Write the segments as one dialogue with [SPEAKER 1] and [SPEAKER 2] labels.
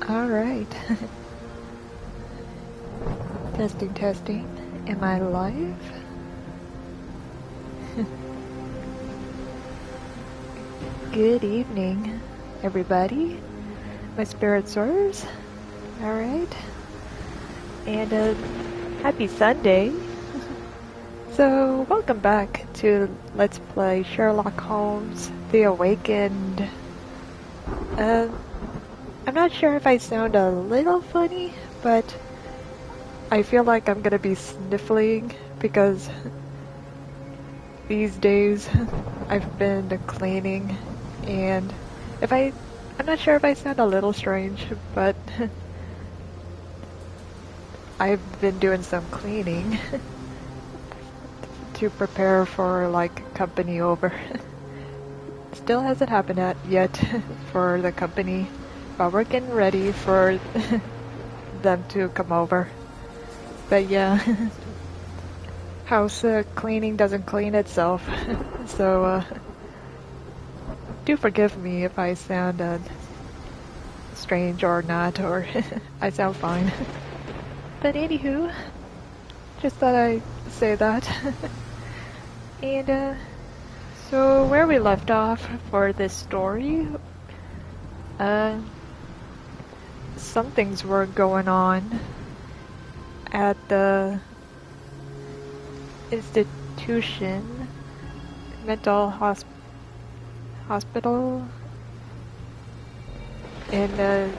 [SPEAKER 1] Alright. Testing, testing. Am I live? Good evening, everybody. My spirit soars. Alright. And happy Sunday. So, welcome back to Let's Play Sherlock Holmes, The Awakened. I'm not sure if I sound a little funny, but I feel like I'm gonna be sniffling because these days I've been cleaning, and I'm not sure if I sound a little strange, but I've been doing some cleaning to prepare for like company over. Still hasn't happened yet for the company, but we're getting ready for them to come over. But yeah, house cleaning doesn't clean itself, so do forgive me if I sound strange or not, or I sound fine. But anywho, just thought I'd say that. And so where we left off for this story, some things were going on at the institution, mental hospital in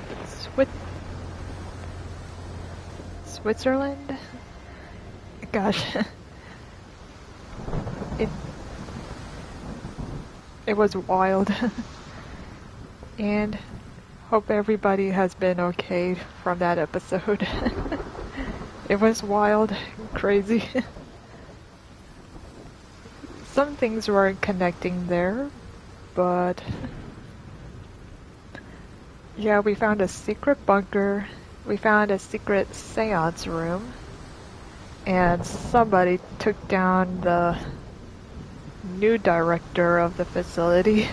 [SPEAKER 1] Switzerland. Gosh, it it was wild, and hope everybody has been okay from that episode. It was wild, crazy. Some things weren't connecting there, but yeah, we found a secret bunker, we found a secret seance room, and somebody took down the new director of the facility.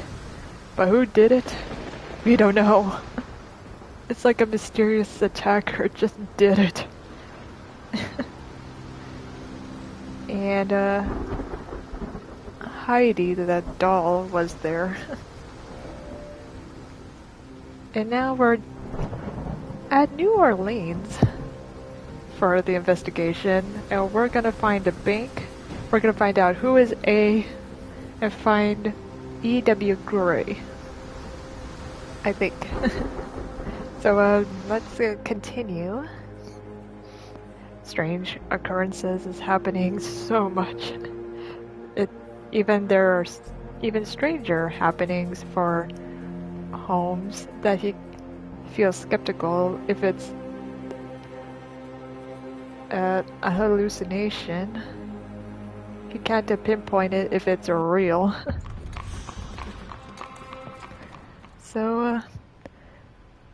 [SPEAKER 1] But who did it? We don't know. It's like a mysterious attacker just did it. And Heidi, that doll, was there. And now we're at New Orleans for the investigation, and we're gonna find a bank. We're gonna find out who is A, and find E.W. Gray, I think. So let's continue. Strange occurrences is happening so much. There are even stranger happenings for Holmes that he feels skeptical if it's a hallucination. He can't pinpoint it if it's real. So,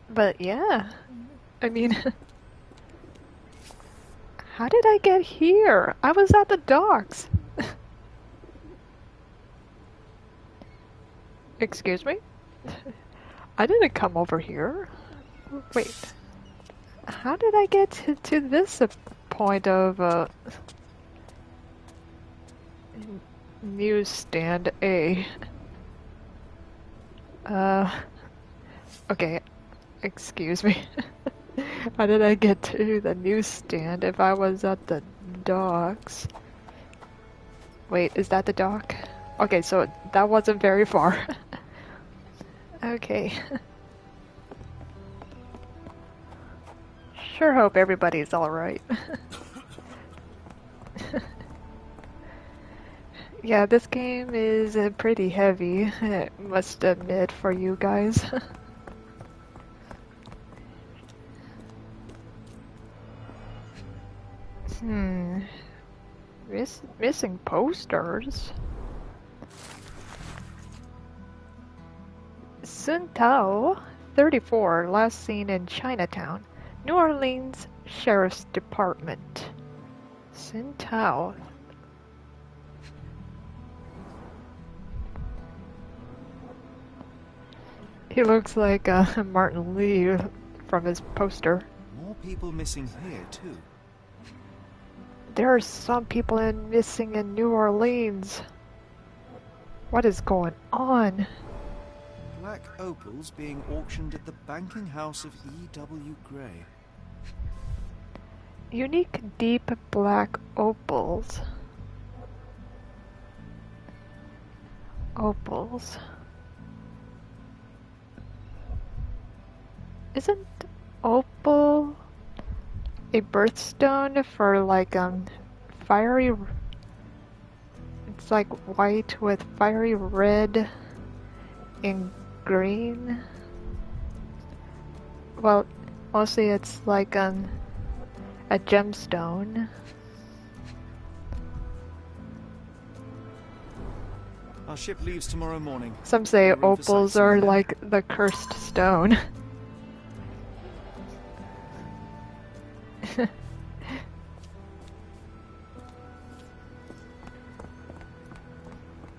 [SPEAKER 1] but yeah, I mean, how did I get here? I was at the docks. Excuse me? I didn't come over here. Wait, how did I get to this point of newsstand A? Okay, excuse me. How did I get to the newsstand if I was at the docks? Wait, is that the dock? Okay, so that wasn't very far. Okay. Sure hope everybody's alright. Yeah, this game is pretty heavy, I must admit, for you guys. Missing posters? Sun Tao, 34, last seen in Chinatown, New Orleans Sheriff's Department. Sun Tao. He looks like Martin Lee from his poster.
[SPEAKER 2] More people missing here, too.
[SPEAKER 1] There are some people missing in New Orleans. What is going on?
[SPEAKER 2] Black opals being auctioned at the banking house of E.W. Gray.
[SPEAKER 1] Unique deep black opals. Opals. Isn't opal a birthstone for like fiery? It's like white with fiery red and green. Well, mostly it's like a gemstone.
[SPEAKER 2] Our ship leaves tomorrow morning.
[SPEAKER 1] Some say
[SPEAKER 2] We're in for
[SPEAKER 1] opals are
[SPEAKER 2] sightseeing.
[SPEAKER 1] like the cursed stone.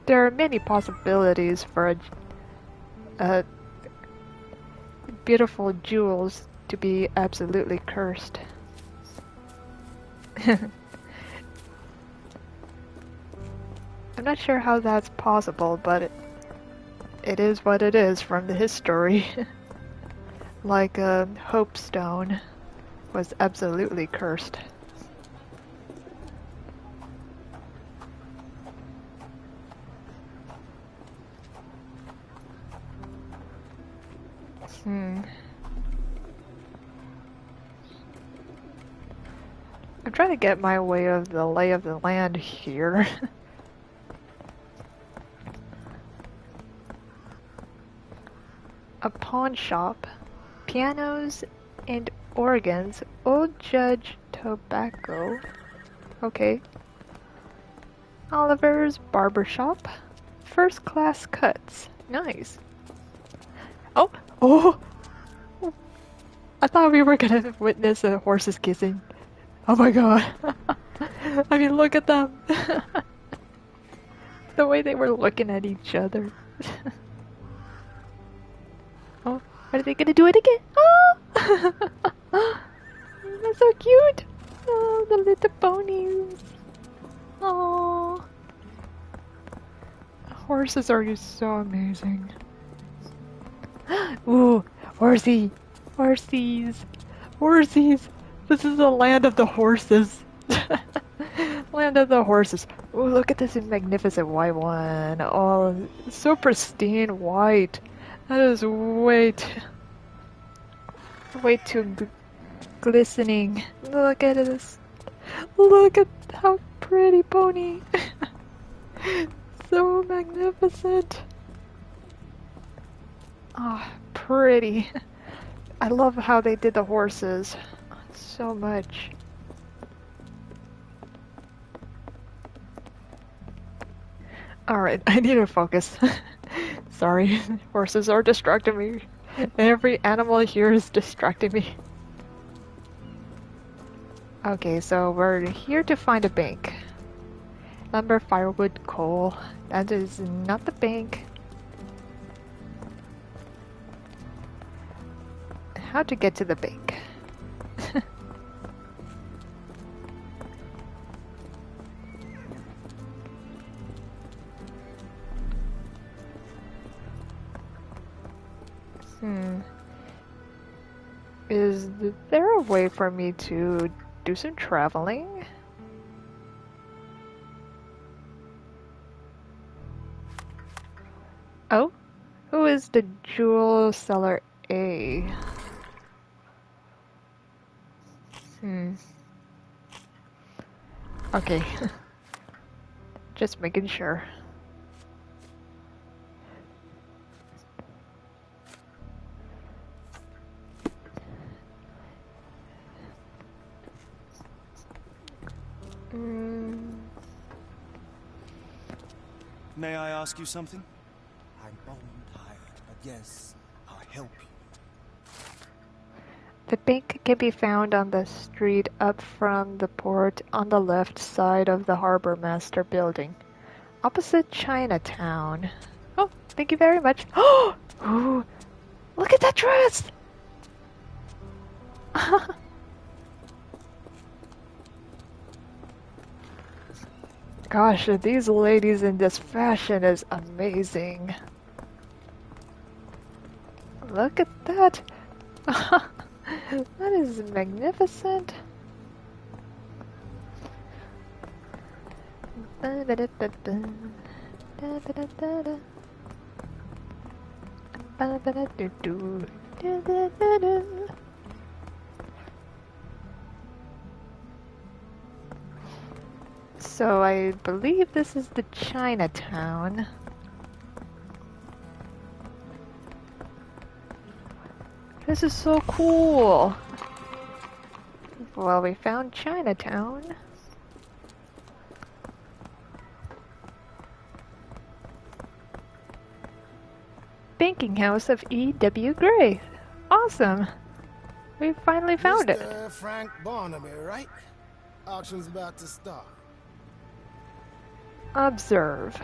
[SPEAKER 1] There are many possibilities for beautiful jewels to be absolutely cursed. I'm not sure how that's possible, but it is what it is from the history. Like a Hope Stone was absolutely cursed. I'm trying to get my way of the lay of the land here. A pawn shop, pianos and organs, Old Judge Tobacco. Okay. Oliver's barber shop, first class cuts. Nice. Oh! Oh! I thought we were gonna witness the horses kissing. Oh my god. I mean, look at them. The way they were looking at each other. Oh, are they gonna do it again? Oh! That's so cute. Oh, the little ponies. Oh. Horses are just so amazing. Ooh, horsey. Horsies. Horsies. This is the land of the horses. Land of the horses. Ooh, look at this magnificent white one. Oh, so pristine white. That is way too glistening. Look at this. Look at how pretty pony. So magnificent. Ah, oh, pretty. I love how they did the horses. So much. Alright, I need to focus. Sorry, horses are distracting me. Every animal here is distracting me. Okay, so we're here to find a bank. Lumber, firewood, coal. That is not the bank. How to get to the bank. Is there a way for me to do some traveling? Oh? Who is the jewel seller A? Okay. Just making sure.
[SPEAKER 2] May I ask you something?
[SPEAKER 3] I'm bone tired, but yes, I'll help you.
[SPEAKER 1] The bank can be found on the street up from the port on the left side of the Harbor Master building, opposite Chinatown. Oh, thank you very much. Oh, ooh, look at that dress! Gosh, these ladies in this fashion is amazing. Look at that. That is magnificent. So I believe this is the Chinatown. This is so cool. Well, we found Chinatown. Banking house of E.W. Gray. Awesome. We finally found it.
[SPEAKER 4] Mr. Frank Barnaby, right? Auction's about to start.
[SPEAKER 1] Observe.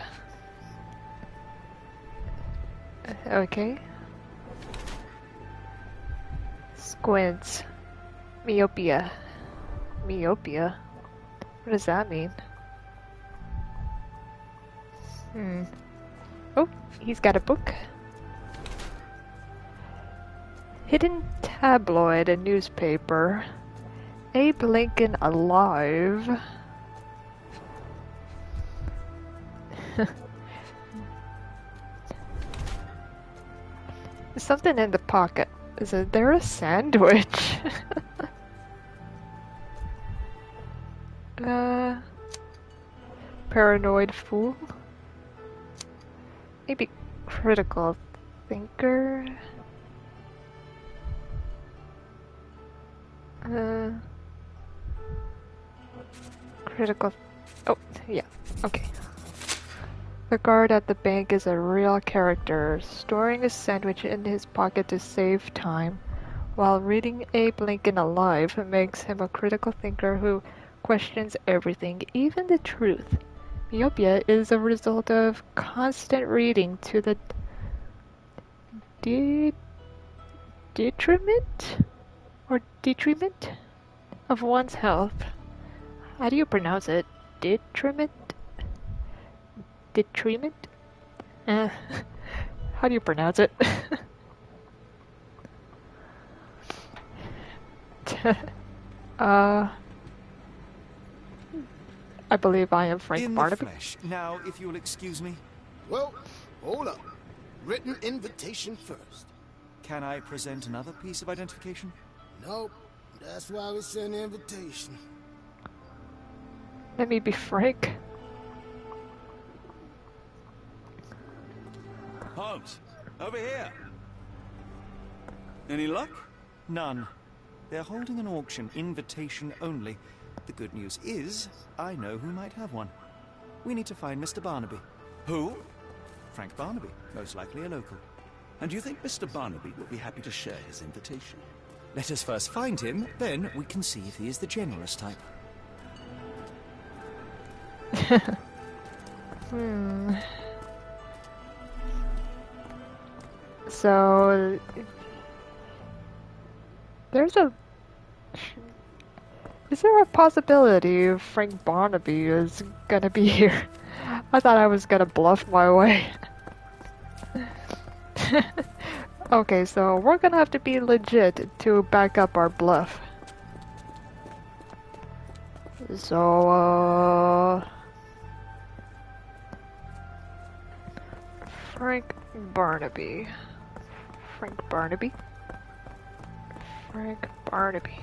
[SPEAKER 1] Okay. Squints. Myopia. Myopia? What does that mean? Oh, he's got a book. Hidden tabloid, a newspaper. Abe Lincoln alive. There's something in the pocket. Is there a sandwich? Paranoid fool? Maybe critical thinker? Critical... Oh, yeah, okay. The guard at the bank is a real character, storing a sandwich in his pocket to save time, while reading Abe Lincoln Alive makes him a critical thinker who questions everything, even the truth. Myopia is a result of constant reading to the detriment of one's health. How do you pronounce it? Detriment? Detriment? How do you pronounce it? I believe I am Frank
[SPEAKER 2] In
[SPEAKER 1] Barnaby.
[SPEAKER 2] the flesh. Now, if you'll excuse me,
[SPEAKER 4] Well, hold up. Written invitation first.
[SPEAKER 2] can I present another piece of identification?
[SPEAKER 4] Nope. That's why we send the invitation.
[SPEAKER 1] Let me be frank.
[SPEAKER 5] Holmes, over here. Any luck?
[SPEAKER 2] None. They're holding an auction, invitation only. The good news is, I know who might have one. We need to find Mr. Barnaby.
[SPEAKER 5] Who?
[SPEAKER 2] Frank Barnaby, most likely a local.
[SPEAKER 5] And you think Mr. Barnaby would be happy to share his invitation?
[SPEAKER 2] Let us first find him, then we can see if he is the generous type.
[SPEAKER 1] So there's a... Is there a possibility Frank Barnaby is gonna be here? I thought I was gonna bluff my way. Okay, so we're gonna have to be legit to back up our bluff. So, Frank Barnaby. Frank Barnaby? Frank Barnaby.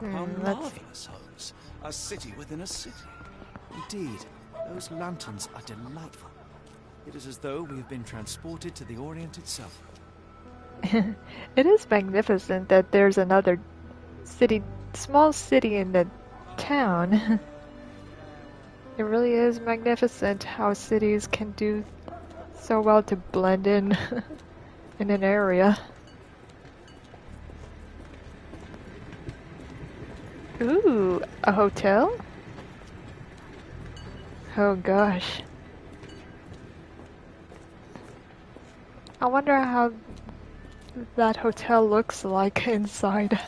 [SPEAKER 5] How
[SPEAKER 1] Let's...
[SPEAKER 5] marvelous, Holmes. A city within a city.
[SPEAKER 2] Indeed, those lanterns are delightful. It is as though we have been transported to the Orient itself.
[SPEAKER 1] It is magnificent that there's another small city in the town. It really is magnificent how cities can do so well to blend in in an area. Ooh, a hotel? Oh gosh. I wonder how that hotel looks like inside.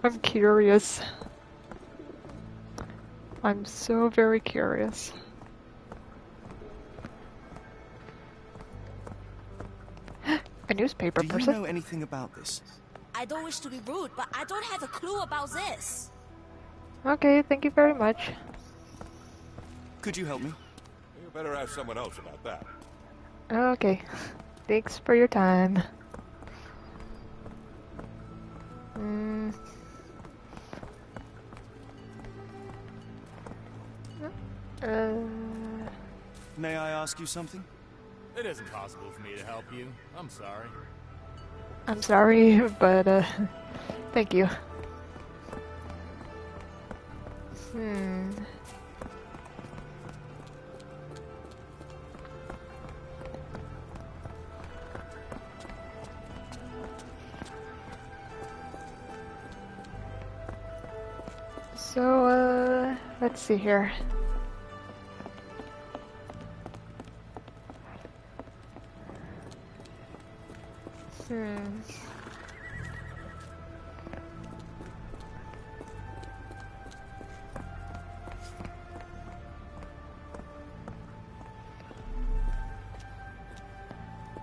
[SPEAKER 1] I'm curious. I'm so very curious. A newspaper
[SPEAKER 2] Do you
[SPEAKER 1] person?
[SPEAKER 2] know anything about this?
[SPEAKER 6] I don't wish to be rude, but I don't have a clue about this.
[SPEAKER 1] Okay, thank you very much.
[SPEAKER 2] Could you help me?
[SPEAKER 7] You better ask someone else about that.
[SPEAKER 1] Okay, thanks for your time. Uh,
[SPEAKER 2] May I ask you something?
[SPEAKER 8] It isn't possible for me to help you. I'm sorry.
[SPEAKER 1] I'm sorry, but thank you. So, let's see here.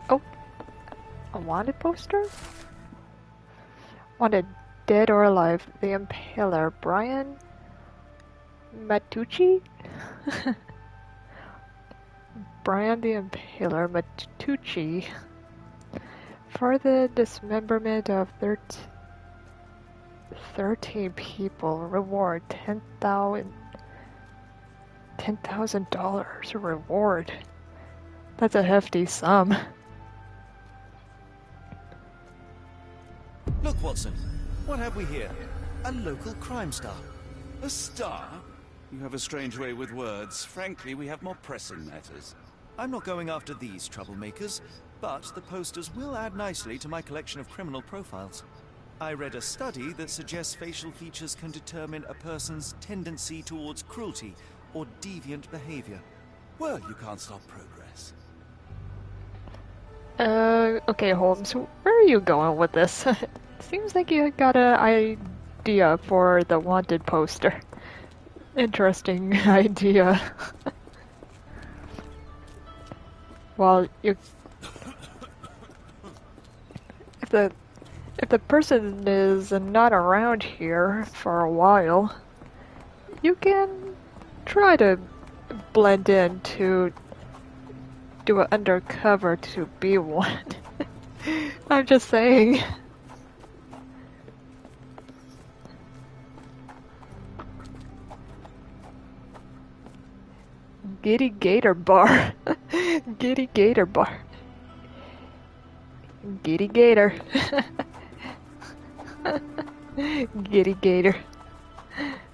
[SPEAKER 1] Oh, a wanted poster? Wanted dead or alive. The Impaler, Brian Matucci? Brian the Impaler Matucci. For the dismemberment of 13 people, reward $10,000 reward. That's a hefty sum.
[SPEAKER 2] Look, Watson. What have we here? A local crime star.
[SPEAKER 5] A star? You have a strange way with words. Frankly, we have more pressing matters.
[SPEAKER 2] I'm not going after these troublemakers, but the posters will add nicely to my collection of criminal profiles. I read a study that suggests facial features can determine a person's tendency towards cruelty or deviant behavior.
[SPEAKER 5] Well, you can't stop progress.
[SPEAKER 1] Okay, Holmes, where are you going with this? Seems like you got an idea for the wanted poster. Interesting idea. Well, if the person is not around here for a while, you can try to blend in to do it undercover to be one. I'm just saying. Giddy Gator Bar. Giddy Gator Bar. Giddy Gator. Giddy Gator.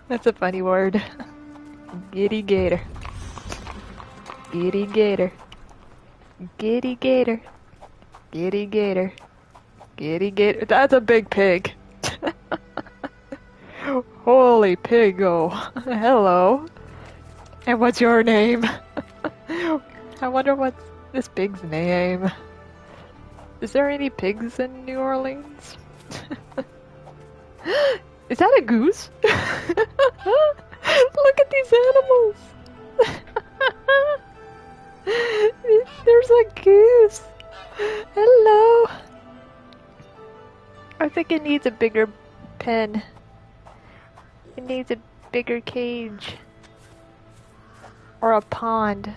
[SPEAKER 1] That's a funny word. Giddy Gator. Giddy Gator. Giddy Gator. Giddy Gator. Giddy Gator. That's a big pig. Holy pig-o. Hello. And what's your name? I wonder what's this pig's name. Is there any pigs in New Orleans? Is that a goose? Look at these animals! There's a goose! Hello! I think it needs a bigger pen. It needs a bigger cage. Or a pond.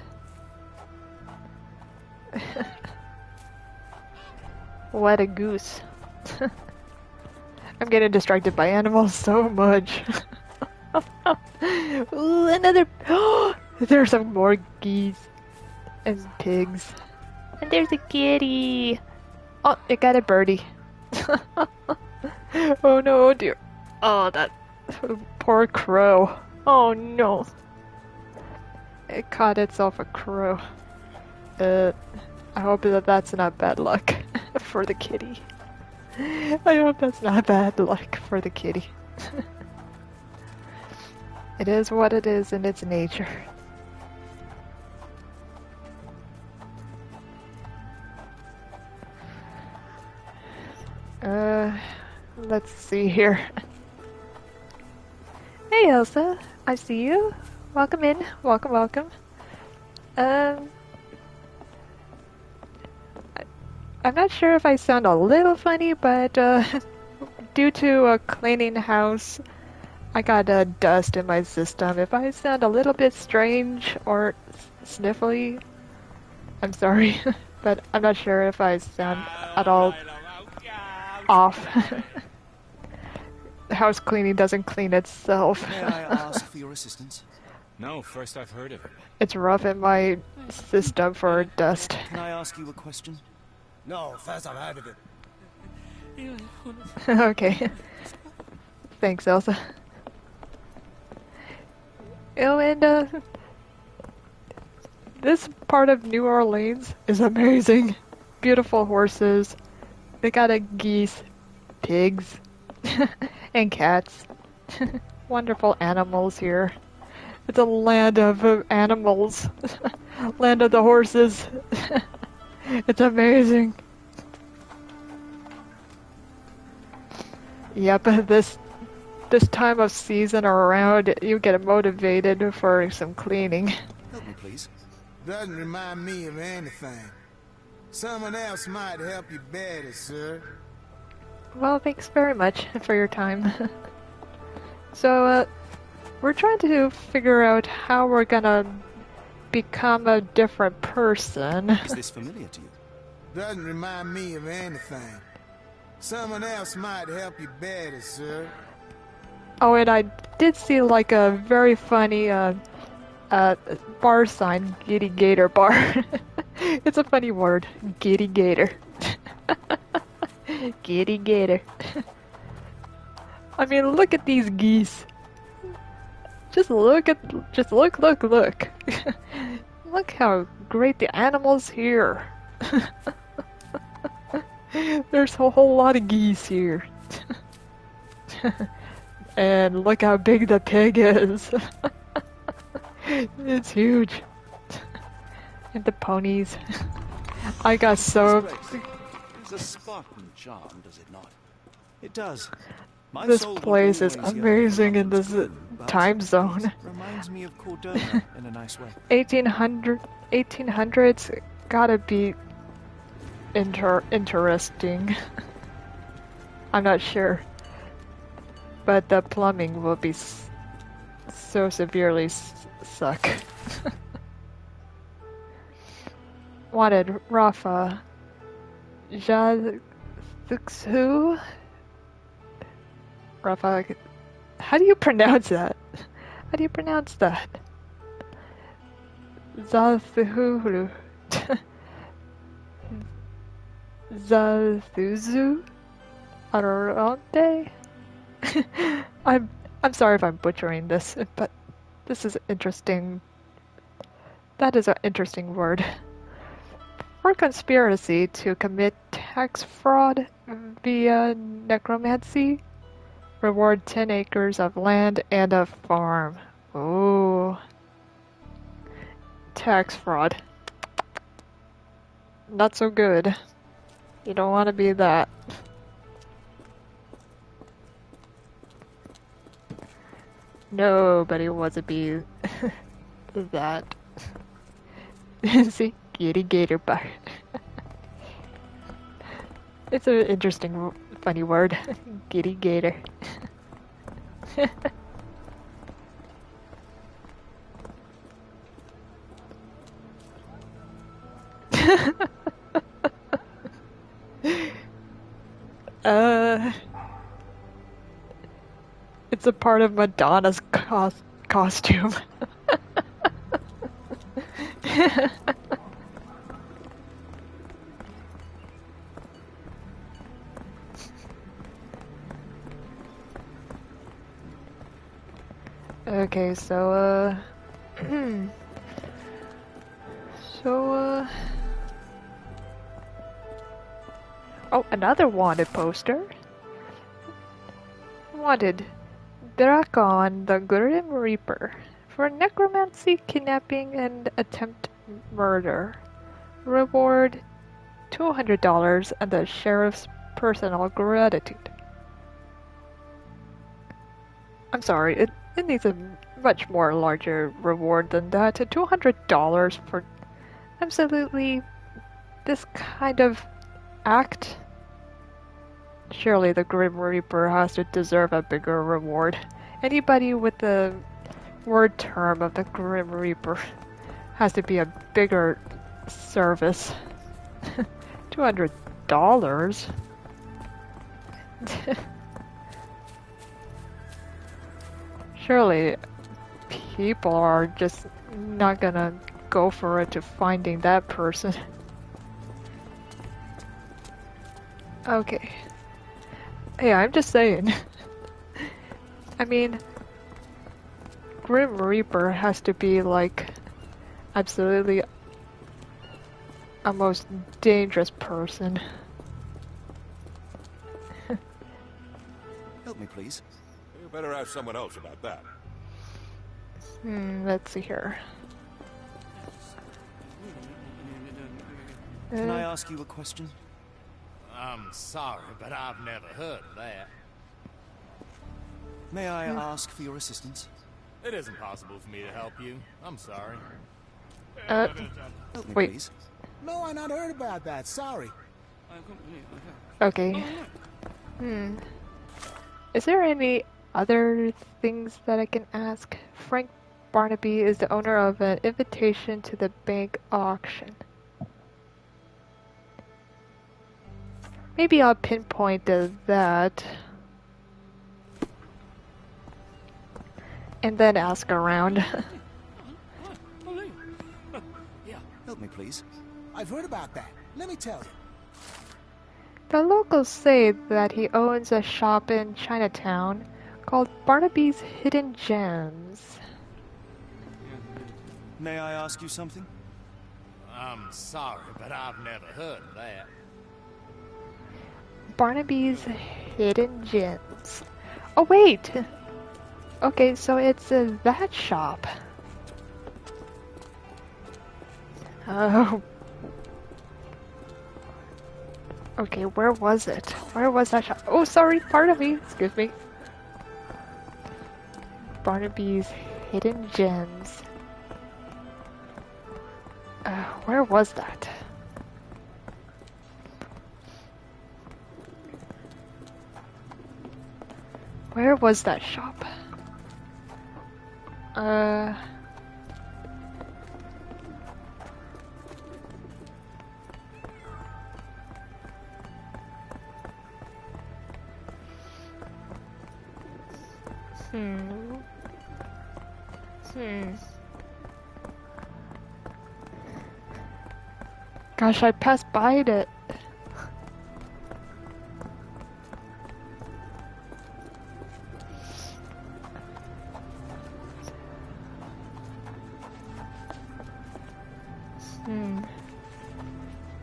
[SPEAKER 1] What a goose. I'm getting distracted by animals so much. Ooh, another... There's some more geese and pigs. And there's a kitty. Oh, it got a birdie. Oh no, oh dear. Oh, that poor crow. Oh no. It caught itself a crow. I hope that that's not bad luck for the kitty. I hope that's not bad luck for the kitty. It is what it is in its nature. Let's see here. Hey Elsa, I see you. Welcome in. Welcome, welcome. I'm not sure if I sound a little funny, but due to a cleaning house, I got dust in my system. If I sound a little bit strange or sniffly, I'm sorry, but I'm not sure if I sound at all off. House cleaning doesn't clean itself.
[SPEAKER 2] May I ask for your assistance?
[SPEAKER 8] No, first I've heard of it.
[SPEAKER 1] It's rough in my system for dust.
[SPEAKER 2] Can I ask you a question?
[SPEAKER 3] No, first I've heard of it.
[SPEAKER 1] Okay. Thanks, Elsa. Oh, and this part of New Orleans is amazing. Beautiful horses. They got geese, pigs, and cats. Wonderful animals here. It's a land of animals. Land of the horses. It's amazing. Yep, this time of season or around, you get motivated for some cleaning.
[SPEAKER 2] Help me, please.
[SPEAKER 4] Doesn't remind me of anything. Someone else might help you better, sir.
[SPEAKER 1] Well, thanks very much for your time. So, we're trying to figure out how we're gonna become a different person.
[SPEAKER 2] Is this familiar to you?
[SPEAKER 4] Doesn't remind me of anything. Someone else might help you better, sir.
[SPEAKER 1] Oh, and I did see like a very funny bar sign, Giddy Gator Bar. It's a funny word, Giddy Gator. Giddy Gator. I mean, look at these geese. Just look. Look how great the animals here. There's a whole lot of geese here. And look how big the pig is. It's huge. And the ponies. I got so...
[SPEAKER 5] It's a Spartan charm, does it not?
[SPEAKER 2] It does. My
[SPEAKER 1] This
[SPEAKER 2] soul will
[SPEAKER 1] place is
[SPEAKER 2] always yearn
[SPEAKER 1] amazing
[SPEAKER 2] for
[SPEAKER 1] in this
[SPEAKER 2] London's gloom, but
[SPEAKER 1] time zone.
[SPEAKER 2] it reminds me of Cordona in a nice way.
[SPEAKER 1] 1800s gotta be interesting. I'm not sure. But the plumbing will be so severely suck. Wanted Rafa Jazuksu? Rafa, how do you pronounce that? How do you pronounce that? Zathuhuru. Zathuzu? Arorante? I'm sorry if I'm butchering this, but this is interesting. That is an interesting word. For conspiracy to commit tax fraud via necromancy, reward 10 acres of land and a farm. Ooh. Tax fraud. Not so good. You don't want to be that. Nobody wants to be that. See? Giddy Gator Bar. It's an interesting, funny word. Giddy Gator. It's a part of Madonna's costume. Okay, so, so, oh, another wanted poster. Wanted. Drakon the Grim Reaper. For necromancy, kidnapping, and attempt murder. Reward $200 and the sheriff's personal gratitude. I'm sorry, it needs a much more larger reward than that. $200 for absolutely this kind of act? Surely the Grim Reaper has to deserve a bigger reward. Anybody with the word term of the Grim Reaper has to be a bigger service. $200? Surely people are just not gonna go for it to finding that person. Okay. Hey, I'm just saying. I mean, Grim Reaper has to be like absolutely a most dangerous person.
[SPEAKER 2] Help me, please.
[SPEAKER 7] You better ask someone else about that.
[SPEAKER 1] Let's see here.
[SPEAKER 2] Can I ask you a question?
[SPEAKER 8] I'm sorry, but I've never heard of that.
[SPEAKER 2] May I ask for your assistance?
[SPEAKER 8] It isn't possible for me to help you. I'm sorry.
[SPEAKER 2] Help me,
[SPEAKER 1] Wait.
[SPEAKER 2] please.
[SPEAKER 4] No, I not heard about that. Sorry.
[SPEAKER 1] Okay. Is there any other things that I can ask? Frank Barnaby is the owner of an invitation to the bank auction. Maybe I'll pinpoint that. And then ask around.
[SPEAKER 2] Help me, please.
[SPEAKER 4] I've heard about that. Let me tell you.
[SPEAKER 1] The locals say that he owns a shop in Chinatown called Barnaby's Hidden Gems.
[SPEAKER 2] May I ask you something?
[SPEAKER 8] I'm sorry, but I've never heard of that.
[SPEAKER 1] Barnaby's Hidden Gems. Oh wait! Okay, so it's that shop. Oh. Okay, where was it? Where was that shop? Oh, sorry, pardon me. Excuse me. Barnaby's Hidden Gems. Where was that? Where was that shop? Gosh, I passed by it.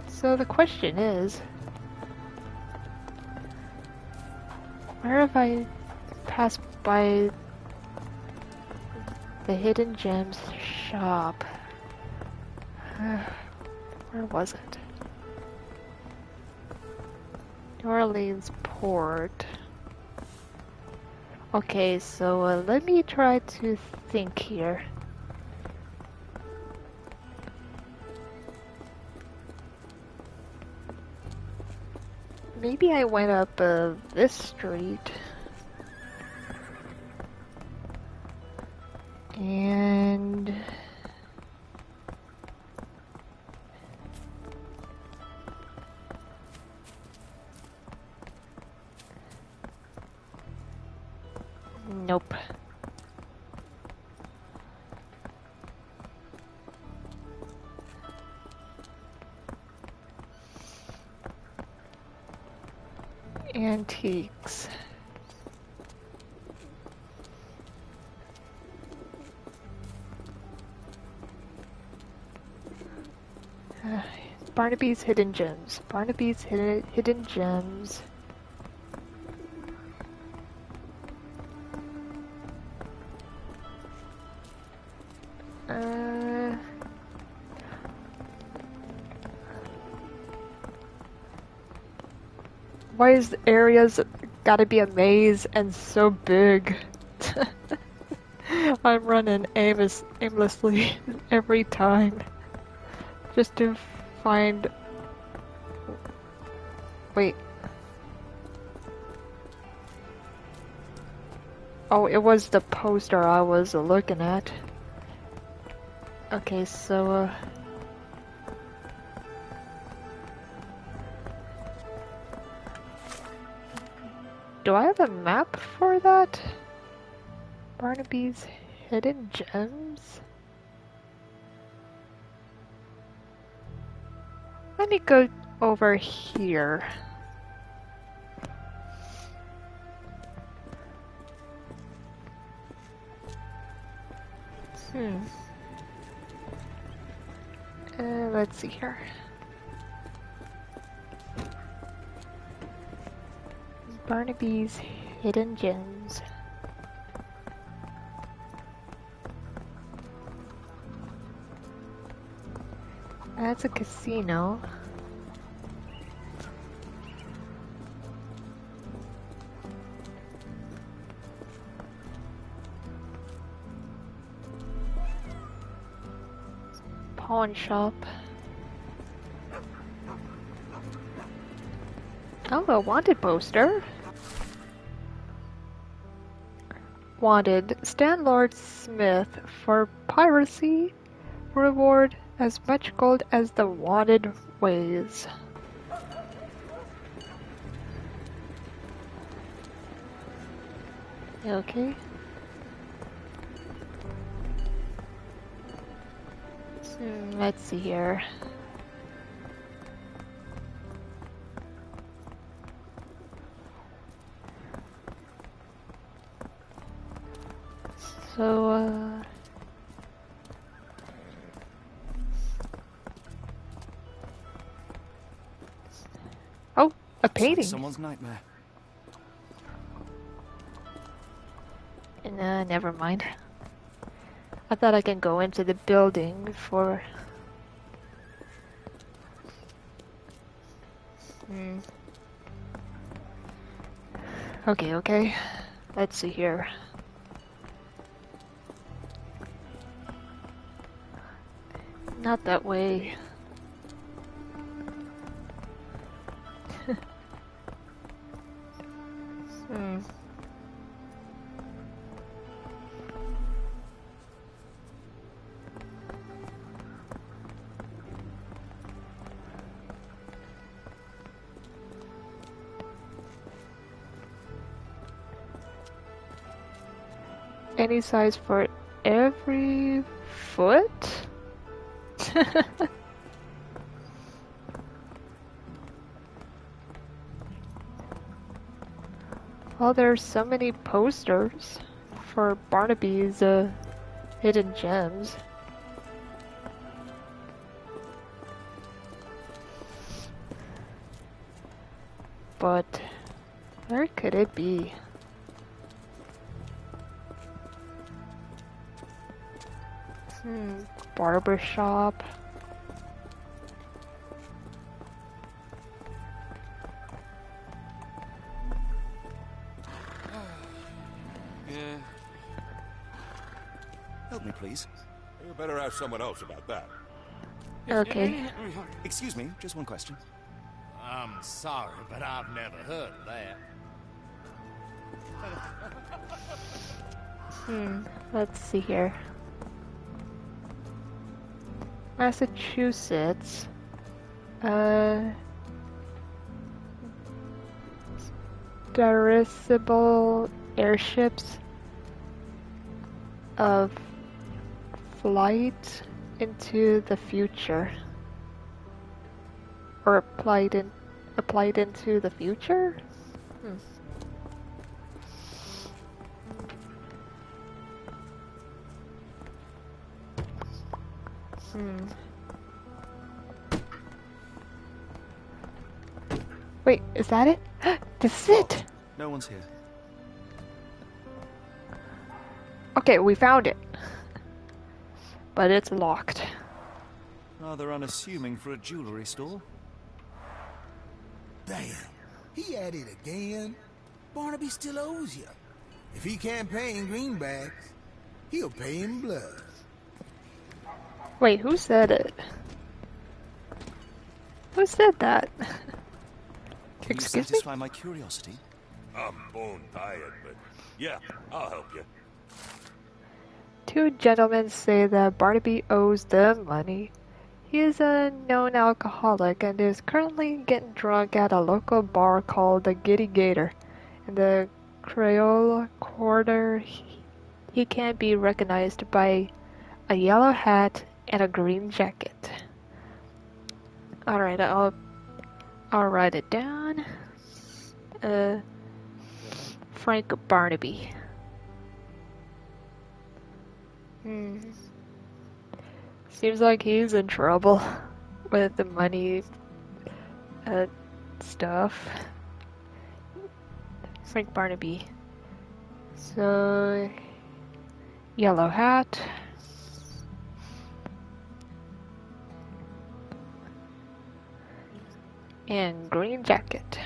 [SPEAKER 1] So the question is, where have I passed by the Hidden Gems shop? Where was it? New Orleans Port. Okay, so let me try to think here. Maybe I went up this street. And nope. Antiques. Uh, Barnaby's hidden gems. Barnaby's hidden gems. Why is the areas gotta be a maze and so big? I'm running aimlessly every time just to find. Wait. Oh, it was the poster I was looking at. Okay, so do I have a map for that? Barnaby's hidden gems? Let me go over here. Let's see here. Barnaby's hidden gems. That's a casino. Pawn shop. Oh, a wanted poster. Wanted, Stan Lord Smith for piracy. Reward as much gold as the wanted weighs. Okay. Let's see here. So, oh, a painting.
[SPEAKER 2] Like someone's nightmare.
[SPEAKER 1] Nah, never mind. I thought I can go into the building for... Okay. Let's see here. Not that way. Any size for every foot? Well, there's so many posters for Barnaby's hidden gems. But where could it be? Barber shop.
[SPEAKER 5] Yeah.
[SPEAKER 2] Help me, please.
[SPEAKER 7] You better ask someone else about that.
[SPEAKER 1] Okay.
[SPEAKER 2] Excuse me, just one question.
[SPEAKER 8] I'm sorry, but I've never heard of that.
[SPEAKER 1] Let's see here. Massachusetts. Dirigible airships of flight into the future. Or applied into the future? Wait, is that it? This is it!
[SPEAKER 2] No one's here.
[SPEAKER 1] Okay, we found it. But it's locked.
[SPEAKER 2] Rather unassuming for a jewelry store.
[SPEAKER 4] Damn, he at it again. Barnaby still owes you. If he can't pay in greenbacks, he'll pay in blood.
[SPEAKER 1] Wait, who said it? Who said that?
[SPEAKER 2] Can
[SPEAKER 1] Excuse
[SPEAKER 2] you
[SPEAKER 1] me?
[SPEAKER 2] satisfy my curiosity?
[SPEAKER 7] I'm bone tired, but yeah, I'll help you.
[SPEAKER 1] Two gentlemen say that Barnaby owes them money. He is a known alcoholic and is currently getting drunk at a local bar called the Giddy Gator. In the Crayola Quarter, he can be recognized by a yellow hat and a green jacket. Alright, I'll write it down. Frank Barnaby. Seems like he's in trouble with the money stuff. Frank Barnaby. So, yellow hat. And green jacket.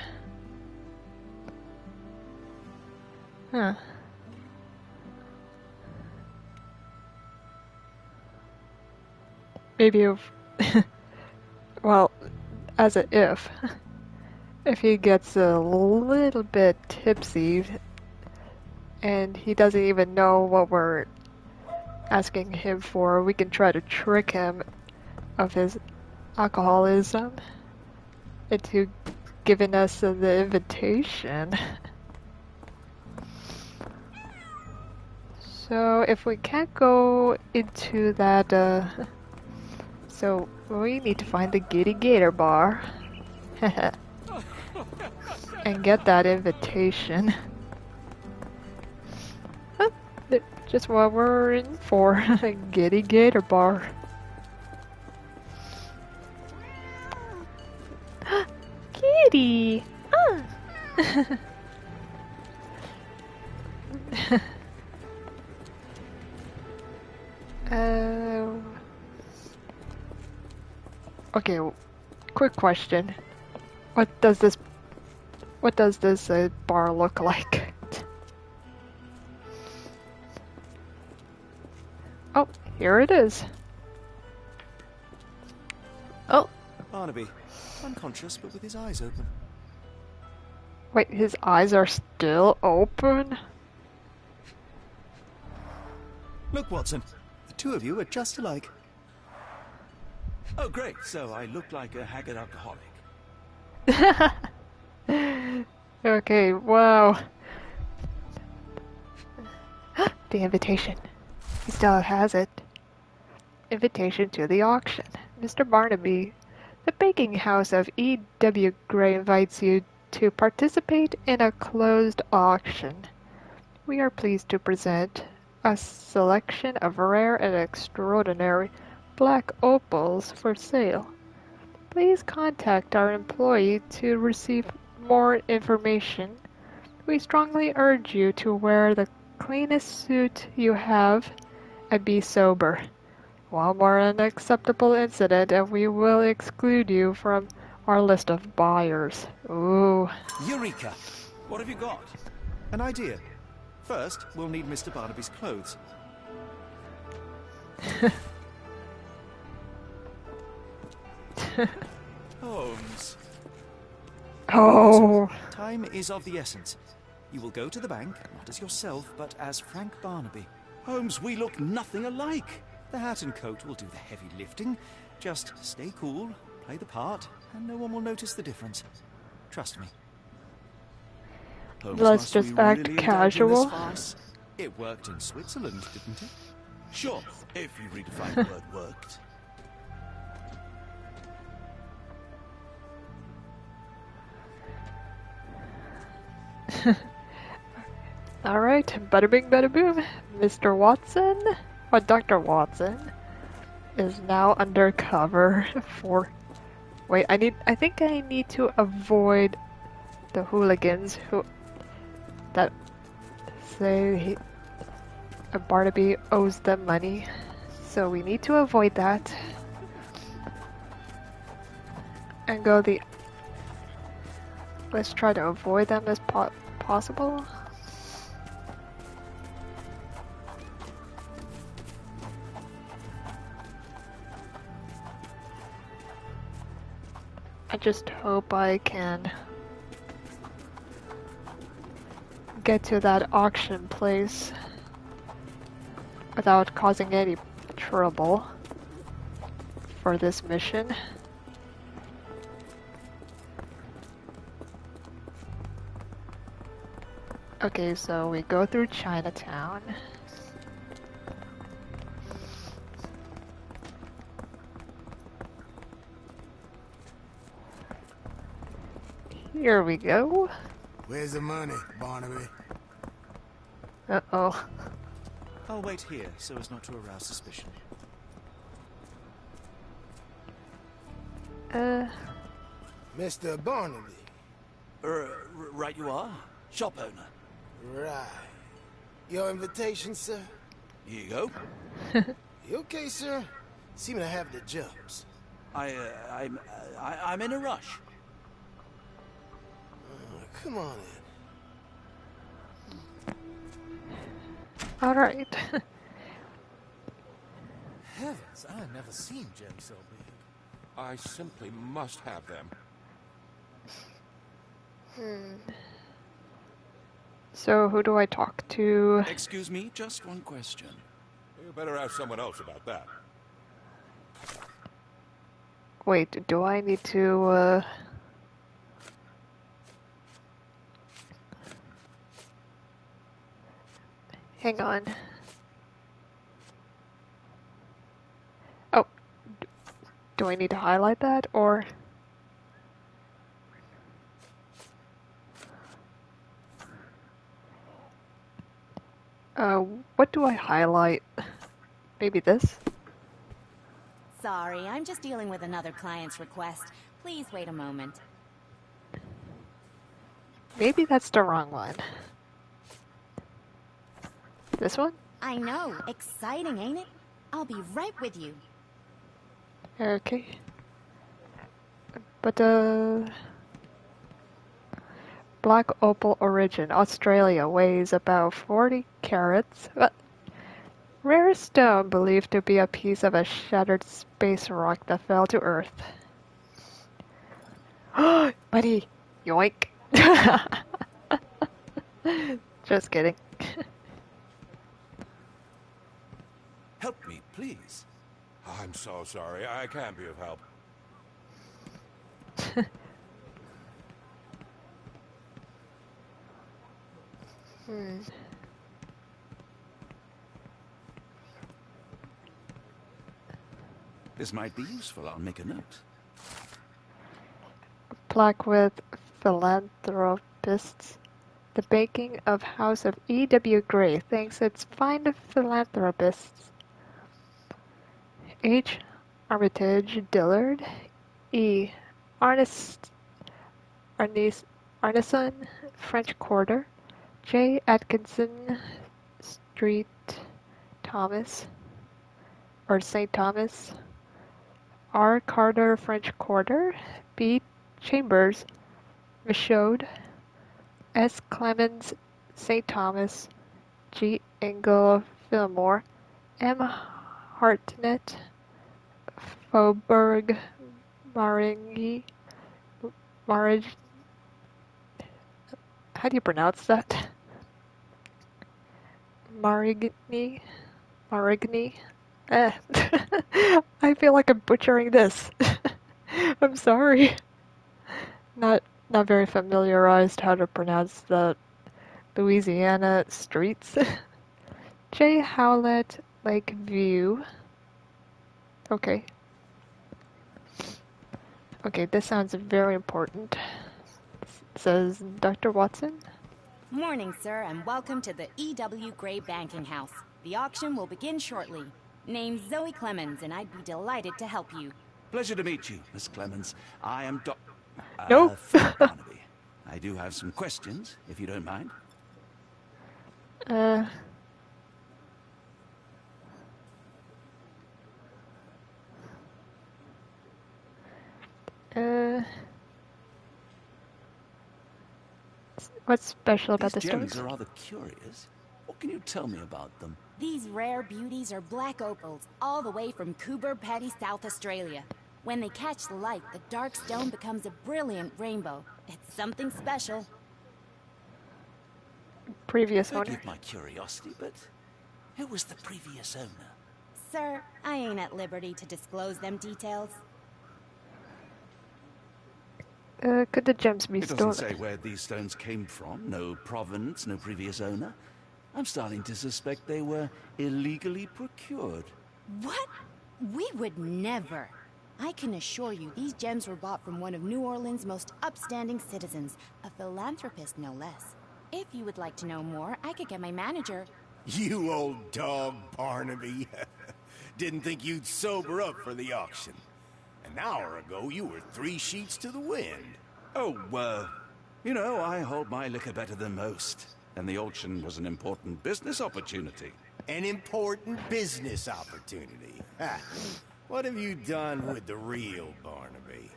[SPEAKER 1] Huh. Maybe if, well, as a if he gets a little bit tipsy and he doesn't even know what we're asking him for, we can try to trick him of his alcoholism into giving us the invitation. So if we can't go into that, so we need to find the Giddy Gator bar and get that invitation. Just what we're in for, Giddy Gator bar. Kitty! Okay, quick question. What does this bar look like? Oh, here it is. Oh,
[SPEAKER 2] Barnaby, unconscious but with his eyes open.
[SPEAKER 1] wait, his eyes are still open?
[SPEAKER 2] Look, Watson, the two of you are just alike.
[SPEAKER 5] Oh, great. So I look like a haggard alcoholic.
[SPEAKER 1] Okay, wow. The invitation. He still has it. Invitation to the auction. Mr. Barnaby, the baking house of E.W. Gray invites you to participate in a closed auction. We are pleased to present a selection of rare and extraordinary black opals for sale. Please contact our employee to receive more information. We strongly urge you to wear the cleanest suit you have and be sober. One more unacceptable incident and we will exclude you from our list of buyers. Ooh.
[SPEAKER 5] Eureka! What have you got?
[SPEAKER 2] An idea. First, we'll need Mr. Barnaby's clothes.
[SPEAKER 5] Holmes.
[SPEAKER 1] Oh.
[SPEAKER 2] Time is of the essence. You will go to the bank, not as yourself, but as Frank Barnaby.
[SPEAKER 5] Holmes, we look nothing alike.
[SPEAKER 2] The hat and coat will do the heavy lifting. Just stay cool, play the part, and no one will notice the difference. Trust me.
[SPEAKER 5] Holmes,
[SPEAKER 1] Let's
[SPEAKER 5] must
[SPEAKER 1] just
[SPEAKER 5] we
[SPEAKER 1] act
[SPEAKER 5] really indulge in
[SPEAKER 1] casual.
[SPEAKER 5] this farce?
[SPEAKER 2] It worked in Switzerland, didn't it?
[SPEAKER 5] Sure, if you redefine the word worked.
[SPEAKER 1] Alright, bada bing bada boom. Mr. Watson, or Dr. Watson, is now undercover for... Wait, I think I need to avoid the hooligans that say Barnaby owes them money. So we need to avoid that. And go the... Let's try to avoid them as possible. I just hope I can get to that auction place without causing any trouble for this mission. Okay, so we go through Chinatown. Here we go.
[SPEAKER 4] Where's the money, Barnaby?
[SPEAKER 1] Uh-oh.
[SPEAKER 2] I'll wait here so as not to arouse suspicion.
[SPEAKER 4] Mr. Barnaby.
[SPEAKER 5] Right you are. Shop owner.
[SPEAKER 4] Right. Your invitation, sir?
[SPEAKER 5] Here you go.
[SPEAKER 4] You okay, sir? Seem to have the jumps.
[SPEAKER 5] I'm in a rush.
[SPEAKER 4] Come on in.
[SPEAKER 1] Alright.
[SPEAKER 8] Heavens, I've never seen gems so big.
[SPEAKER 9] I simply must have them.
[SPEAKER 1] So who do I talk to?
[SPEAKER 5] Excuse me, just one question.
[SPEAKER 9] You better ask someone else about that.
[SPEAKER 1] Wait, do I need to, hang on. Oh. Do I need to highlight that, or? What do I highlight? Maybe this?
[SPEAKER 6] Sorry, I'm just dealing with another client's request. Please wait a moment.
[SPEAKER 1] Maybe that's the wrong one. This one?
[SPEAKER 6] I know. Exciting, ain't it? I'll be right with you.
[SPEAKER 1] Okay. But, Black opal origin, Australia, weighs about 40 carats. Rare stone believed to be a piece of a shattered space rock that fell to Earth. Buddy! Yoink! Just kidding.
[SPEAKER 5] Help me, please.
[SPEAKER 9] I'm so sorry. I can't be of help.
[SPEAKER 5] This might be useful. I'll make a note.
[SPEAKER 1] Plaque with philanthropists. The banking of House of E.W. Gray thanks its fine philanthropists. H. Armitage Dillard. E. Arneson, French Quarter. J. Atkinson Street, Thomas, or St. Thomas. R. Carter, French Quarter. B. Chambers, Michaud. S. Clemens, St. Thomas. G. Engel, Fillmore. M. Hartnett, Faubourg, Marigny, how do you pronounce that? Marigny? I feel like I'm butchering this. I'm sorry. Not very familiarized how to pronounce the Louisiana streets. J. Howlett, Lakeview. Okay. Okay, this sounds very important. Says Dr. Watson.
[SPEAKER 6] Morning, sir, and welcome to the E.W. Gray Banking House. The auction will begin shortly. Name's Zoe Clemens, and I'd be delighted to help you.
[SPEAKER 5] Pleasure to meet you, Miss Clemens. I am
[SPEAKER 1] Nope.
[SPEAKER 5] Philip Barnaby. I do have some questions, if you don't mind.
[SPEAKER 1] Uh... What's special about the
[SPEAKER 5] These gems
[SPEAKER 1] stones?
[SPEAKER 5] are rather curious. What can you tell me about them?
[SPEAKER 6] These rare beauties are black opals, all the way from Coober Pedy, South Australia. When they catch the light, the dark stone becomes a brilliant rainbow. It's something special.
[SPEAKER 1] Previous owner.
[SPEAKER 5] Forgive my curiosity, but who was the previous owner?
[SPEAKER 6] Sir, I ain't at liberty to disclose them details.
[SPEAKER 1] Could the gems be
[SPEAKER 5] It
[SPEAKER 1] stolen?
[SPEAKER 5] doesn't say where these stones came from. No provenance, no previous owner. I'm starting to suspect they were illegally procured.
[SPEAKER 6] What? We would never. I can assure you these gems were bought from one of New Orleans' most upstanding citizens, a philanthropist no less. If you would like to know more, I could get my manager.
[SPEAKER 10] You old dog, Barnaby. Didn't think you'd sober up for the auction. An hour ago, you were 3 sheets to the wind.
[SPEAKER 5] Oh, you know, I hold my liquor better than most. And the auction was an important business opportunity.
[SPEAKER 10] An important business opportunity. Ha. What have you done with the real Barnaby?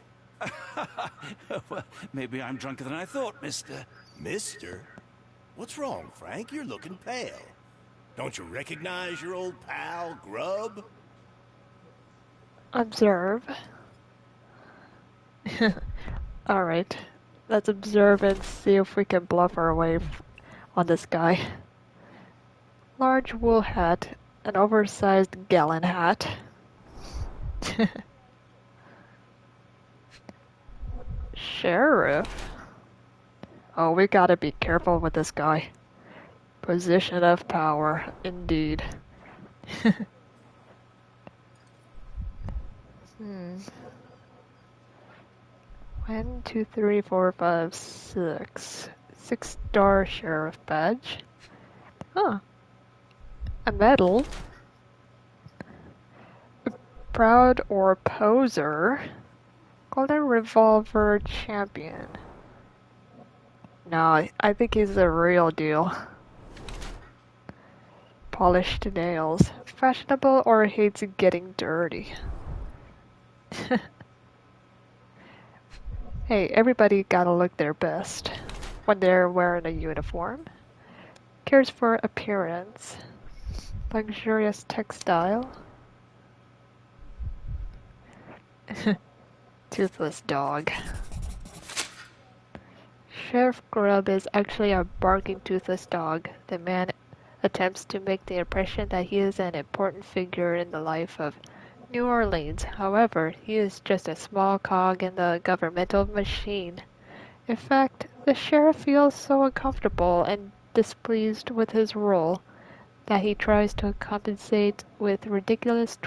[SPEAKER 5] Well, maybe I'm drunker than I thought, mister.
[SPEAKER 10] Mister? What's wrong, Frank? You're looking pale. Don't you recognize your old pal, Grub?
[SPEAKER 1] Observe. Alright. Let's observe and see if we can bluff our way on this guy. Large wool hat, an oversized gallon hat. Sheriff? Oh, we gotta be careful with this guy. Position of power, indeed. 1, 2, 3, 4, 5, 6. 6-star sheriff badge. Huh. A medal. Proud or poser. Golden revolver champion. No, I think he's the real deal. Polished nails. Fashionable or hates getting dirty. Hey, everybody gotta look their best when they're wearing a uniform. Cares for appearance. Luxurious textile. Toothless dog. Sheriff Grubb is actually a barking toothless dog. The man attempts to make the impression that he is an important figure in the life of New Orleans. However, he is just a small cog in the governmental machine. In fact, the sheriff feels so uncomfortable and displeased with his role that he tries to compensate with ridiculous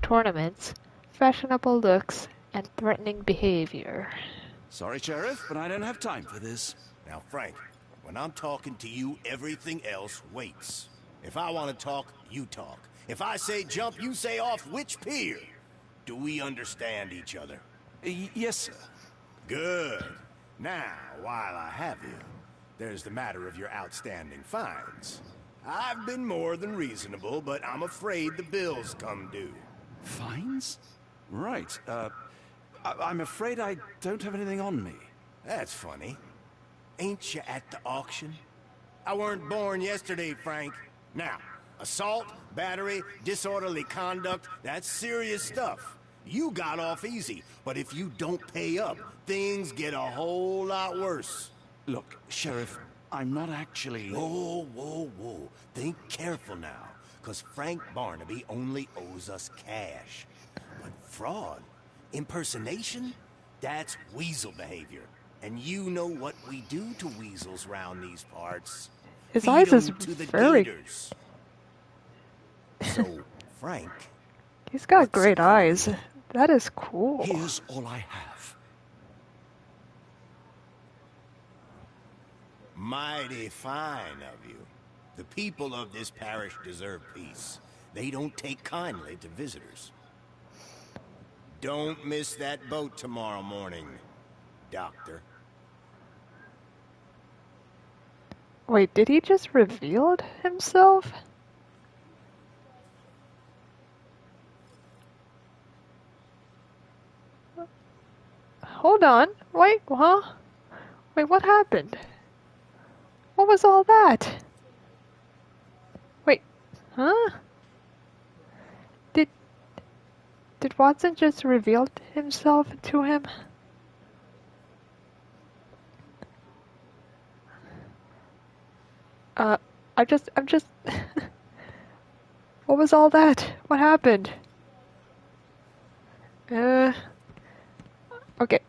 [SPEAKER 1] tournaments, fashionable looks, and threatening behavior.
[SPEAKER 5] Sorry, Sheriff, but I don't have time for this.
[SPEAKER 10] Now, Frank, when I'm talking to you, everything else waits. If I want to talk, you talk. If I say jump, you say off which pier. Do we understand each other?
[SPEAKER 5] Yes, sir.
[SPEAKER 10] Good. Now, while I have you, there's the matter of your outstanding fines. I've been more than reasonable, but I'm afraid the bills come due.
[SPEAKER 5] Fines? Right, I'm afraid I don't have anything on me.
[SPEAKER 10] That's funny. Ain't you at the auction? I weren't born yesterday, Frank. Now, assault, battery, disorderly conduct, that's serious stuff. You got off easy, but if you don't pay up, things get a whole lot worse.
[SPEAKER 5] Look, Sheriff, I'm not actually...
[SPEAKER 10] Whoa, whoa, whoa. Think careful now, because Frank Barnaby only owes us cash. But fraud, impersonation, that's weasel behavior. And you know what we do to weasels round these parts.
[SPEAKER 1] His
[SPEAKER 10] Feed
[SPEAKER 1] eyes is
[SPEAKER 10] 'em to the
[SPEAKER 1] very...
[SPEAKER 10] gators. So, Frank...
[SPEAKER 1] He's got
[SPEAKER 10] what's
[SPEAKER 1] great
[SPEAKER 10] it gonna
[SPEAKER 1] eyes.
[SPEAKER 10] be?
[SPEAKER 1] That is cool.
[SPEAKER 5] Here's all I have.
[SPEAKER 10] Mighty fine of you. The people of this parish deserve peace. They don't take kindly to visitors. Don't miss that boat tomorrow morning, Doctor.
[SPEAKER 1] Wait, did he just reveal himself? Hold on. Wait, huh? Wait, what happened? What was all that? Wait, huh? Did Watson just reveal himself to him? I'm just... What was all that? What happened? Okay,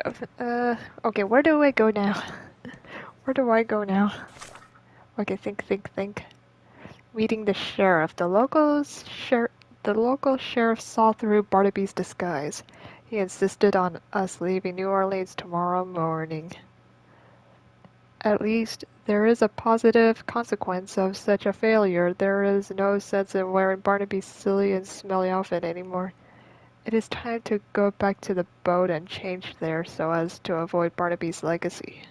[SPEAKER 1] okay, where do I go now? Where do I go now? Okay, think. Meeting the sheriff. The local sheriff saw through Barnaby's disguise. He insisted on us leaving New Orleans tomorrow morning. At least, there is a positive consequence of such a failure. There is no sense in wearing Barnaby's silly and smelly outfit anymore. It is time to go back to the boat and change there so as to avoid Barnaby's legacy.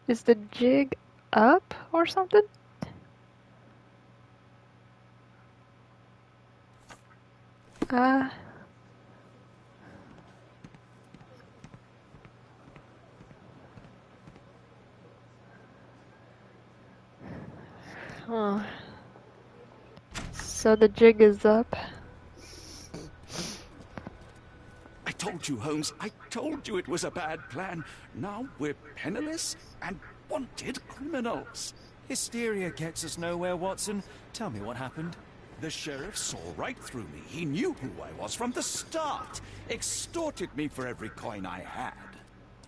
[SPEAKER 1] Is the jig up or something? Oh. So the jig is up.
[SPEAKER 5] I told you, Holmes. I told you it was a bad plan. Now we're penniless and wanted criminals.
[SPEAKER 2] Hysteria gets us nowhere, Watson. Tell me what happened.
[SPEAKER 5] The sheriff saw right through me. He knew who I was from the start. Extorted me for every coin I had.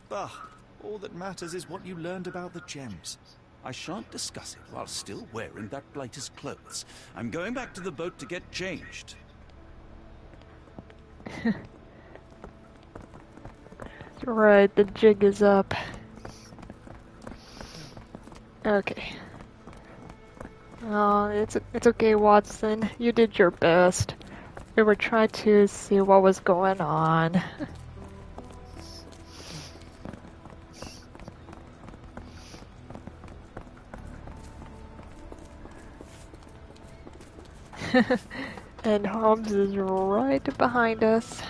[SPEAKER 2] Bah, all that matters is what you learned about the gems.
[SPEAKER 5] I shan't discuss it while still wearing that blighter's clothes. I'm going back to the boat to get changed.
[SPEAKER 1] Right, the jig is up. Okay. Oh, it's okay, Watson. You did your best. We were trying to see what was going on. And Holmes is right behind us.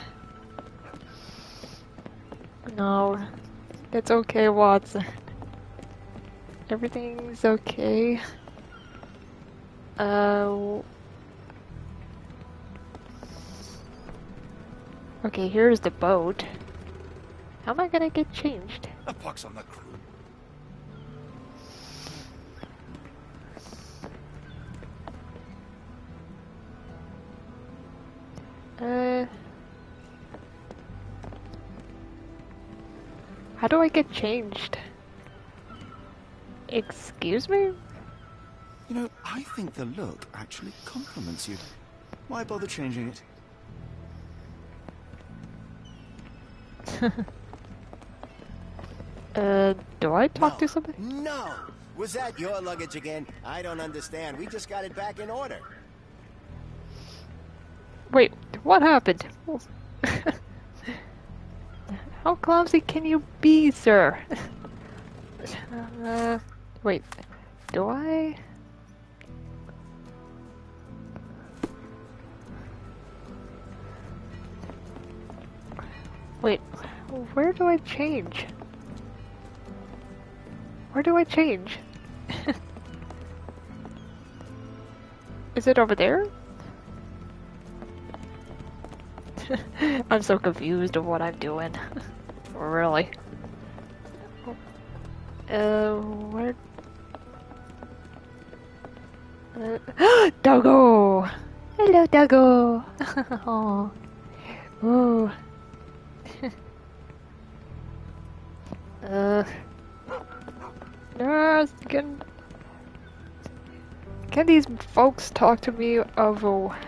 [SPEAKER 1] No, it's okay, Watson. Everything's okay. Okay, here's the boat. How am I gonna get changed?
[SPEAKER 5] A pox on the crew.
[SPEAKER 1] How do I get changed? Excuse me?
[SPEAKER 2] You know, I think the look actually compliments you. Why bother changing it?
[SPEAKER 1] Do I talk to somebody?
[SPEAKER 10] No! Was that your luggage again? I don't understand. We just got it back in order.
[SPEAKER 1] Wait, what happened? How clumsy can you be, sir? Wait, do I? Wait, where do I change? Where do I change? Is it over there? I'm so confused of what I'm doing. Really. Where? Doggo! Hello, Doggo! Oh. Ooh. Can these folks talk to me of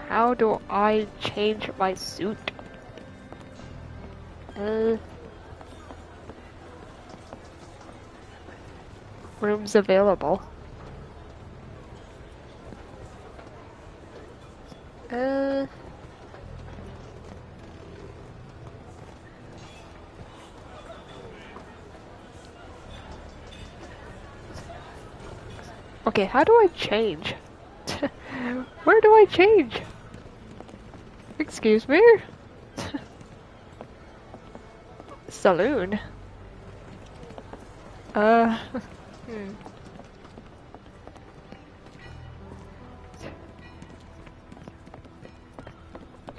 [SPEAKER 1] how do I change my suit? Rooms available. Uh... Okay, how do I change? Where do I change? Excuse me? Saloon? Hmm.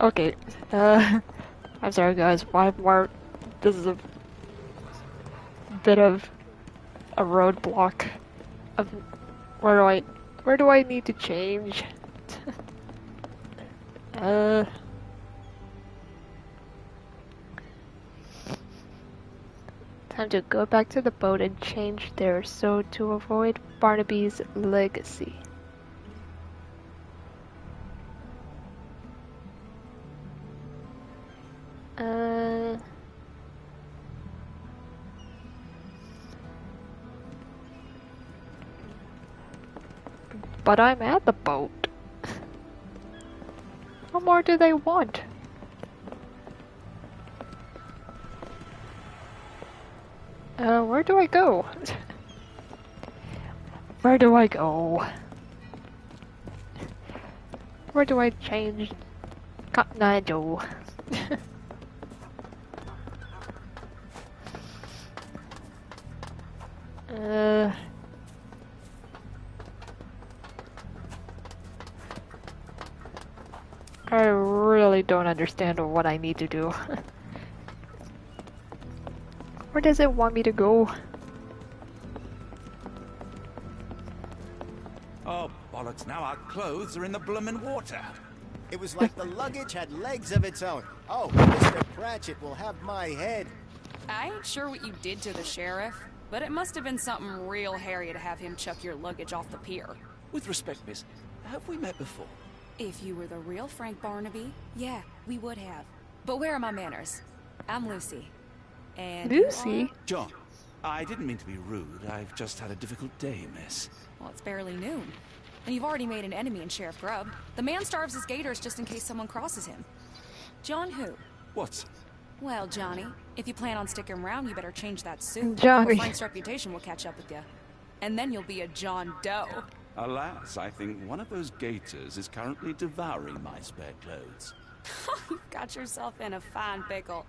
[SPEAKER 1] Okay, I'm sorry guys, 5 more. This is a bit of a roadblock of where do I need to change? Time to go back to the boat and change there so to avoid Barnaby's legacy. But I'm at the boat. What more do they want? Where do I go? Where do I go? Where do I change? Cotton Eye Joe. I really don't understand what I need to do. Where does it want me to go?
[SPEAKER 5] Oh, bollocks, now our clothes are in the bloomin' water.
[SPEAKER 10] It was like the luggage had legs of its own. Oh, Mr. Cratchit will have my head.
[SPEAKER 11] I ain't sure what you did to the sheriff, but it must have been something real hairy to have him chuck your luggage off the pier.
[SPEAKER 5] With respect, miss, have we met before?
[SPEAKER 11] If you were the real Frank Barnaby, yeah, we would have. But where are my manners? I'm Lucy. And
[SPEAKER 1] Lucy?
[SPEAKER 5] John, I didn't mean to be rude. I've just had a difficult day, miss.
[SPEAKER 11] Well, it's barely noon. And you've already made an enemy in Sheriff Grubb. The man starves his gators just in case someone crosses him. John who?
[SPEAKER 5] What's...
[SPEAKER 11] Well, Johnny, if you plan on sticking around, you better change that suit.
[SPEAKER 1] Johnny.
[SPEAKER 11] Or Frank's reputation will catch up with you. And then you'll be a John Doe.
[SPEAKER 5] Alas, I think one of those gators is currently devouring my spare clothes.
[SPEAKER 11] You've got yourself in a fine pickle.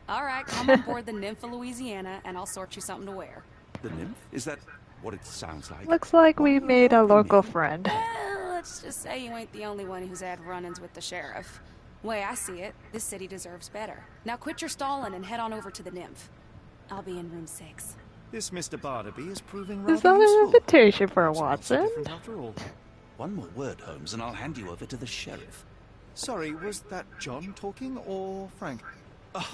[SPEAKER 11] All right, come on board the Nymph of Louisiana, and I'll sort you something to wear.
[SPEAKER 5] The nymph? Is that what it sounds like?
[SPEAKER 1] Looks like we made a local friend.
[SPEAKER 11] Well, let's just say you ain't the only one who's had run-ins with the sheriff. Way I see it, this city deserves better. Now quit your stalling and head on over to the Nymph. I'll be in room 6.
[SPEAKER 2] This Mr. Barnaby is proving
[SPEAKER 1] Is
[SPEAKER 2] rather
[SPEAKER 1] that an
[SPEAKER 2] useful.
[SPEAKER 1] invitation for
[SPEAKER 2] Perhaps not so
[SPEAKER 1] Watson?
[SPEAKER 2] different after all.
[SPEAKER 5] One more word, Holmes, and I'll hand you over to the sheriff.
[SPEAKER 2] Sorry, was that John talking or Frank?
[SPEAKER 5] Oh,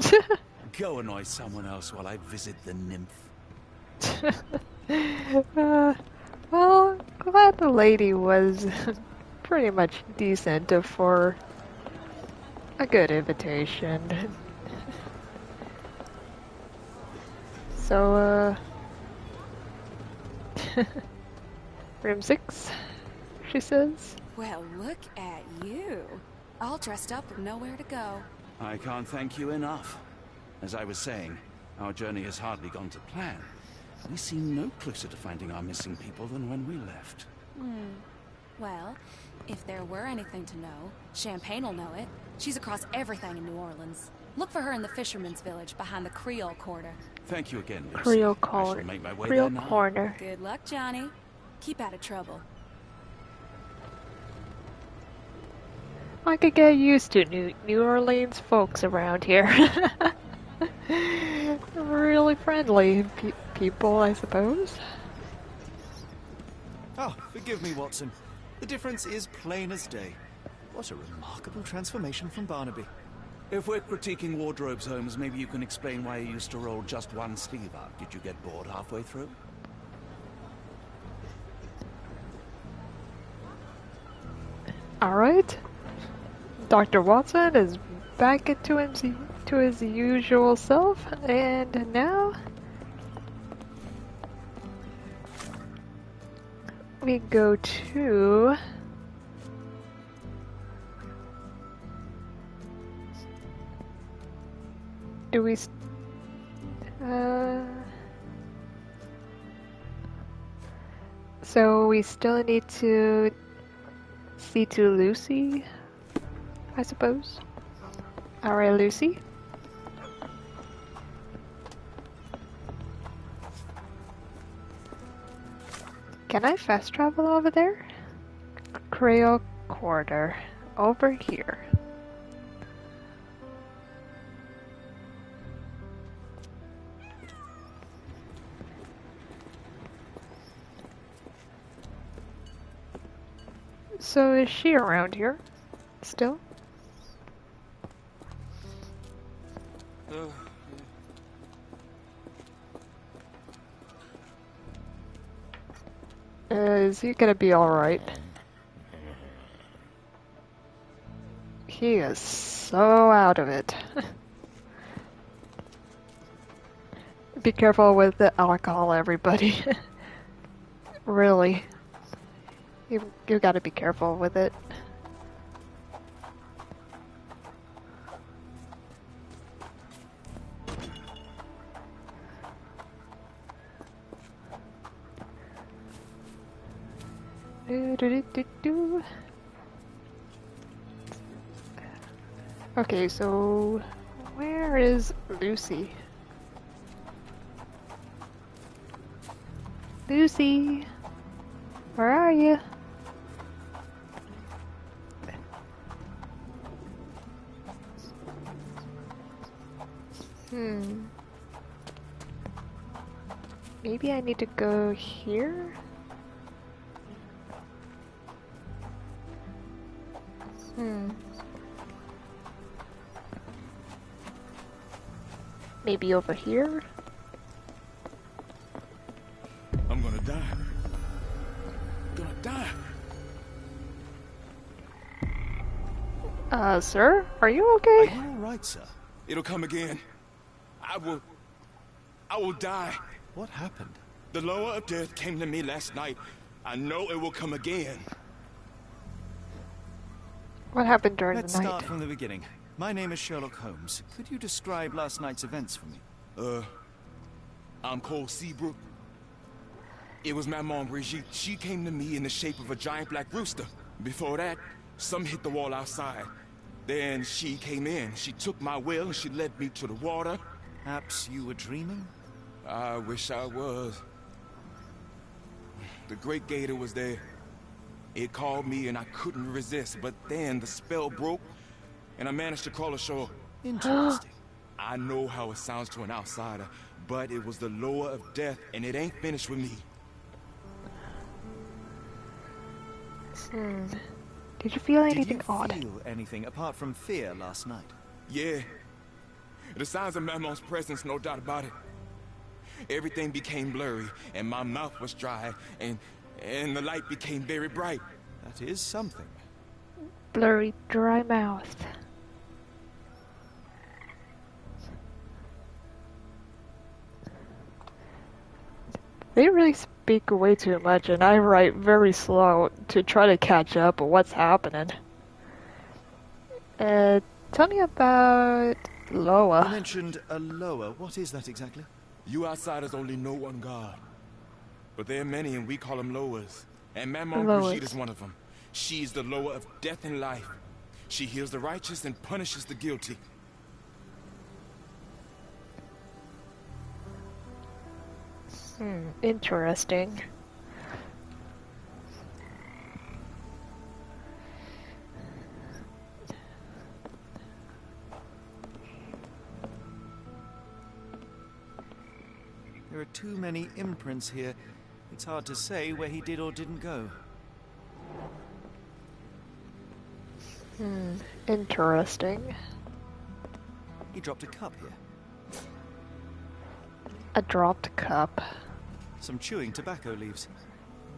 [SPEAKER 5] go annoy someone else while I visit the nymph.
[SPEAKER 1] Well, glad the lady was pretty much decent for a good invitation. So, room 6, she says.
[SPEAKER 11] Well, look at you. All dressed up with nowhere to go.
[SPEAKER 5] I can't thank you enough. As I was saying, our journey has hardly gone to plan. We seem no closer to finding our missing people than when we left.
[SPEAKER 11] Well, if there were anything to know, Champagne will know it. She's across everything in New Orleans. Look for her in the fisherman's village behind the Creole Quarter.
[SPEAKER 5] Thank you again, Lucy.
[SPEAKER 1] Creole
[SPEAKER 5] I
[SPEAKER 1] Corner.
[SPEAKER 5] shall make my way
[SPEAKER 1] Creole
[SPEAKER 5] there now.
[SPEAKER 1] Corner.
[SPEAKER 11] Good luck, Johnny. Keep out of trouble.
[SPEAKER 1] I could get used to New Orleans folks around here. Really friendly people, I suppose.
[SPEAKER 2] Oh, forgive me, Watson. The difference is plain as day. What a remarkable transformation from Barnaby.
[SPEAKER 5] If we're critiquing wardrobes, Holmes, maybe you can explain why you used to roll just one sleeve up. Did you get bored halfway through?
[SPEAKER 1] Alright. Dr. Watson is back into his usual self, and now we go to Do we... So we still need to see to Lucy, I suppose. Alright, Lucy. Can I fast travel over there? Creole Quarter. Over here. So is she around here? Still? Is he gonna be alright? He is so out of it. Be careful with the alcohol, everybody. Really. You gotta be careful with it. Okay, so where is Lucy? Lucy, where are you? Maybe I need to go here? Maybe over here?
[SPEAKER 5] I'm gonna die. Gonna die.
[SPEAKER 1] Sir? Are you okay?
[SPEAKER 2] Are you alright, sir?
[SPEAKER 5] It'll come again. I will die.
[SPEAKER 2] What happened?
[SPEAKER 5] The lower of death came to me last night. I know it will come again.
[SPEAKER 1] What happened during
[SPEAKER 2] Let's
[SPEAKER 1] the night?
[SPEAKER 2] start from the beginning. My name is Sherlock Holmes. Could you describe last night's events for me?
[SPEAKER 5] I'm Cole Seabrook. It was my mom, Brigitte. She came to me in the shape of a giant black rooster. Before that, some hit the wall outside. Then she came in. She took my will and she led me to the water.
[SPEAKER 2] Perhaps you were dreaming?
[SPEAKER 5] I wish I was. The Great Gator was there. It called me and I couldn't resist, but then the spell broke and I managed to crawl ashore.
[SPEAKER 2] Interesting.
[SPEAKER 5] I know how it sounds to an outsider, but it was the lower of death and it ain't finished with me.
[SPEAKER 1] Did you feel anything odd?
[SPEAKER 2] Did you feel anything apart from fear last night?
[SPEAKER 5] Yeah. The signs of Mamon's presence, no doubt about it. Everything became blurry, and my mouth was dry, and the light became very bright.
[SPEAKER 2] That is something.
[SPEAKER 1] Blurry, dry mouth. They really speak way too much, and I write very slow to try to catch up with what's happening. Tell me about Loa.
[SPEAKER 2] You mentioned a Loa. What is that exactly?
[SPEAKER 5] You outsiders only know one God. But there are many, and we call them Loas. And Maman
[SPEAKER 1] Loas.
[SPEAKER 5] Brigitte is one of them. She's the lower of death and life. She heals the righteous and punishes the guilty.
[SPEAKER 1] Interesting.
[SPEAKER 2] There are too many imprints here. It's hard to say where he did or didn't go.
[SPEAKER 1] Interesting.
[SPEAKER 2] He dropped a cup here.
[SPEAKER 1] A dropped cup.
[SPEAKER 2] Some chewing tobacco leaves.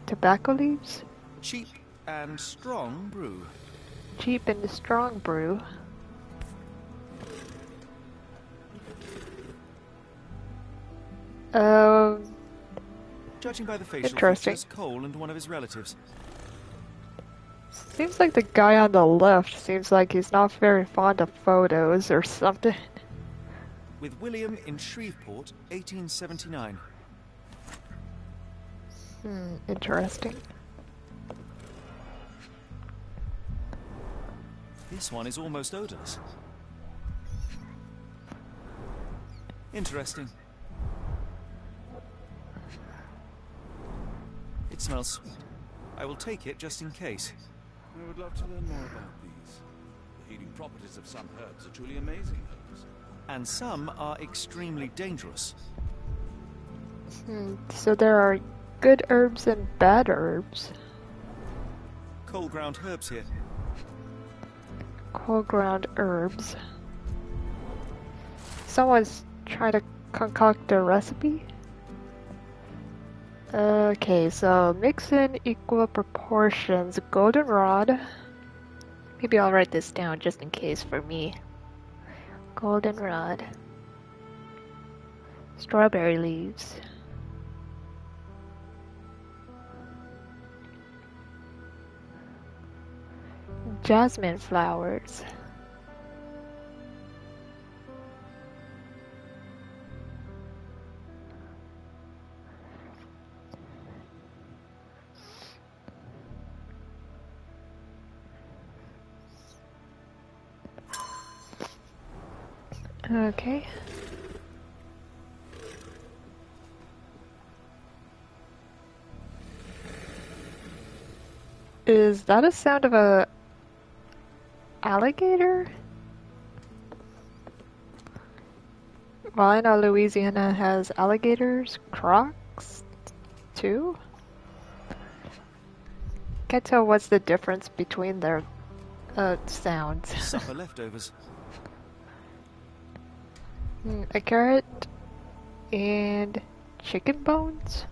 [SPEAKER 1] Tobacco leaves?
[SPEAKER 2] Cheap and strong brew.
[SPEAKER 1] Cheap and strong brew.
[SPEAKER 2] Judging by the facial
[SPEAKER 1] Interesting.
[SPEAKER 2] features, Cole and one of his relatives.
[SPEAKER 1] Seems like the guy on the left seems like he's not very fond of photos or something.
[SPEAKER 2] with William in Shreveport, 1879.
[SPEAKER 1] Interesting.
[SPEAKER 2] This one is almost odorless. Interesting. It smells sweet. I will take it just in case.
[SPEAKER 7] I would love to learn more about these. The healing properties of some herbs are truly amazing, Holmes.
[SPEAKER 2] And some are extremely dangerous.
[SPEAKER 1] So there are good herbs and bad herbs.
[SPEAKER 2] Cold ground herbs here.
[SPEAKER 1] Cold ground herbs. Someone's trying to concoct a recipe? Okay, so mix in equal proportions goldenrod. Maybe I'll write this down just in case for me. Goldenrod. Strawberry leaves. Jasmine flowers. Okay. Is that a sound of a alligator? Well, I know Louisiana has alligators, crocs, too. Can't tell what's the difference between their sounds.
[SPEAKER 2] Supper leftovers.
[SPEAKER 1] A carrot and chicken bones.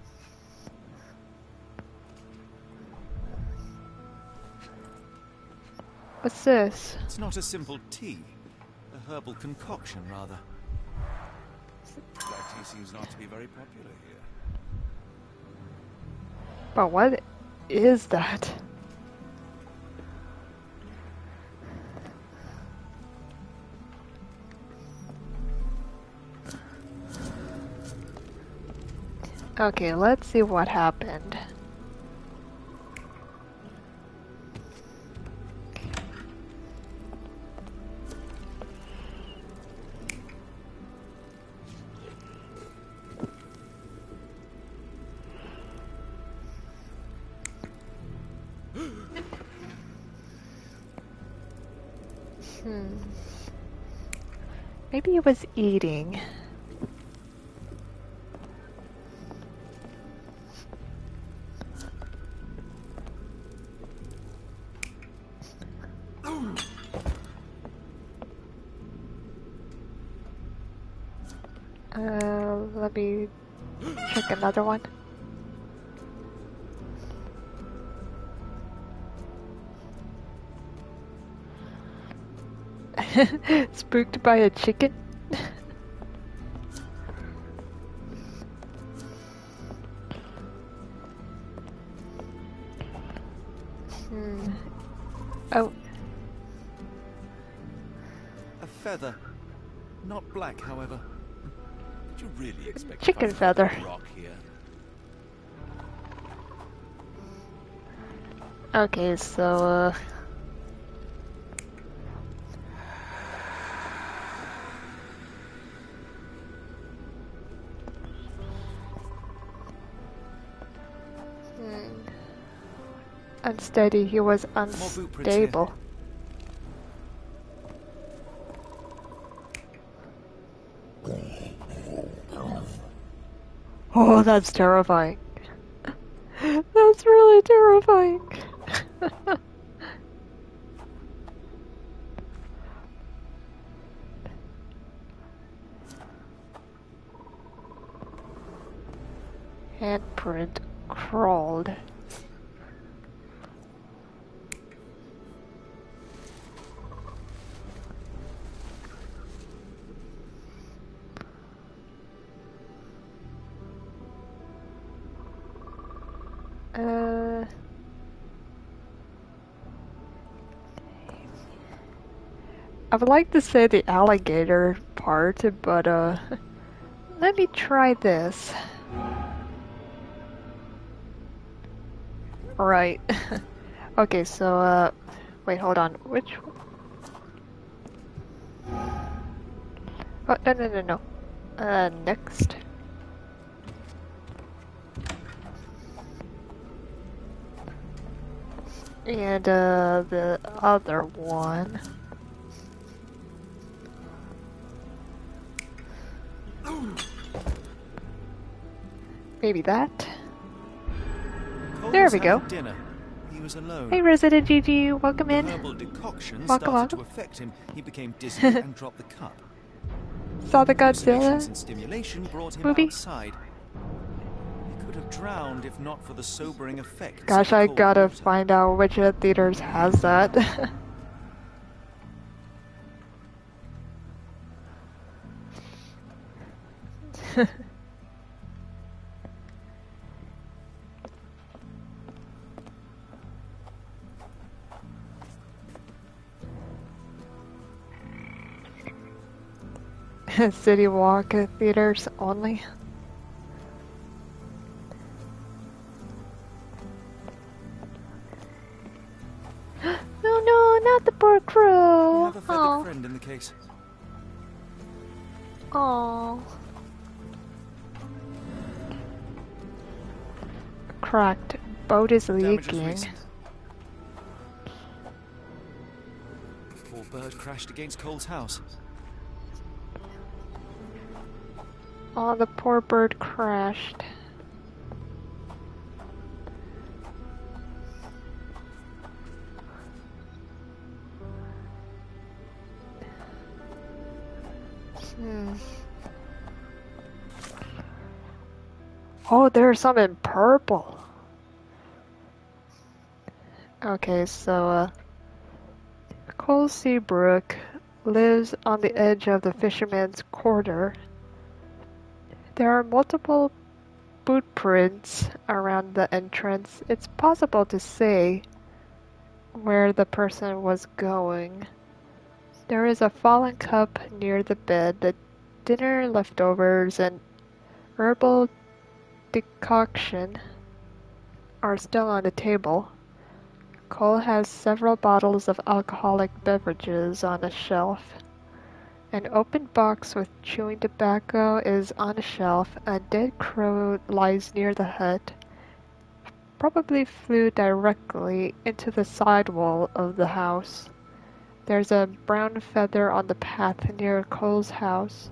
[SPEAKER 1] What's this?
[SPEAKER 2] It's not a simple tea. A herbal concoction, rather.
[SPEAKER 7] Black tea seems not to be very popular here.
[SPEAKER 1] But what is that? Okay, let's see what happened. Maybe he was eating. Let me check another one. Spooked by a chicken? Oh.
[SPEAKER 2] A feather. Not black, however.
[SPEAKER 7] Did you really expect
[SPEAKER 1] Chicken
[SPEAKER 7] to find
[SPEAKER 1] feather.
[SPEAKER 7] a rock here?
[SPEAKER 1] Okay, so unsteady, he was unstable. Oh, that's terrifying. That's really terrifying. Handprint crawled. I would like to say the alligator part, but let me try this. Right. Okay, so wait, hold on. Which? Oh, no. Next. And the other one. Maybe that.
[SPEAKER 2] Cole
[SPEAKER 1] There
[SPEAKER 2] was
[SPEAKER 1] we go.
[SPEAKER 2] having dinner. He was alone.
[SPEAKER 1] Hey, Resident GG, welcome in.
[SPEAKER 2] The herbal decoction
[SPEAKER 1] Welcome,
[SPEAKER 2] started
[SPEAKER 1] welcome.
[SPEAKER 2] to affect him. He became dizzy and dropped the cup.
[SPEAKER 1] Saw the
[SPEAKER 2] Hallucinations
[SPEAKER 1] Godzilla
[SPEAKER 2] and stimulation brought him
[SPEAKER 1] movie.
[SPEAKER 2] outside. He could have drowned if not for the sobering effects.
[SPEAKER 1] Gosh,
[SPEAKER 2] of
[SPEAKER 1] I
[SPEAKER 2] cold
[SPEAKER 1] gotta
[SPEAKER 2] water.
[SPEAKER 1] find out which theaters has that. City Walk theaters only. No, not the poor
[SPEAKER 2] We
[SPEAKER 1] crow.
[SPEAKER 2] have a feathered friend in the case.
[SPEAKER 1] Oh. Cracked. Boat is
[SPEAKER 2] Damage was
[SPEAKER 1] leaking.
[SPEAKER 2] recent. Poor bird crashed against Cole's house.
[SPEAKER 1] Oh, the poor bird crashed. Oh, there's some in purple. Okay, so, Cole Seabrook lives on the edge of the fisherman's quarter. There are multiple boot prints around the entrance. It's possible to say where the person was going. There is a fallen cup near the bed. The dinner leftovers and herbal decoction are still on the table. Cole has several bottles of alcoholic beverages on a shelf. An open box with chewing tobacco is on a shelf. A dead crow lies near the hut. Probably flew directly into the side wall of the house. There's a brown feather on the path near Cole's house.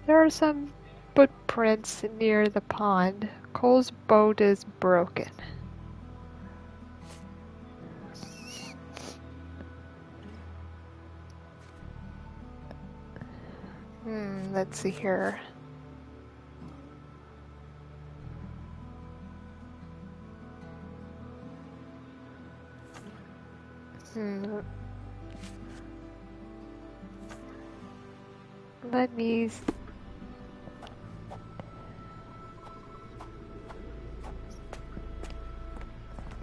[SPEAKER 1] There are some footprints near the pond. Cole's boat is broken. Let's see here.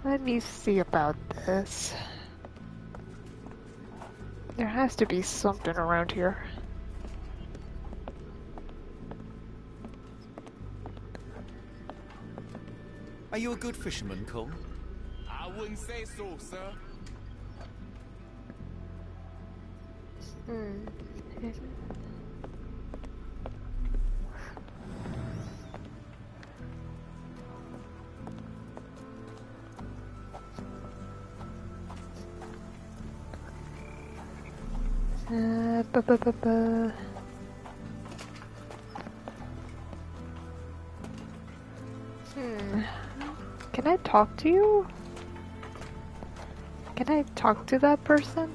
[SPEAKER 1] Let me see about this. There has to be something around here.
[SPEAKER 2] Are you a good fisherman, Cole?
[SPEAKER 5] I wouldn't say so, sir.
[SPEAKER 1] Can I talk to you? Can I talk to that person?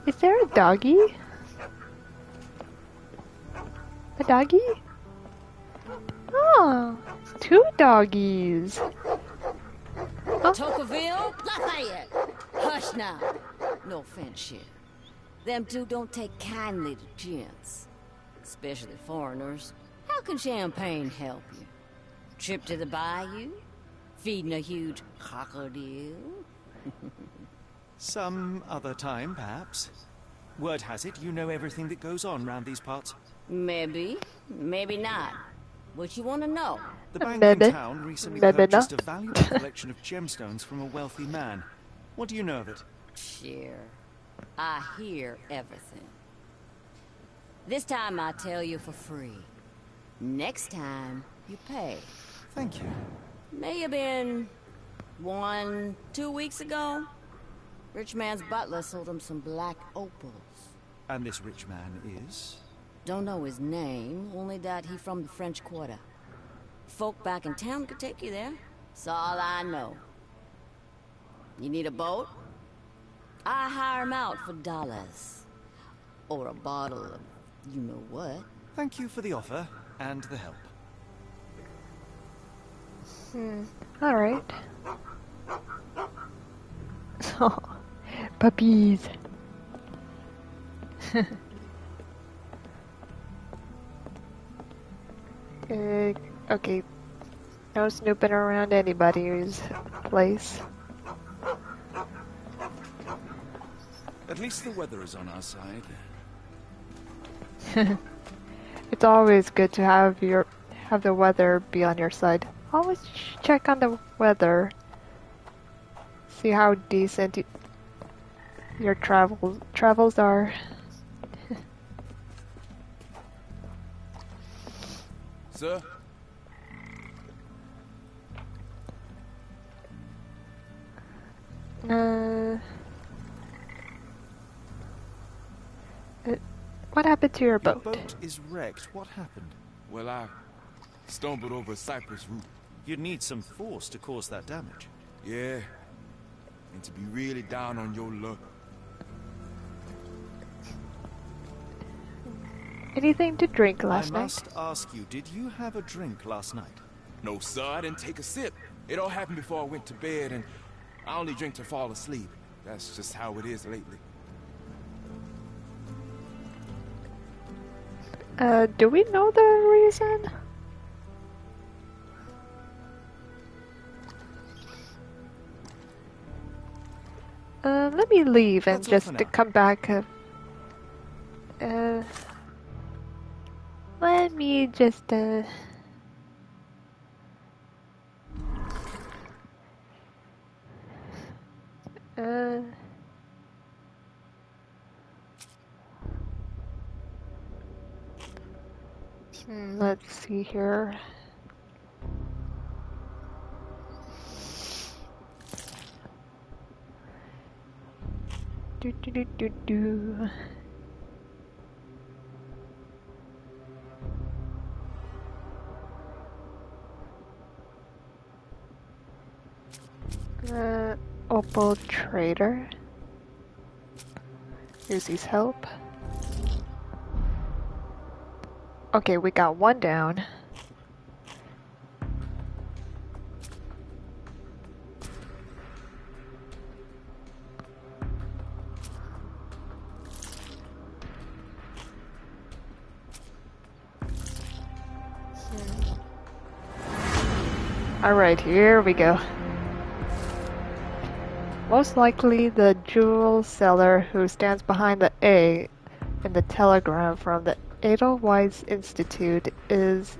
[SPEAKER 1] Is there a doggy? A doggy? Oh, two doggies. Oh.
[SPEAKER 12] Tocqueville, Lafayette. Hush now. No offense, shit. Them two don't take kindly to gents, especially foreigners. How can champagne help you? Trip to the bayou? Feeding a huge crocodile?
[SPEAKER 2] Some other time, perhaps. Word has it, you know everything that goes on round these parts.
[SPEAKER 12] Maybe, maybe not. What you want to know?
[SPEAKER 2] The bank in town recently purchased a valuable collection of gemstones from a wealthy man. What do you know of it?
[SPEAKER 12] Sure. I hear everything. This time I tell you for free. Next time, you pay.
[SPEAKER 2] Thank you.
[SPEAKER 12] May have been 1, 2 weeks ago. Rich man's butler sold him some black opals.
[SPEAKER 2] And this rich man is?
[SPEAKER 12] Don't know his name, only that he from the French Quarter. Folk back in town could take you there. That's all I know. You need a boat? I hire him out for dollars. Or a bottle of you-know-what.
[SPEAKER 2] Thank you for the offer and the help.
[SPEAKER 1] Alright. Oh, puppies. Okay. No snooping around anybody's place.
[SPEAKER 7] At least the weather is on our side.
[SPEAKER 1] It's always good to have the weather be on your side. Always check on the weather. See how decent your travels are.
[SPEAKER 5] Sir?
[SPEAKER 1] What happened to your boat?
[SPEAKER 2] Your boat is wrecked. What happened?
[SPEAKER 5] Well, I stumbled over a cypress root.
[SPEAKER 2] You'd need some force to cause that damage.
[SPEAKER 5] Yeah. And to be really down on your luck.
[SPEAKER 1] Anything to drink last night?
[SPEAKER 2] I must ask you, did you have a drink last night?
[SPEAKER 5] No, sir, I didn't take a sip. It all happened before I went to bed, and I only drink to fall asleep. That's just how it is lately.
[SPEAKER 1] Do we know the reason? Let me leave and just to come back. Let me just, let's see here. Do. Opal Trader. Use his help. Okay, we got one down. Alright, here we go. Most likely the jewel seller who stands behind the A in the telegram from the Edelweiss Institute is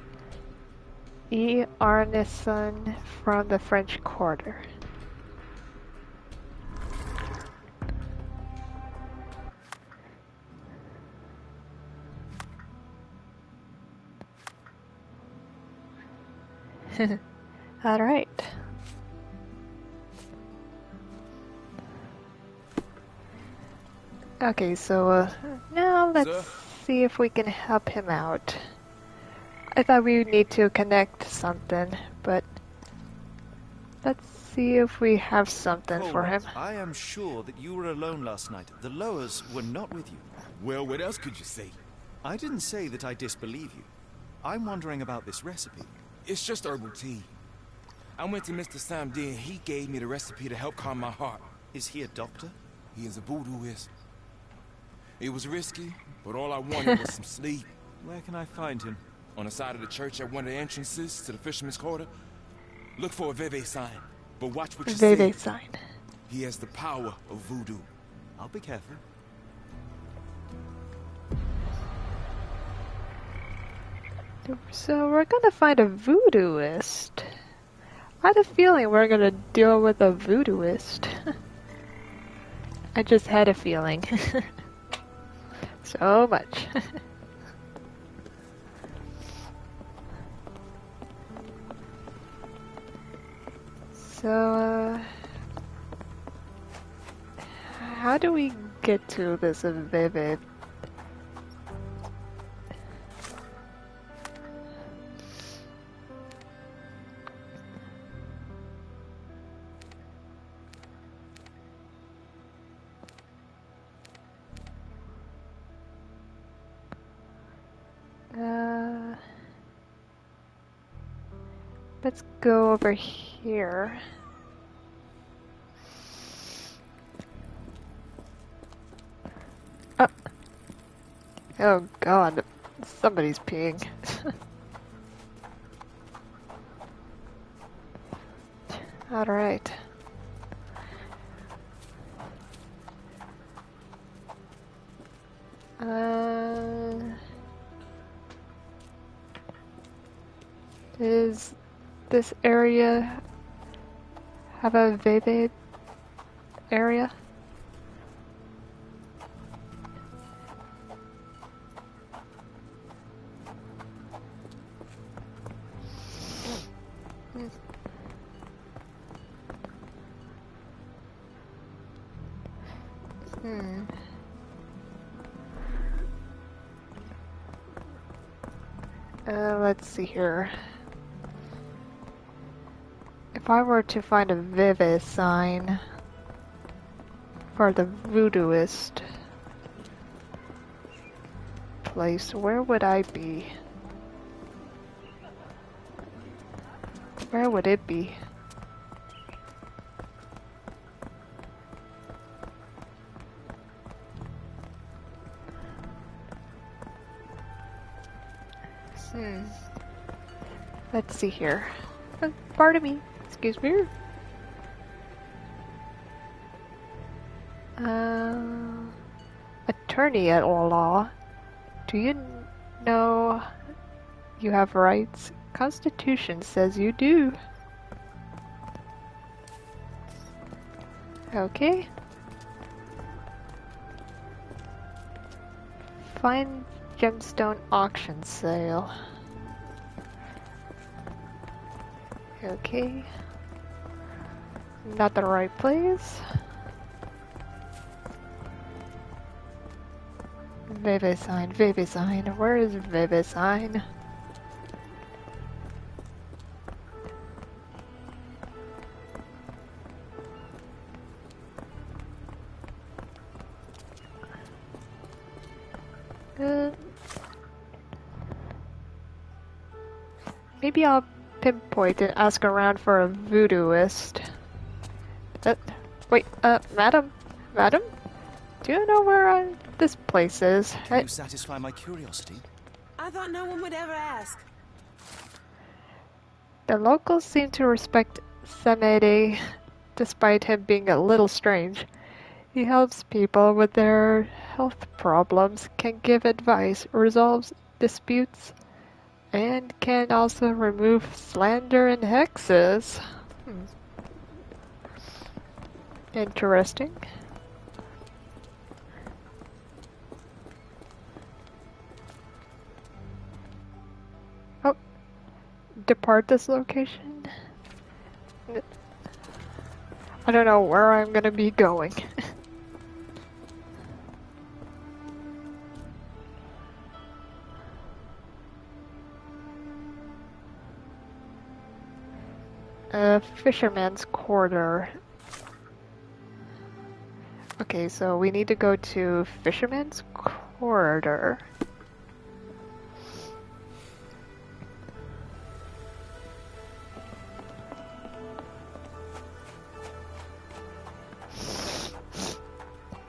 [SPEAKER 1] E. Arneson from the French Quarter. Alright. Okay, so now let's see if we can help him out. I thought we would need to connect something, but let's see if we have something for him.
[SPEAKER 2] I am sure that you were alone last night. The Lowers were not with you.
[SPEAKER 5] Well, what else could you say?
[SPEAKER 2] I didn't say that I disbelieve you. I'm wondering about this recipe.
[SPEAKER 5] It's just herbal tea. I went to Mr. Samdi and he gave me the recipe to help calm my heart.
[SPEAKER 2] Is he a doctor?
[SPEAKER 5] He is a voodooist. It was risky, but all I wanted was some sleep.
[SPEAKER 2] Where can I find him?
[SPEAKER 5] On the side of the church at one of the entrances to the Fisherman's Quarter. Look for a Veve sign, but watch what you say.
[SPEAKER 1] Veve sign.
[SPEAKER 5] He has the power of voodoo.
[SPEAKER 2] I'll be careful.
[SPEAKER 1] So we're gonna find a voodooist. I had a feeling we're gonna deal with a voodooist. I just had a feeling. So much. So, how do we get to this vivid? Let's go over here. Oh, oh God, somebody's peeing. All right. Does this area have a vivid area? Let's see here. If I were to find a vivid sign for the voodooist place, where would I be? Where would it be? Let's see here. Pardon me. Excuse me. Attorney at law. Do you know you have rights? Constitution says you do. Okay. Find gemstone auction sale. Okay. Not the right place. Vivisign, Vivisign. Where is Vivisign? Maybe I'll pinpoint and ask around for a voodooist. Wait, madam? Madam? Do you know where this place is?
[SPEAKER 2] Can you satisfy my curiosity?
[SPEAKER 13] I thought no one would ever ask.
[SPEAKER 1] The locals seem to respect Samedi, despite him being a little strange. He helps people with their health problems, can give advice, resolves disputes, and can also remove slander and hexes. Interesting. Oh, depart this location? I don't know where I'm gonna be going. Fisherman's Quarter. Okay, so we need to go to Fisherman's Quarter.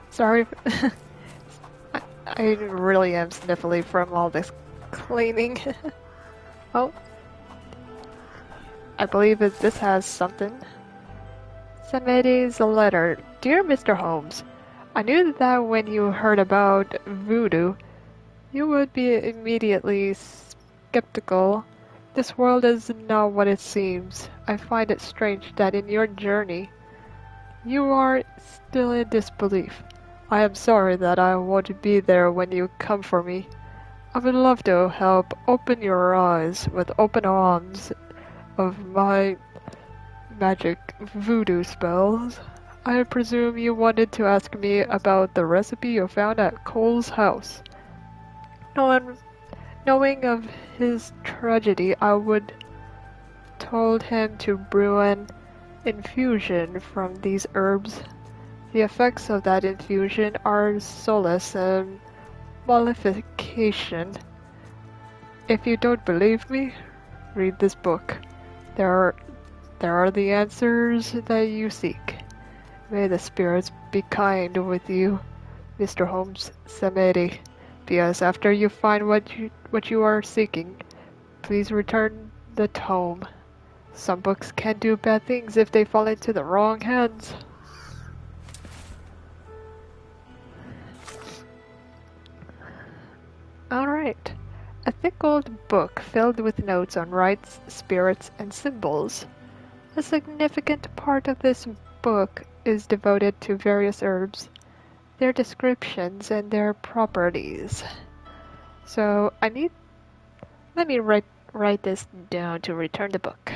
[SPEAKER 1] Sorry. I really am sniffly from all this cleaning. Oh. I believe this has something. Somebody's letter. Dear Mr. Holmes, I knew that when you heard about voodoo, you would be immediately skeptical. This world is not what it seems. I find it strange that in your journey, you are still in disbelief. I am sorry that I won't be there when you come for me. I would love to help open your eyes with open arms of my magic voodoo spells. I presume you wanted to ask me about the recipe you found at Cole's house. Knowing of his tragedy, I would told him to brew an infusion from these herbs. The effects of that infusion are solace and mollification. If you don't believe me, read this book. There are the answers that you seek. May the spirits be kind with you, Mr. Holmes. Samedi. P.S. After you find what you are seeking, please return the tome. Some books can do bad things if they fall into the wrong hands. Alright. A thick old book filled with notes on rites, spirits, and symbols. A significant part of this book is devoted to various herbs, their descriptions, and their properties. So let me write this down to return the book.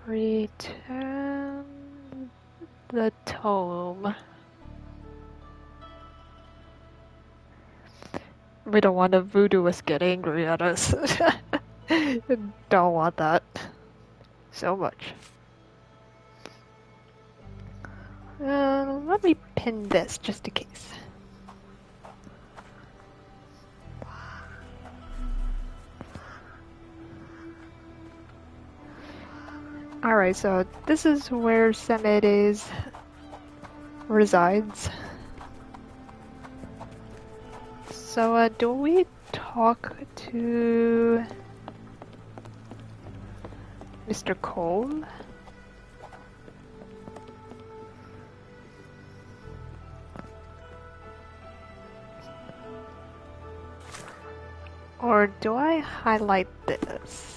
[SPEAKER 1] Return the tome. We don't want the voodooists get angry at us. Don't want that so much. Let me pin this just in case. Alright, so this is where Semides resides. So, do we talk to Mr. Cole? Or do I highlight this?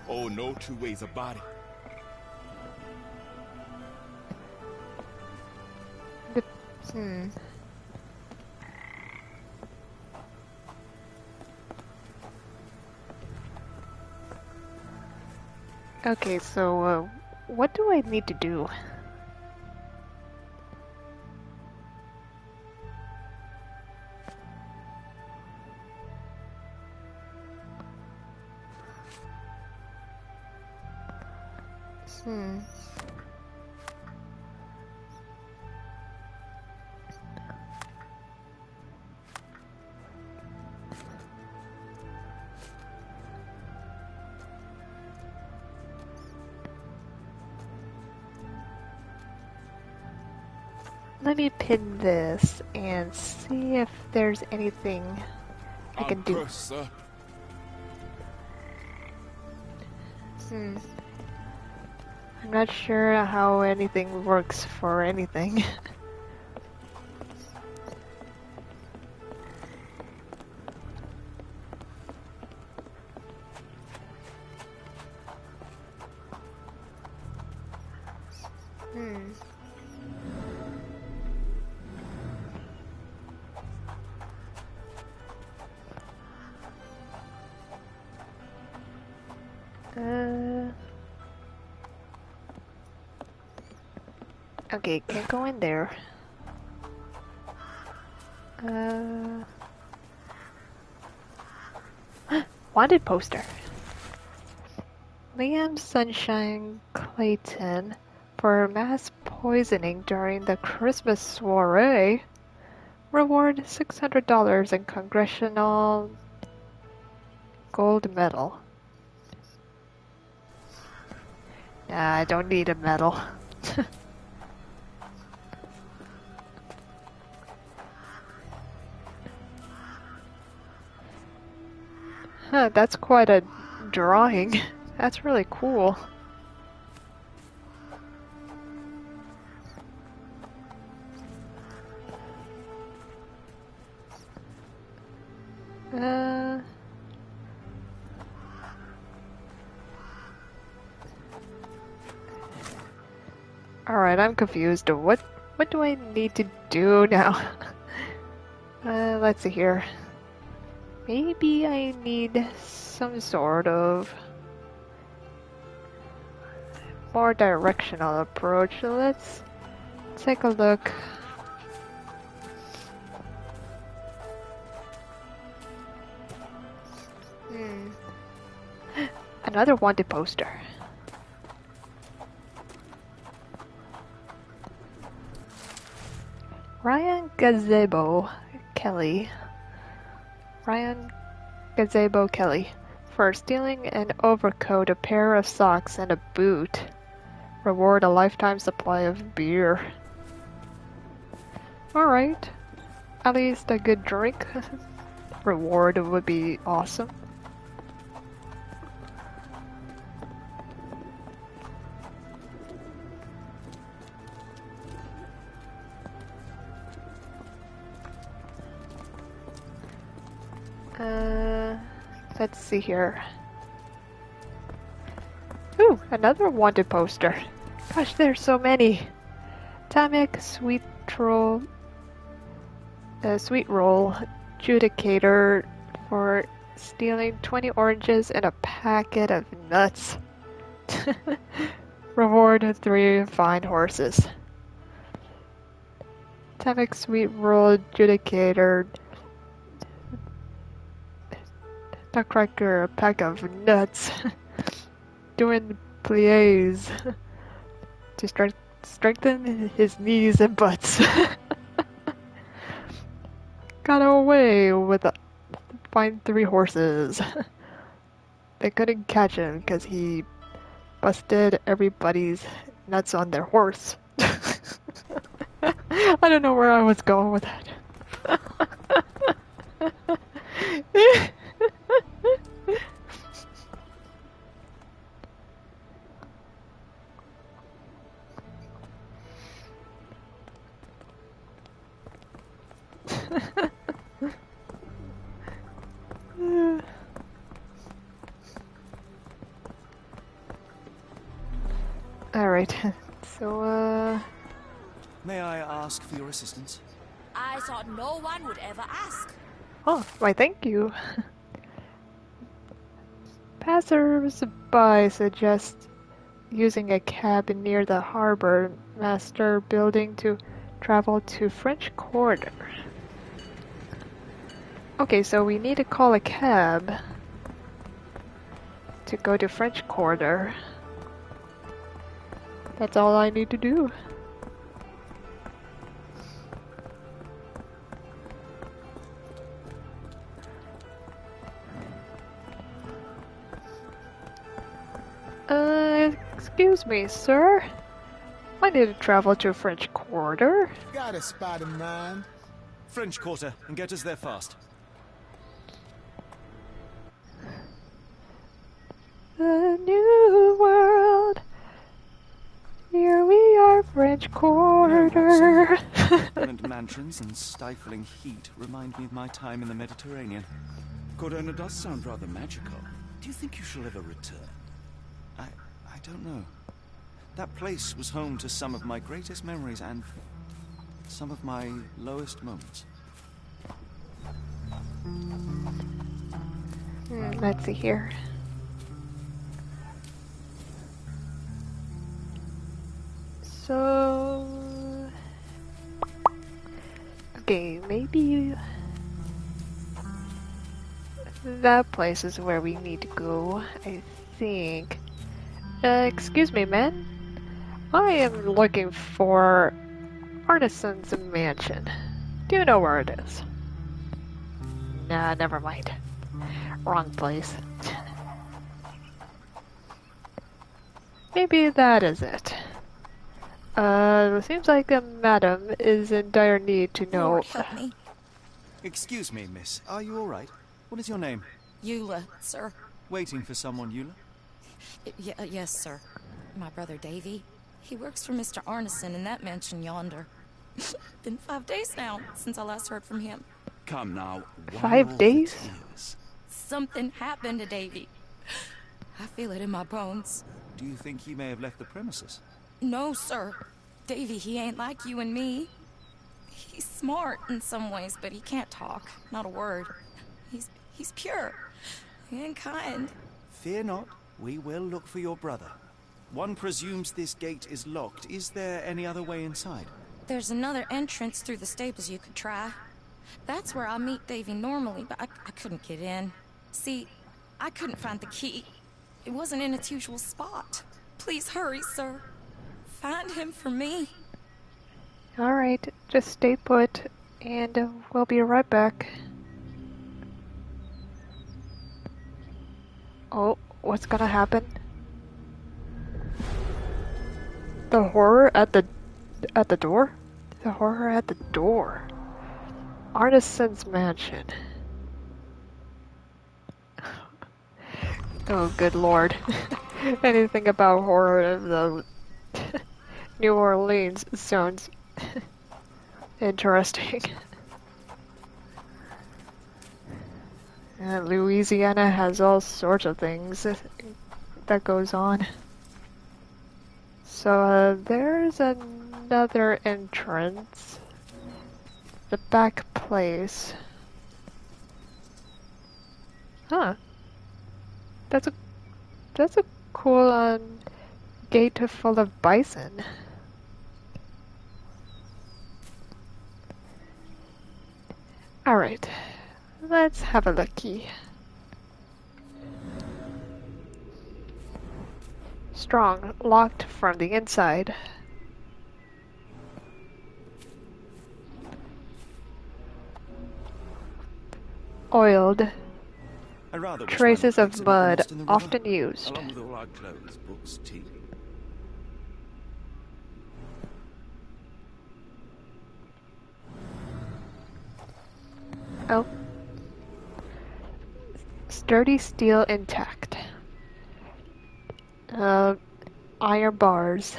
[SPEAKER 5] Oh, no two ways about it.
[SPEAKER 1] Okay, so, what do I need to do? Let me pin this and see if there's anything I can do.
[SPEAKER 5] Cursed, sir.
[SPEAKER 1] I'm not sure how anything works for anything. Okay, can't go in there. Wanted poster. Liam Sunshine Clayton for mass poisoning during the Christmas soiree. Reward $600 in Congressional Gold Medal. Nah, I don't need a medal. Huh, that's quite a drawing. That's really cool. Alright, I'm confused. What do I need to do now? Let's see here. Maybe I need some sort of more directional approach. So let's take a look. Another wanted poster. Ryan Gazebo Kelly. Ryan Gazebo Kelly. For stealing an overcoat, a pair of socks, and a boot. Reward a lifetime supply of beer. Alright. At least a good drink. Reward would be awesome. Let's see here. Ooh, another wanted poster. Gosh, there's so many. Tamek Sweet Roll Judicator for stealing 20 oranges and a packet of nuts. Reward 3 fine horses. Tamek Sweet Roll Judicator. Nutcracker, a pack of nuts. Doing plies to strengthen his knees and butts. Got away with a fine 3 horses. They couldn't catch him because he busted everybody's nuts on their horse. I don't know where I was going with that. Alright, so,
[SPEAKER 2] May I ask for your assistance?
[SPEAKER 14] I thought no one would ever ask.
[SPEAKER 1] oh, why thank you. Passers-by suggest using a cab near the harbor master building to travel to French Quarter. Okay, so we need to call a cab to go to French Quarter. That's all I need to do. Excuse me, sir. I need to travel to French Quarter.
[SPEAKER 4] Got a spot in mind.
[SPEAKER 2] French Quarter, and get us there fast.
[SPEAKER 1] The new world. Here we are, French Quarter.
[SPEAKER 2] Opulent mansions and stifling heat remind me of my time in the Mediterranean.
[SPEAKER 7] Corona does sound rather magical. Do you think you shall ever return?
[SPEAKER 2] I don't know. That place was home to some of my greatest memories and some of my lowest moments.
[SPEAKER 1] Let's see here. So... okay, maybe... that place is where we need to go, I think. Excuse me, man. I am looking for Artisan's Mansion. Do you know where it is? Nah, never mind. Wrong place. Maybe that is it. Seems like a madam is in dire need to know.
[SPEAKER 11] Lord, help me.
[SPEAKER 2] Excuse me, miss. Are you all right? What is your name?
[SPEAKER 15] Eula, sir.
[SPEAKER 2] Waiting for someone, Eula?
[SPEAKER 15] Yes, sir. My brother Davy. He works for Mr. Arneson in that mansion yonder. Been 5 days now since I last heard from him.
[SPEAKER 7] Come now.
[SPEAKER 1] 5 days?
[SPEAKER 15] Something happened to Davy. I feel it in my bones.
[SPEAKER 2] Do you think he may have left the premises?
[SPEAKER 15] No, sir. Davy, he ain't like you and me. He's smart in some ways, but he can't talk. Not a word. He's pure and kind.
[SPEAKER 2] Fear not. We will look for your brother. One presumes this gate is locked. Is there any other way inside?
[SPEAKER 15] There's another entrance through the stables you could try. That's where I meet Davy normally, but I couldn't get in. See, I couldn't find the key. It wasn't in its usual spot. Please hurry, sir. Find him for me.
[SPEAKER 1] Alright, just stay put, and we'll be right back. Oh, what's gonna happen? The horror at the door? The horror at the door. Arneson's mansion. Oh, good lord. Anything about horror of the New Orleans sounds interesting. Louisiana has all sorts of things that goes on. So there's another entrance. The back place. Huh. That's a cool gate full of bison. Alright, let's have a looky. Strong, locked from the inside. Oiled. Traces of mud, often used.
[SPEAKER 7] Along with all our clothes, books, tea.
[SPEAKER 1] Oh. Sturdy steel intact. Iron bars.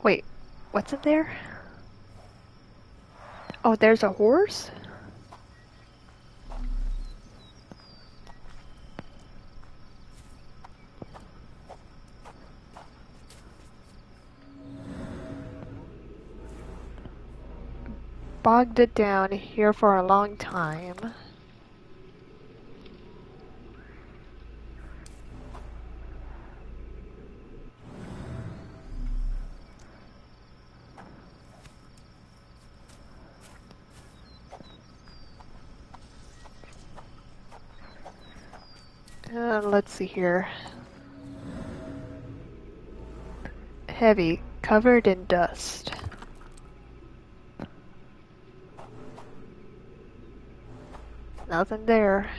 [SPEAKER 1] Wait, what's in there? Oh, there's a horse? Bogged it down here for a long time. Let's see here. Heavy, covered in dust. Nothing there.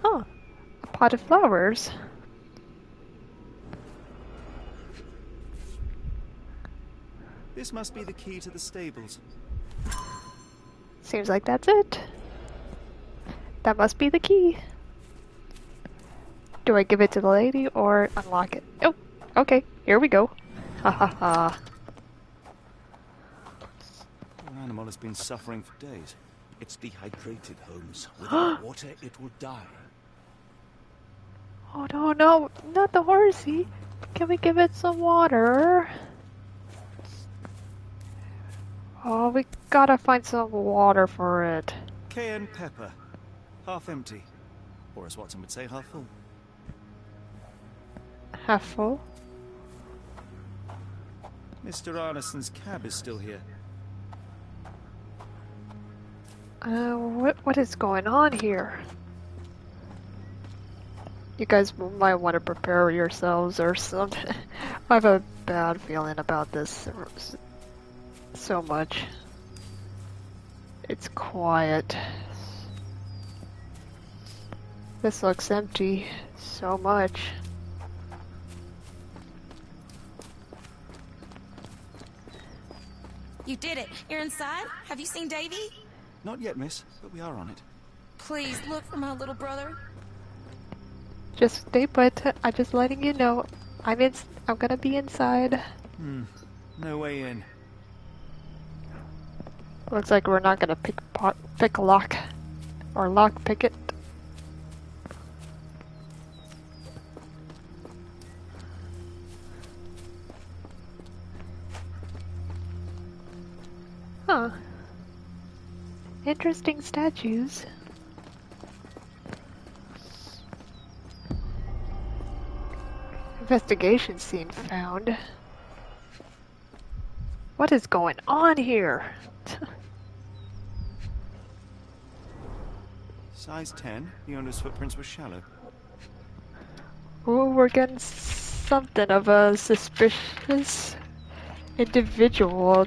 [SPEAKER 1] Oh, a pot of flowers.
[SPEAKER 2] This must be the key to the stables.
[SPEAKER 1] Seems like that's it. That must be the key. Do I give it to the lady or unlock it? Oh, okay, here we go. Ha ha ha.
[SPEAKER 2] Poor animal has been suffering for days.
[SPEAKER 7] It's dehydrated, Holmes. Without water, it will die.
[SPEAKER 1] Oh no, no, not the horsey. Can we give it some water? Oh, we gotta find some water for it.
[SPEAKER 2] Cayenne pepper. Half empty. Or as Watson would say, half full.
[SPEAKER 1] Half full?
[SPEAKER 2] Mr. Arneson's cab is still here.
[SPEAKER 1] What is going on here? You guys might want to prepare yourselves or something. I have a bad feeling about this so much. It's quiet. This looks empty so much.
[SPEAKER 15] You did it. You're inside? Have you seen Davy?
[SPEAKER 2] Not yet, miss, but we are on it.
[SPEAKER 15] Please, look for my little brother.
[SPEAKER 1] Just stay put. I'm just letting you know. I'm gonna be inside.
[SPEAKER 2] No way in.
[SPEAKER 1] Looks like we're not gonna pick a lock. Or lock pick it. Huh. Interesting statues. Investigation scene found. What is going on here?
[SPEAKER 2] Size 10. The owner's footprints were shallow.
[SPEAKER 1] Ooh, we're getting something of a suspicious individual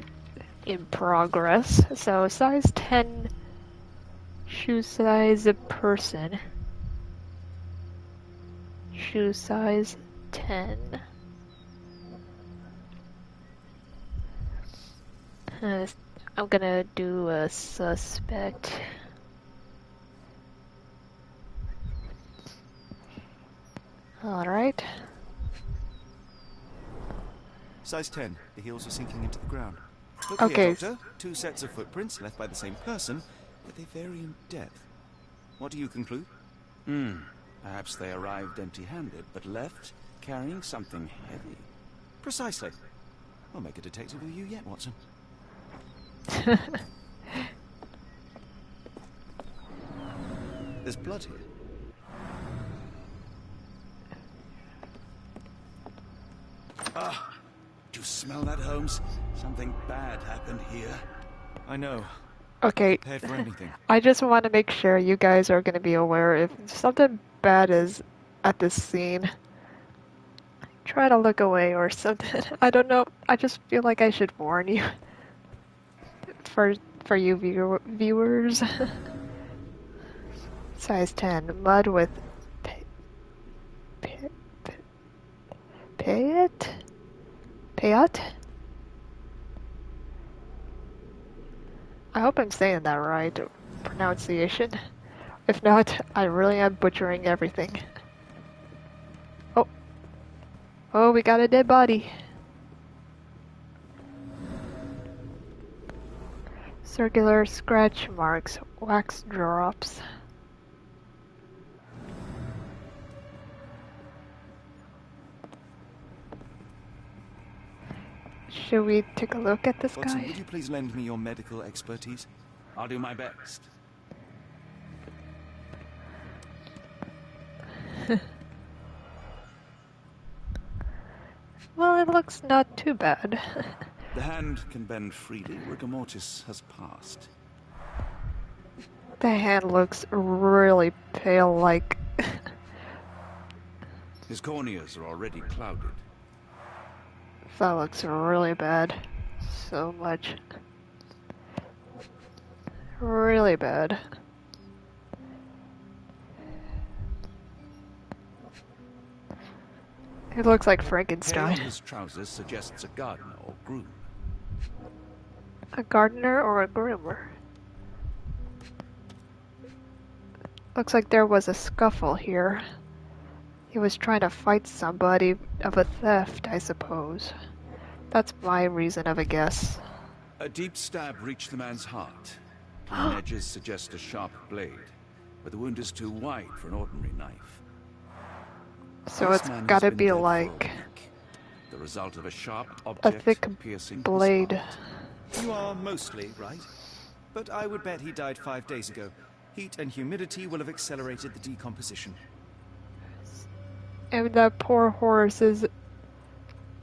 [SPEAKER 1] in progress. So, size 10 shoe size a person. Shoe size 10. I'm gonna do a suspect. Alright.
[SPEAKER 2] Size 10. The heels are sinking into the ground. Look
[SPEAKER 1] Okay.
[SPEAKER 2] here, Doctor. 2 sets of footprints left by the same person, but they vary in depth. What do you conclude?
[SPEAKER 7] Perhaps they arrived empty-handed, but left carrying something heavy.
[SPEAKER 2] Precisely. I'll make a detective of you yet, Watson. There's blood here.
[SPEAKER 7] Ah, do you smell that, Holmes? Something bad happened here.
[SPEAKER 2] I know.
[SPEAKER 1] Okay.
[SPEAKER 2] Prepared for anything.
[SPEAKER 1] I just want to make sure you guys are going to be aware if something bad is at this scene. Try to look away or something. I don't know. I just feel like I should warn you. For you viewers. Size 10. Mud with Payet? I hope I'm saying that right. Pronunciation. If not, I really am butchering everything. Oh, we got a dead body. Circular scratch marks, wax drops. Should we take a look at this
[SPEAKER 2] Watson,
[SPEAKER 1] guy?
[SPEAKER 2] would you please lend me your medical expertise?
[SPEAKER 7] I'll do my best.
[SPEAKER 1] Well, it looks not too bad.
[SPEAKER 7] The hand can bend freely. Rigor mortis has passed.
[SPEAKER 1] The hand looks really pale, like...
[SPEAKER 7] His corneas are already clouded.
[SPEAKER 1] That looks really bad. So much. Really bad. It looks like
[SPEAKER 7] Hair
[SPEAKER 1] Frankenstein.
[SPEAKER 7] on his trousers suggests a gardener or groom.
[SPEAKER 1] A gardener or a groomer? Looks like there was a scuffle here. He was trying to fight somebody of a theft, I suppose. That's my reason of a guess.
[SPEAKER 7] A deep stab reached the man's heart. Keen edges suggest a sharp blade, but the wound is too wide for an ordinary knife.
[SPEAKER 1] So
[SPEAKER 7] This
[SPEAKER 1] it's
[SPEAKER 7] man has
[SPEAKER 1] gotta
[SPEAKER 7] been
[SPEAKER 1] be
[SPEAKER 7] dead for a
[SPEAKER 1] like
[SPEAKER 7] week. The result of a sharp
[SPEAKER 1] a
[SPEAKER 7] object
[SPEAKER 1] thick
[SPEAKER 7] piercing his
[SPEAKER 1] blade.
[SPEAKER 7] heart.
[SPEAKER 2] You are mostly right. But I would bet he died 5 days ago. Heat and humidity will have accelerated the decomposition.
[SPEAKER 1] And that poor horse is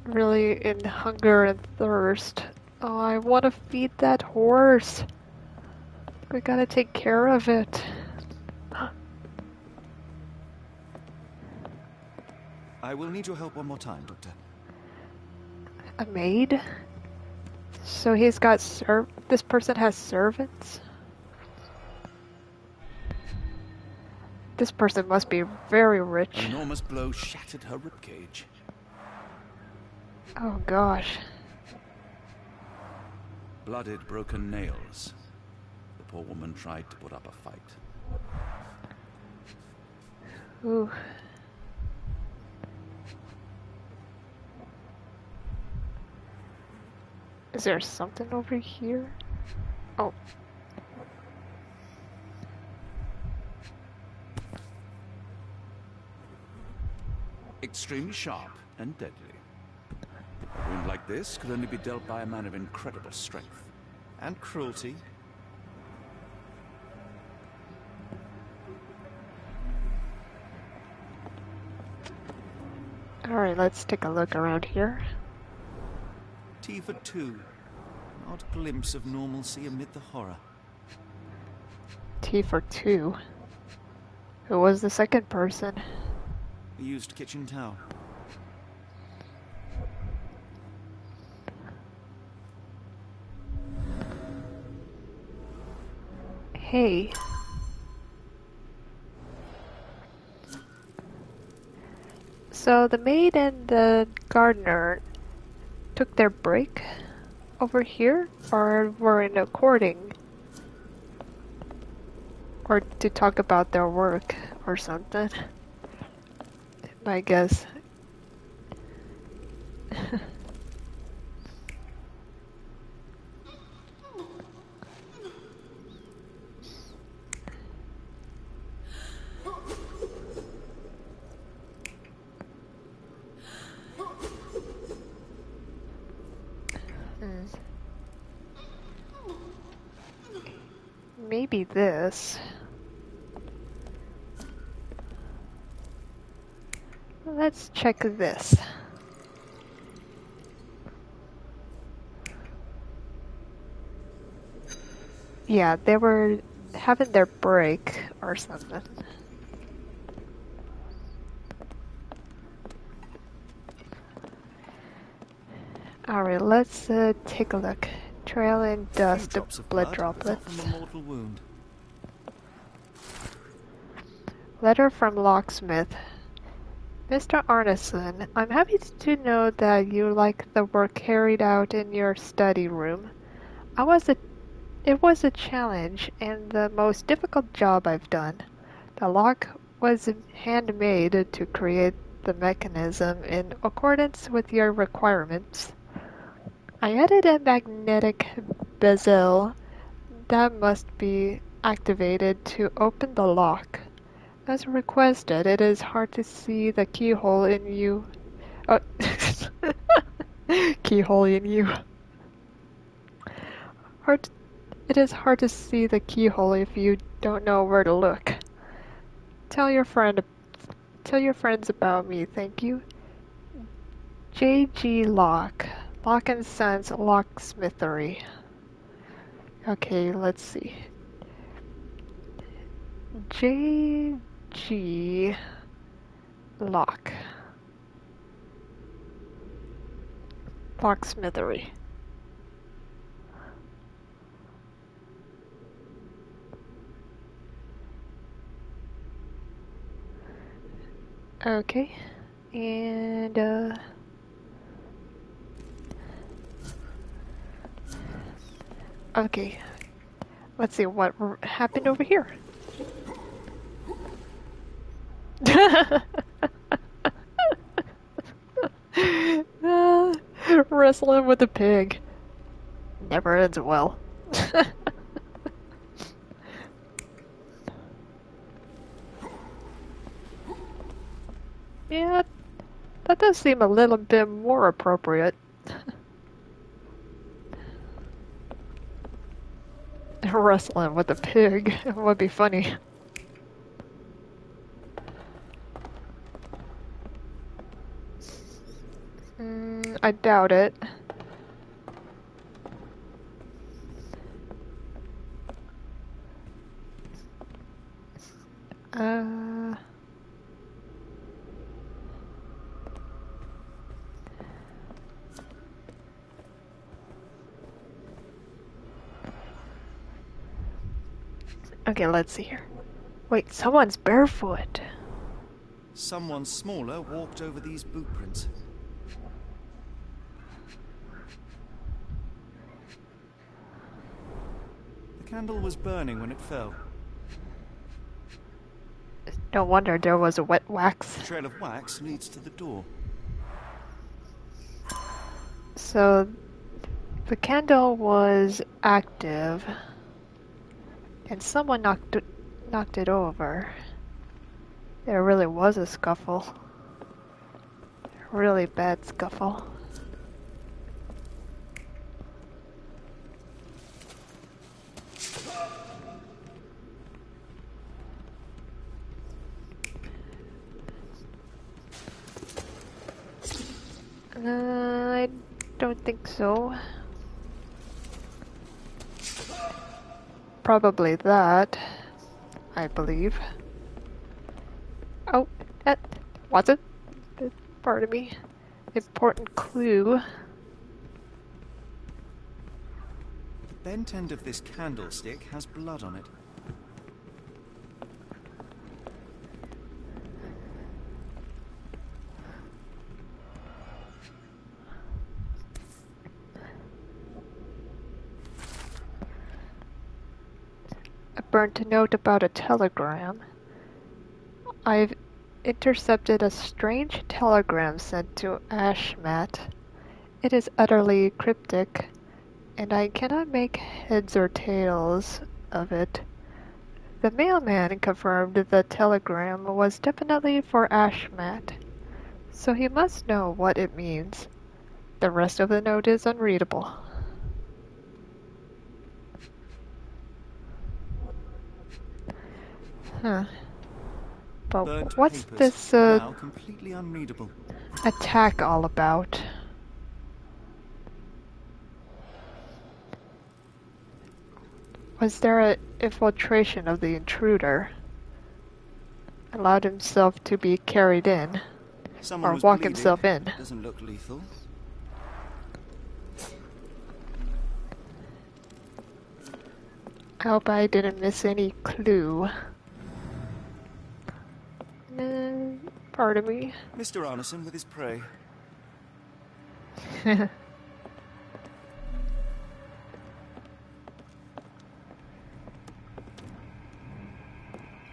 [SPEAKER 1] really in hunger and thirst. Oh, I want to feed that horse. We gotta take care of it.
[SPEAKER 2] I will need your help one more time, Doctor.
[SPEAKER 1] A maid? So he's got this person has servants? This person must be very rich.
[SPEAKER 7] An enormous blow shattered her ribcage.
[SPEAKER 1] Oh gosh.
[SPEAKER 7] blooded, broken nails. The poor woman tried to put up a fight.
[SPEAKER 1] Ooh. Is there something over here? Oh.
[SPEAKER 7] Extremely sharp and deadly. A wound like this could only be dealt by a man of incredible strength.
[SPEAKER 2] And cruelty.
[SPEAKER 1] Alright, let's take a look around here.
[SPEAKER 2] T for 2. An odd glimpse of normalcy amid the horror.
[SPEAKER 1] T for 2. Who was the second person?
[SPEAKER 2] A used kitchen towel.
[SPEAKER 1] Hey. So the maid and the gardener took their break over here, or were in a courting, or to talk about their work or something, I guess. Maybe this. Let's check this. Yeah, they were having their break or something. Alright, let's take a look. Trail in dust of blood droplets.
[SPEAKER 2] From a mortal wound.
[SPEAKER 1] Letter from Locksmith. Mr. Arneson, I'm happy to know that you like the work carried out in your study room. It was a challenge and the most difficult job I've done. The lock was handmade to create the mechanism in accordance with your requirements. I added a magnetic bezel that must be activated to open the lock. As requested, it is hard to see the keyhole in you. Oh, keyhole in you. It is hard to see the keyhole if you don't know where to look. Tell your friends about me, thank you. J.G. Locke. Locke and Sons Locksmithery. Okay, let's see. J.G. Locke. Locksmithery. Okay, and okay, let's see what happened over here. Wrestling with a pig never ends well. Yeah, that does seem a little bit more appropriate. Wrestling with a pig would be funny. I doubt it. Okay, let's see here. Wait, someone's barefoot.
[SPEAKER 2] Someone smaller walked over these boot prints. The candle was burning when it fell.
[SPEAKER 1] No wonder there was a wet wax.
[SPEAKER 2] The trail of wax leads to the door.
[SPEAKER 1] So the candle was active, and someone knocked it over. There really was a scuffle. A really bad scuffle. I don't think so. Probably that, I believe. Oh, that wasn't. Pardon me. Important clue.
[SPEAKER 2] The bent end of this candlestick has blood on it.
[SPEAKER 1] A burnt note about a telegram. I've intercepted a strange telegram sent to Ashmat. It is utterly cryptic, and I cannot make heads or tails of it. The mailman confirmed the telegram was definitely for Ashmat, so he must know what it means. The rest of the note is unreadable. Huh. But
[SPEAKER 2] Burnt
[SPEAKER 1] what's
[SPEAKER 2] papers,
[SPEAKER 1] this
[SPEAKER 2] now completely unreadable.
[SPEAKER 1] attack all about? Was there an infiltration of the intruder? Allowed himself to be carried in,
[SPEAKER 2] Someone
[SPEAKER 1] or
[SPEAKER 2] was
[SPEAKER 1] walk
[SPEAKER 2] bleeding.
[SPEAKER 1] himself in?
[SPEAKER 2] Doesn't look lethal.
[SPEAKER 1] I hope I didn't miss any clue. Pardon me.
[SPEAKER 2] Mr. Arneson with his prey.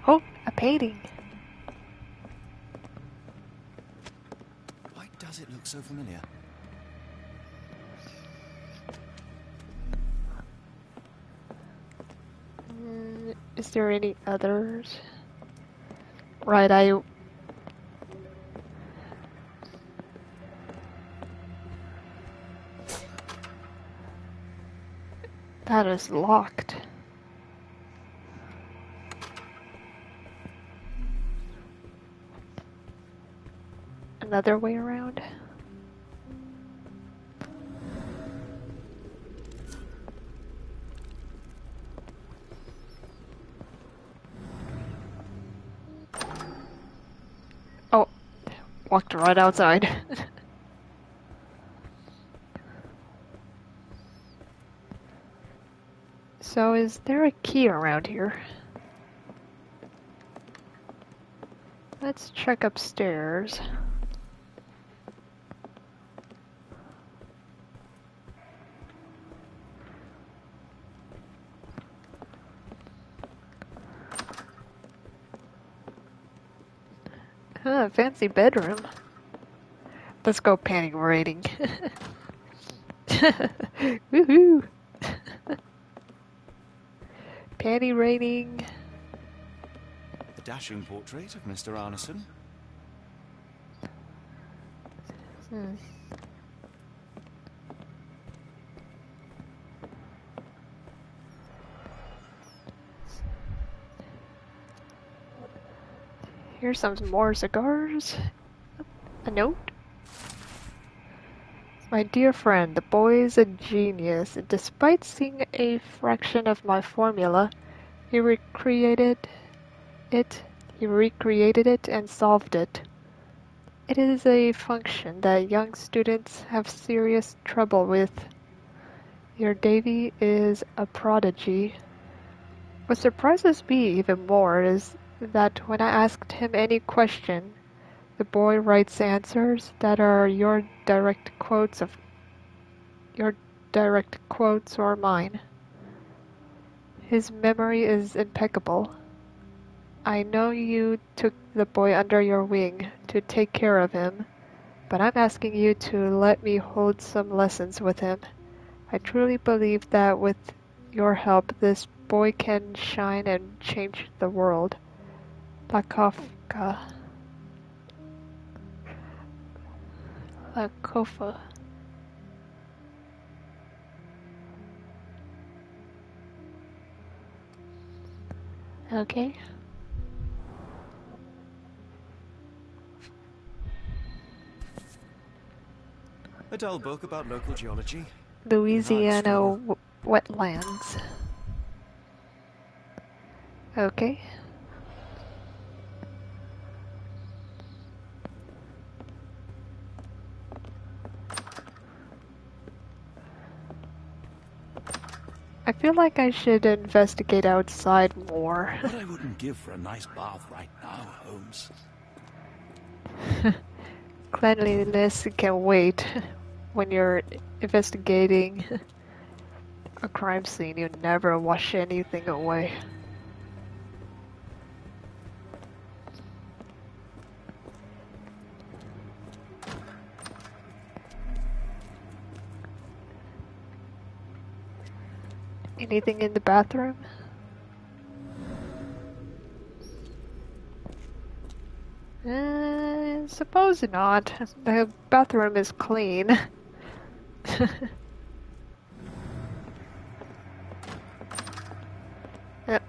[SPEAKER 1] Oh, a painting.
[SPEAKER 2] Why does it look so familiar?
[SPEAKER 1] Is there any others? Right, I... That is locked. Another way around? Oh, walked right outside. So is there a key around here? Let's check upstairs. Huh, fancy bedroom. Let's go panty raiding. Woohoo! Panty raiding.
[SPEAKER 2] A dashing portrait of Mr. Arneson.
[SPEAKER 1] Here's some more cigars. A note. My dear friend, the boy is a genius. Despite seeing a fraction of my formula, he recreated it and solved it. It is a function that young students have serious trouble with. Your Davy is a prodigy. What surprises me even more is that when I asked him any question, the boy writes answers that are your direct quotes or mine. His memory is impeccable. I know you took the boy under your wing to take care of him, but I'm asking you to let me hold some lessons with him. I truly believe that with your help, this boy can shine and change the world. Lakovka. Lakova. Okay.
[SPEAKER 2] A dull book about local geology.
[SPEAKER 1] Louisiana wetlands. Okay. I feel like I should investigate outside more.
[SPEAKER 7] What I wouldn't give for a nice bath right now, Holmes.
[SPEAKER 1] Cleanliness can wait. When you're investigating a crime scene, you never wash anything away. Anything in the bathroom? Suppose not. The bathroom is clean.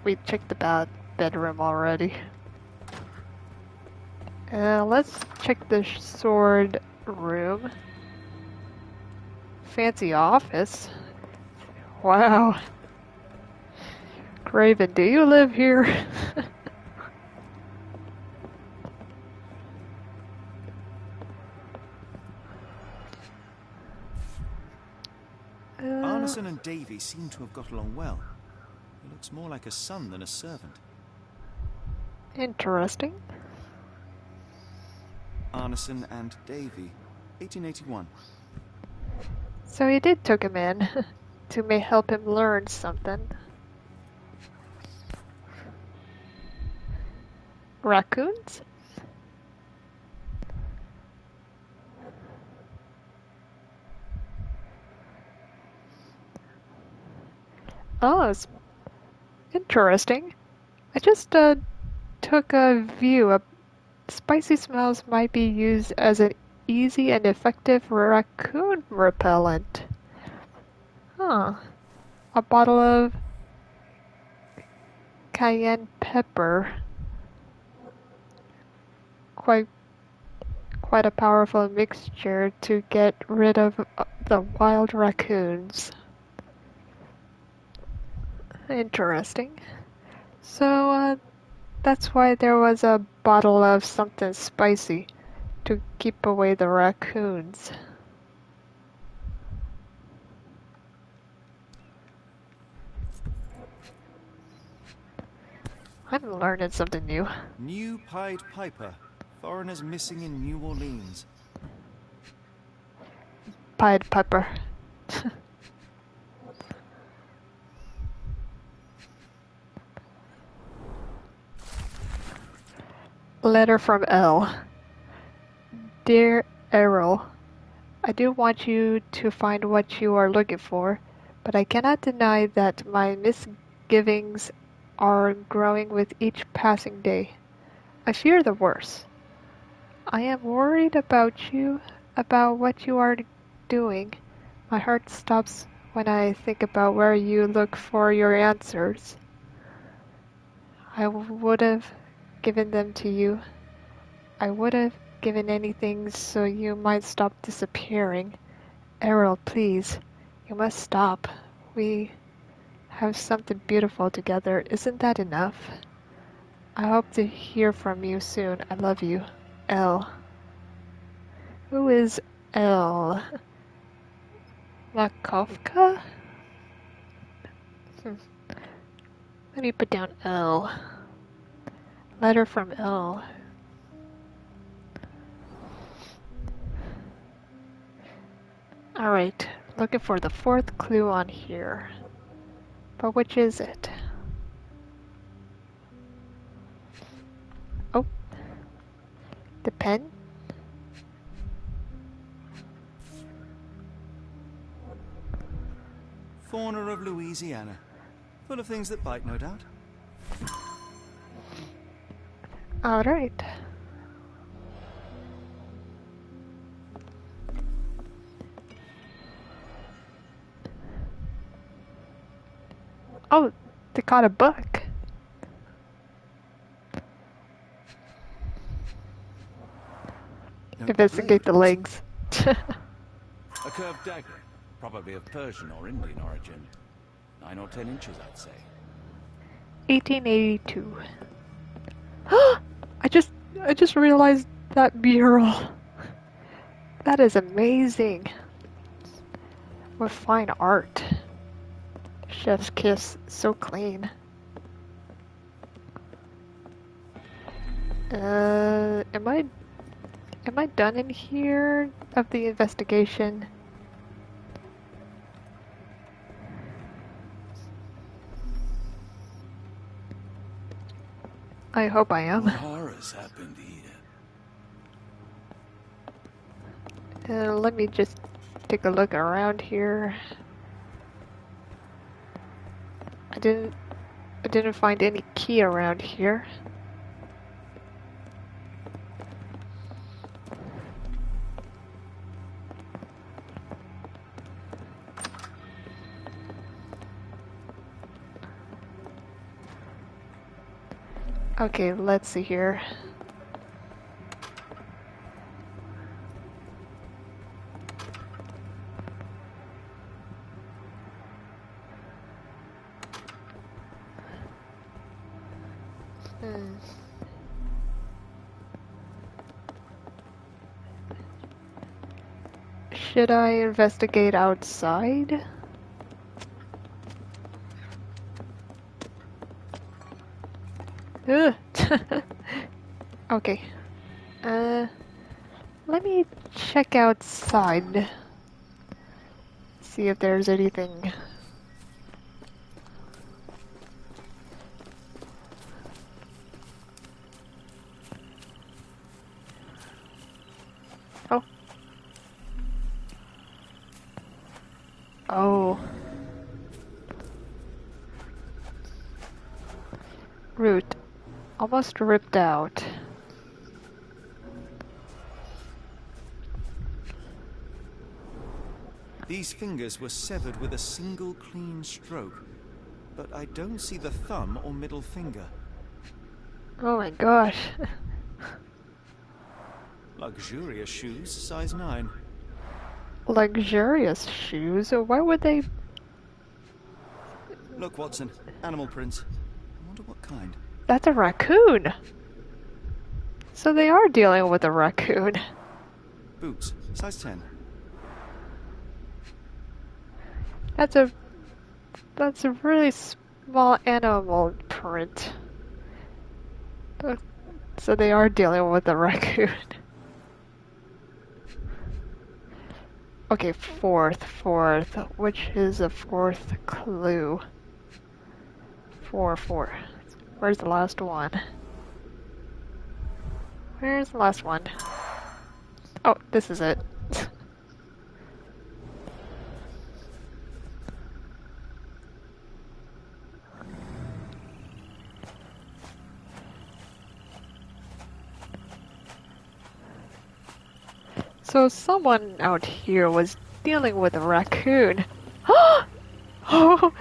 [SPEAKER 1] We checked the bedroom already. Let's check the sword room. Fancy office. Wow. Craven, do you live here?
[SPEAKER 2] Arneson and Davy seem to have got along well. He looks more like a son than a servant.
[SPEAKER 1] Interesting.
[SPEAKER 2] Arneson and Davy, 1881.
[SPEAKER 1] So he did took him in to may help him learn something. Raccoons? Oh, it's interesting. I just took a view. Spicy smells might be used as an easy and effective raccoon repellent. Huh. A bottle of cayenne pepper. Quite a powerful mixture to get rid of the wild raccoons. Interesting. So, that's why there was a bottle of something spicy to keep away the raccoons. I'm learning something new.
[SPEAKER 2] New Pied Piper. Foreigners missing in New Orleans.
[SPEAKER 1] Pied Piper. Letter from L. Dear Errol, I do want you to find what you are looking for, but I cannot deny that my misgivings are growing with each passing day. I fear the worst. I am worried about you, about what you are doing. My heart stops when I think about where you look for your answers. I would have given them to you. I would have given anything so you might stop disappearing. Errol, please, you must stop. We have something beautiful together. Isn't that enough? I hope to hear from you soon. I love you. L. Who is L? Lakovka? Let me put down L. Letter from L. Alright, looking for the fourth clue on here. But which is it? The pen?
[SPEAKER 2] Fauna of Louisiana. Full of things that bite, no doubt.
[SPEAKER 1] Alright. Oh, they caught a book. Investigate the legs.
[SPEAKER 7] A curved dagger, probably of Persian or Indian origin. 9 or 10 inches, I'd say.
[SPEAKER 1] 1882. I just realized that mural. That is amazing. What fine art. Chef's kiss, so clean. Am I done in here of the investigation? I hope I am.
[SPEAKER 7] What horrors happened here?
[SPEAKER 1] Let me just take a look around here. I didn't find any key around here. Okay, let's see here. Should I investigate outside? Ugh. Okay. Let me check outside. See if there's anything. Oh. Oh. Root. Almost ripped out.
[SPEAKER 2] These fingers were severed with a single clean stroke, but I don't see the thumb or middle finger.
[SPEAKER 1] Oh my gosh.
[SPEAKER 2] Luxurious shoes, size 9.
[SPEAKER 1] Luxurious shoes? Why would they...
[SPEAKER 2] Look, Watson, animal prints. I wonder what kind.
[SPEAKER 1] That's a raccoon! So they are dealing with a raccoon.
[SPEAKER 2] Boots, size 10.
[SPEAKER 1] That's a really small animal print. So they are dealing with a raccoon. Okay, fourth. Which is a fourth clue? 4. Where's the last one? Where's the last one? Oh, this is it. So someone out here was dealing with a raccoon. Oh,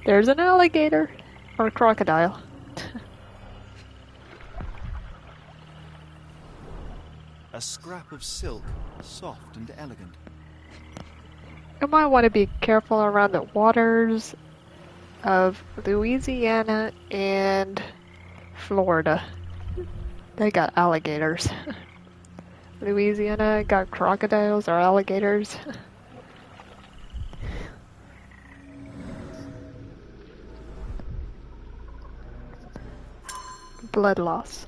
[SPEAKER 1] there's an alligator or a crocodile.
[SPEAKER 2] A scrap of silk, soft and elegant.
[SPEAKER 1] You might want to be careful around the waters of Louisiana and Florida. They got alligators. Louisiana got crocodiles or alligators. Blood loss.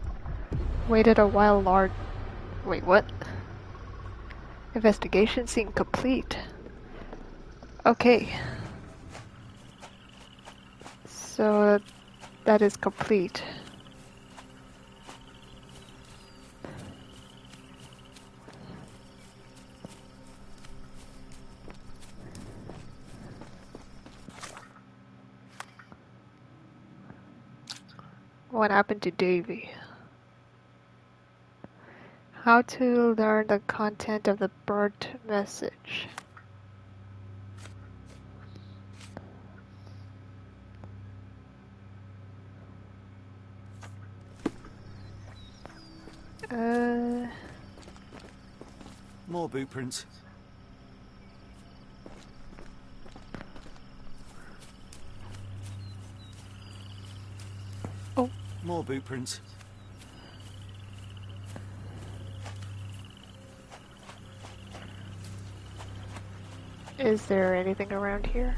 [SPEAKER 1] Waited a while large. Wait, what? Investigation scene complete. Okay. So that is complete. What happened to Davy? How to learn the content of the burnt message.
[SPEAKER 2] More boot prints.
[SPEAKER 1] Oh.
[SPEAKER 2] More boot prints.
[SPEAKER 1] Is there anything around here?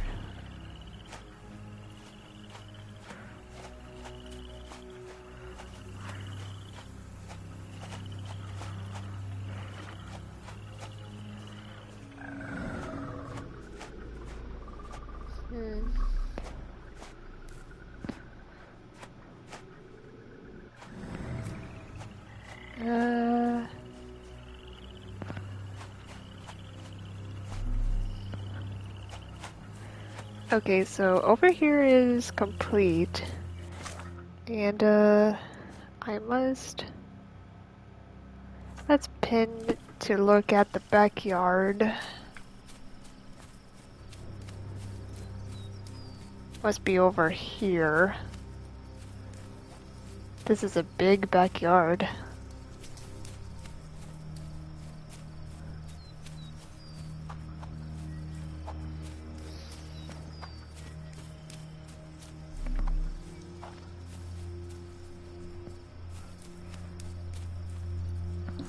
[SPEAKER 1] Okay, so over here is complete. And, let's pin to look at the backyard. Must be over here. This is a big backyard.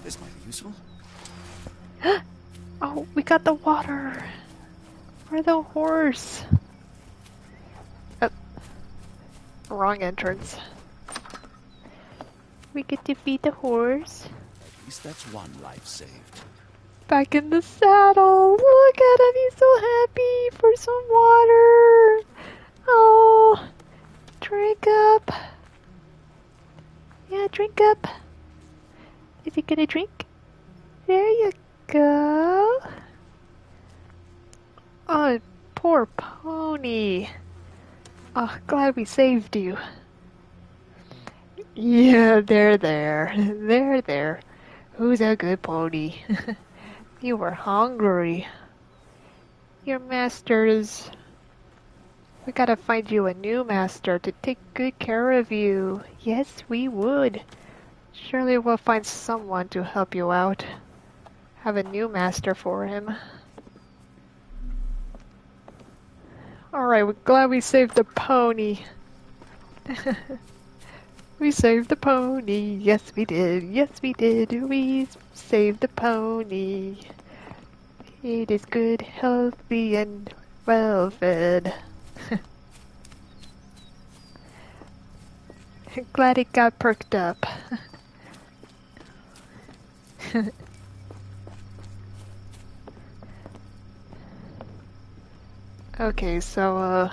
[SPEAKER 2] This might be useful.
[SPEAKER 1] Oh, we got the water! Or the horse! Wrong entrance. We get to feed the horse.
[SPEAKER 7] At least that's one life saved.
[SPEAKER 1] Back in the saddle! Look at him, he's so happy for some water! Oh! Drink up! Yeah, drink up! Is he gonna drink? There you go! Oh, poor pony! Oh, glad we saved you. Yeah, there. Who's a good pony? You were hungry. Your masters... We gotta find you a new master to take good care of you. Yes, we would. Surely we'll find someone to help you out. Have a new master for him. Alright, we're glad we saved the pony. We saved the pony. Yes, we did. Yes, we did. We saved the pony. It is good, healthy, and well fed. Glad it got perked up. Okay, so,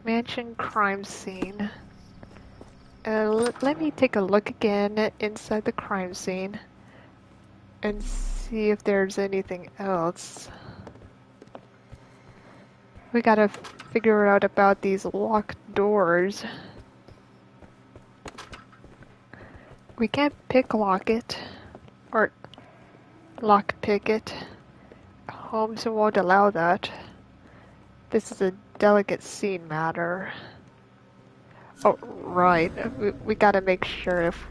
[SPEAKER 1] mansion crime scene. Let me take a look again inside the crime scene and see if there's anything else. We gotta figure out about these locked doors. We can't picklock it, or lockpick it. Holmes won't allow that. This is a delicate scene matter. Oh, right. We gotta make sure if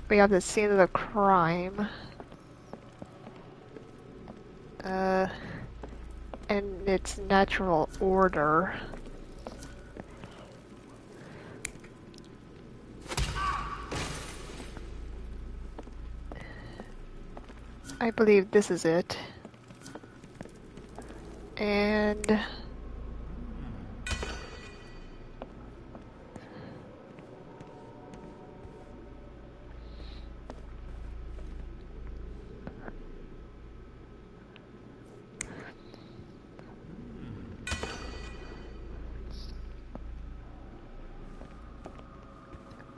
[SPEAKER 1] we have the scene of the crime. And its natural order. I believe this is it. And...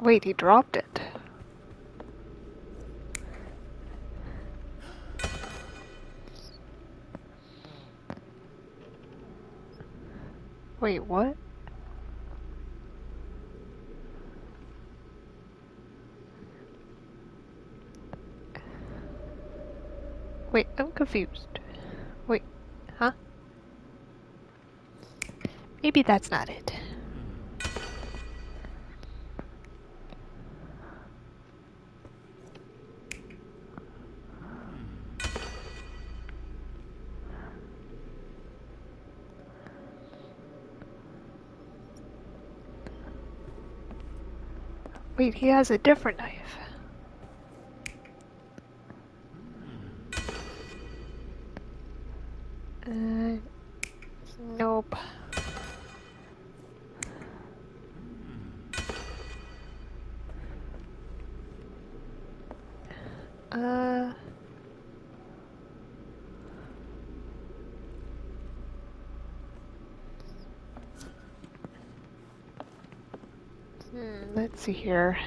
[SPEAKER 1] Wait, he dropped it. Wait, what? Wait, I'm confused. Wait, huh? Maybe that's not it. Wait, he has a different knife. Nope. Let's see here.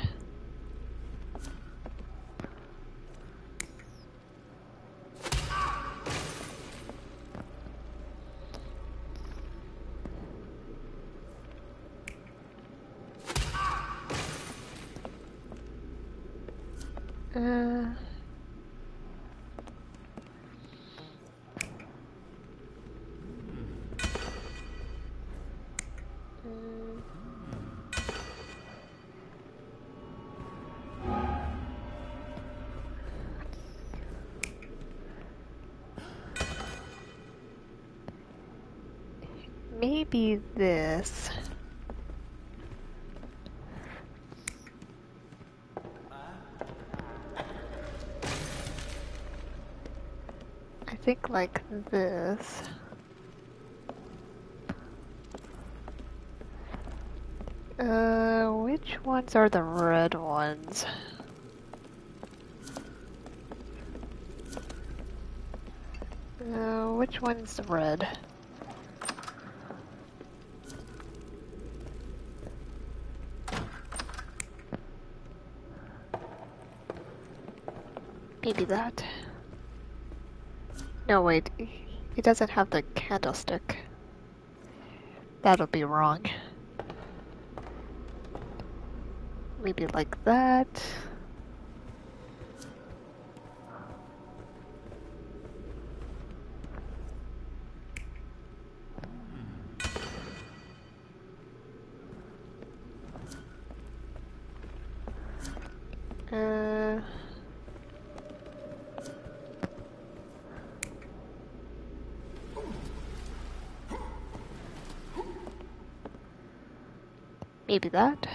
[SPEAKER 1] Maybe this. I think like this. Which ones are the red ones? Which one's the red? Maybe that. No, wait. It doesn't have the candlestick. That'll be wrong. Maybe like that. Maybe that.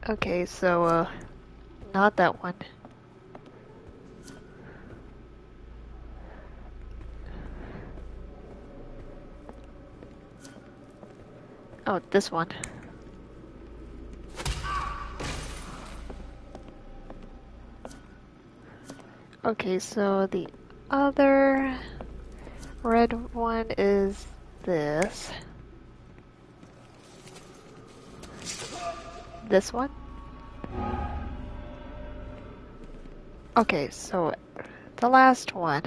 [SPEAKER 1] Okay, so, not that one. Oh, this one. Okay, so the other red one is this. This one? Okay, so the last one.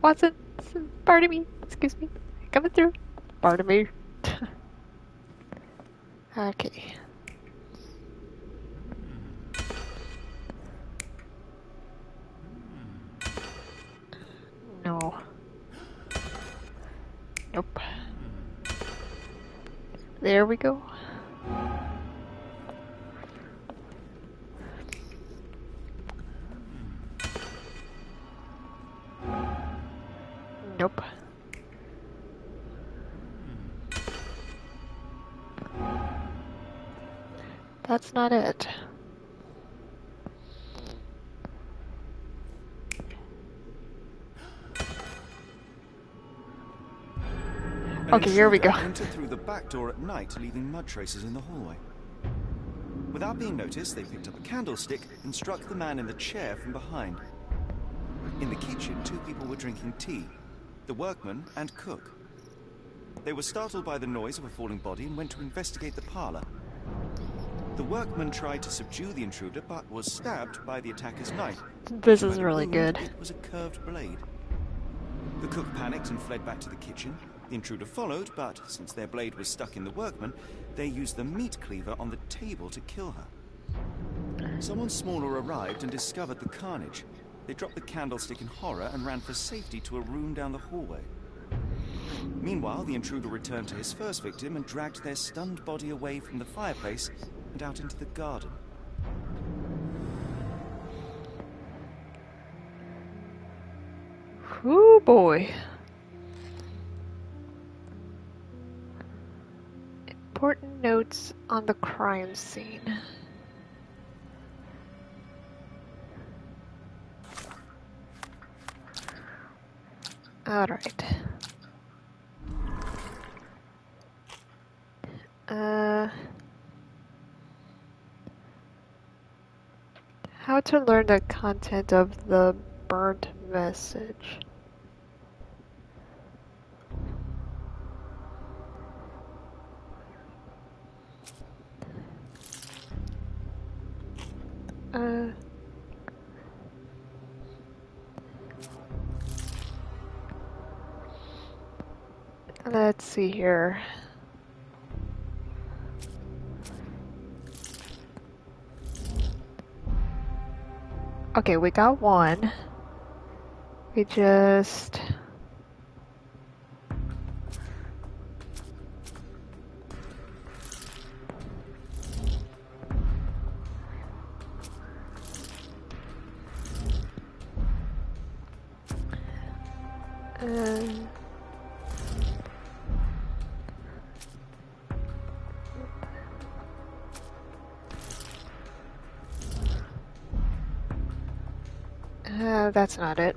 [SPEAKER 1] Watson, pardon me, excuse me, coming through. Pardon me. Okay. No. Nope. There we go. Nope. That's not it. Okay, here we go.
[SPEAKER 2] Entered through the back door at night, leaving mud traces in the hallway. Without being noticed, they picked up a candlestick and struck the man in the chair from behind. In the kitchen, two people were drinking tea, the workman and cook. They were startled by the noise of a falling body and went to investigate the parlor. The workman tried to subdue the intruder, but was stabbed by the attacker's knife.
[SPEAKER 1] This is really good.
[SPEAKER 2] It was a curved blade. The cook panicked and fled back to the kitchen. The intruder followed, but since their blade was stuck in the workman, they used the meat cleaver on the table to kill her. Someone smaller arrived and discovered the carnage. They dropped the candlestick in horror and ran for safety to a room down the hallway. Meanwhile, the intruder returned to his first victim and dragged their stunned body away from the fireplace and out into the garden.
[SPEAKER 1] Oh boy. Important notes on the crime scene. Alright. How to learn the content of the burnt message. Let's see here. Okay, we got one. We just... that's not it.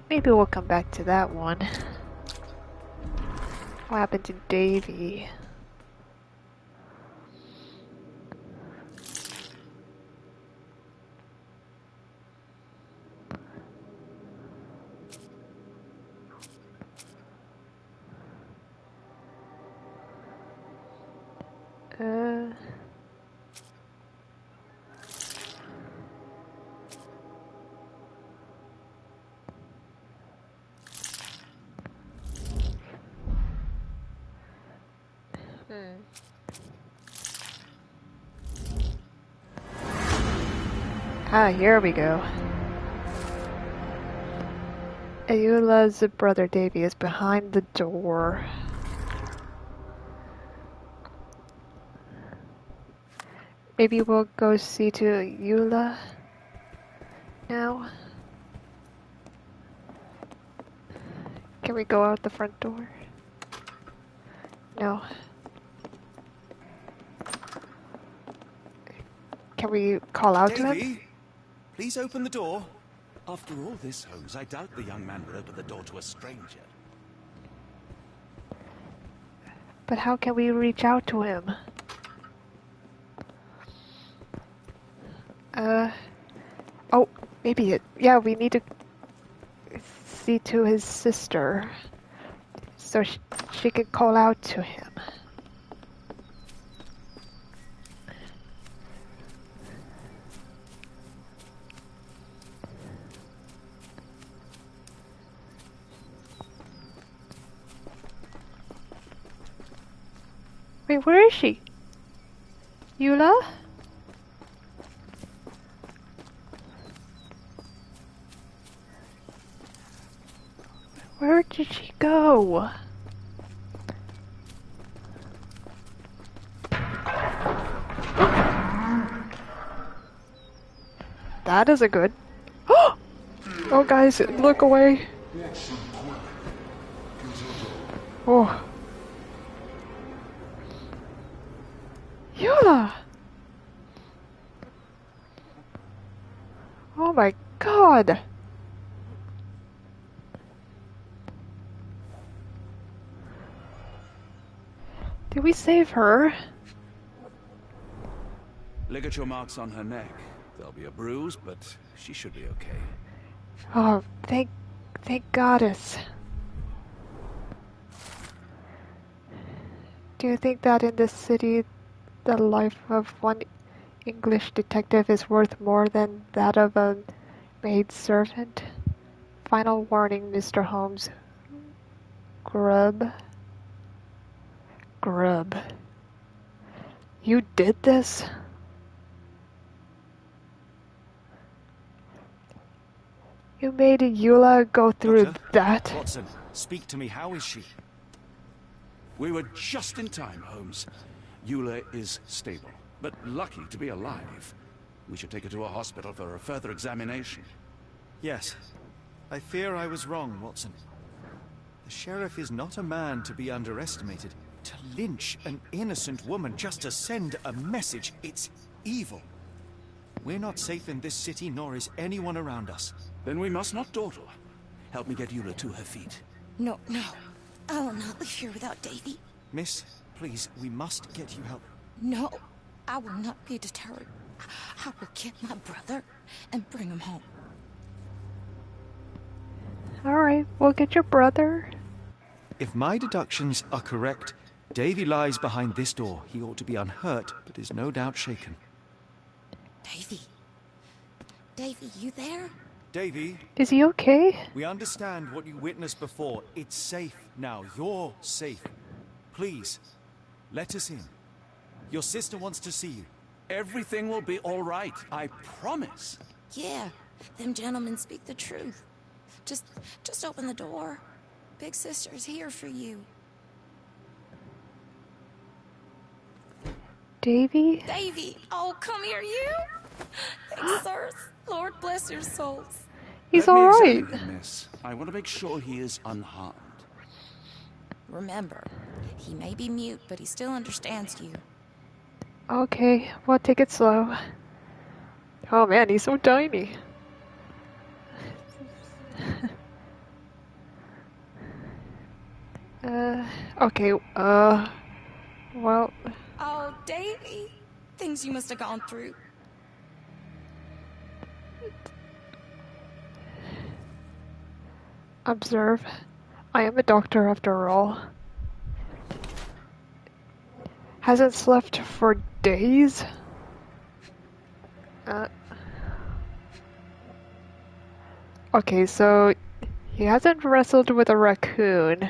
[SPEAKER 1] Maybe we'll come back to that one. What happened to Davy? Ah, here we go. Ayula's brother Davy is behind the door. Maybe we'll go see to Ayula now. Can we go out the front door? No. Can we call out to him?
[SPEAKER 2] Please open the door.
[SPEAKER 7] After all this, Holmes, I doubt the young man would open the door to a stranger.
[SPEAKER 1] But how can we reach out to him? Oh, maybe it... Yeah, we need to see to his sister. So she could call out to him. Wait, where is she? Eula? Where did she go? That is a good. Oh, guys, look away. Oh. Eula! Oh my god! Did we save her?
[SPEAKER 7] Ligature marks on her neck. There'll be a bruise, but she should be okay.
[SPEAKER 1] Oh, thank goddess. Do you think that in this city, the life of one English detective is worth more than that of a maidservant? Final warning, Mr. Holmes. Grub. Grub. You did this? You made Eula go through
[SPEAKER 2] Doctor?
[SPEAKER 1] that?
[SPEAKER 2] Watson, speak to me. How is she?
[SPEAKER 7] We were just in time, Holmes. Eula is stable, but lucky to be alive. We should take her to a hospital for a further examination.
[SPEAKER 2] Yes. I fear I was wrong, Watson. The sheriff is not a man to be underestimated. To lynch an innocent woman just to send a message, it's evil. We're not safe in this city, nor is anyone around us.
[SPEAKER 7] Then we must not dawdle. Help me get Eula to her feet.
[SPEAKER 15] No, no. I will not leave here without Davy.
[SPEAKER 2] Miss, please, we must get you help.
[SPEAKER 15] No, I will not be deterred. I will get my brother and bring him home.
[SPEAKER 1] Alright, we'll get your brother.
[SPEAKER 2] If my deductions are correct, Davy lies behind this door. He ought to be unhurt, but is no doubt shaken.
[SPEAKER 15] Davy. Davy, you there?
[SPEAKER 2] Davy?
[SPEAKER 1] Is he okay?
[SPEAKER 2] We understand what you witnessed before. It's safe now. You're safe. Please, let us in. Your sister wants to see you.
[SPEAKER 7] Everything will be all right, I promise.
[SPEAKER 15] Yeah, them gentlemen speak the truth. Just open the door. Big sister's here for you.
[SPEAKER 1] Davy?
[SPEAKER 15] Davy! Oh, come here, you! Thanks, sirs. Lord bless your souls.
[SPEAKER 1] He's
[SPEAKER 7] Let me
[SPEAKER 1] alright.
[SPEAKER 7] examine him, miss. I want to make sure he is unharmed.
[SPEAKER 15] Remember, he may be mute, but he still understands you.
[SPEAKER 1] Okay, well, take it slow. Oh man, he's so tiny. Okay, well...
[SPEAKER 15] Oh, Davy! Things you must have gone through.
[SPEAKER 1] Observe. I am a doctor after all. Hasn't slept for days? Okay, so he hasn't wrestled with a raccoon.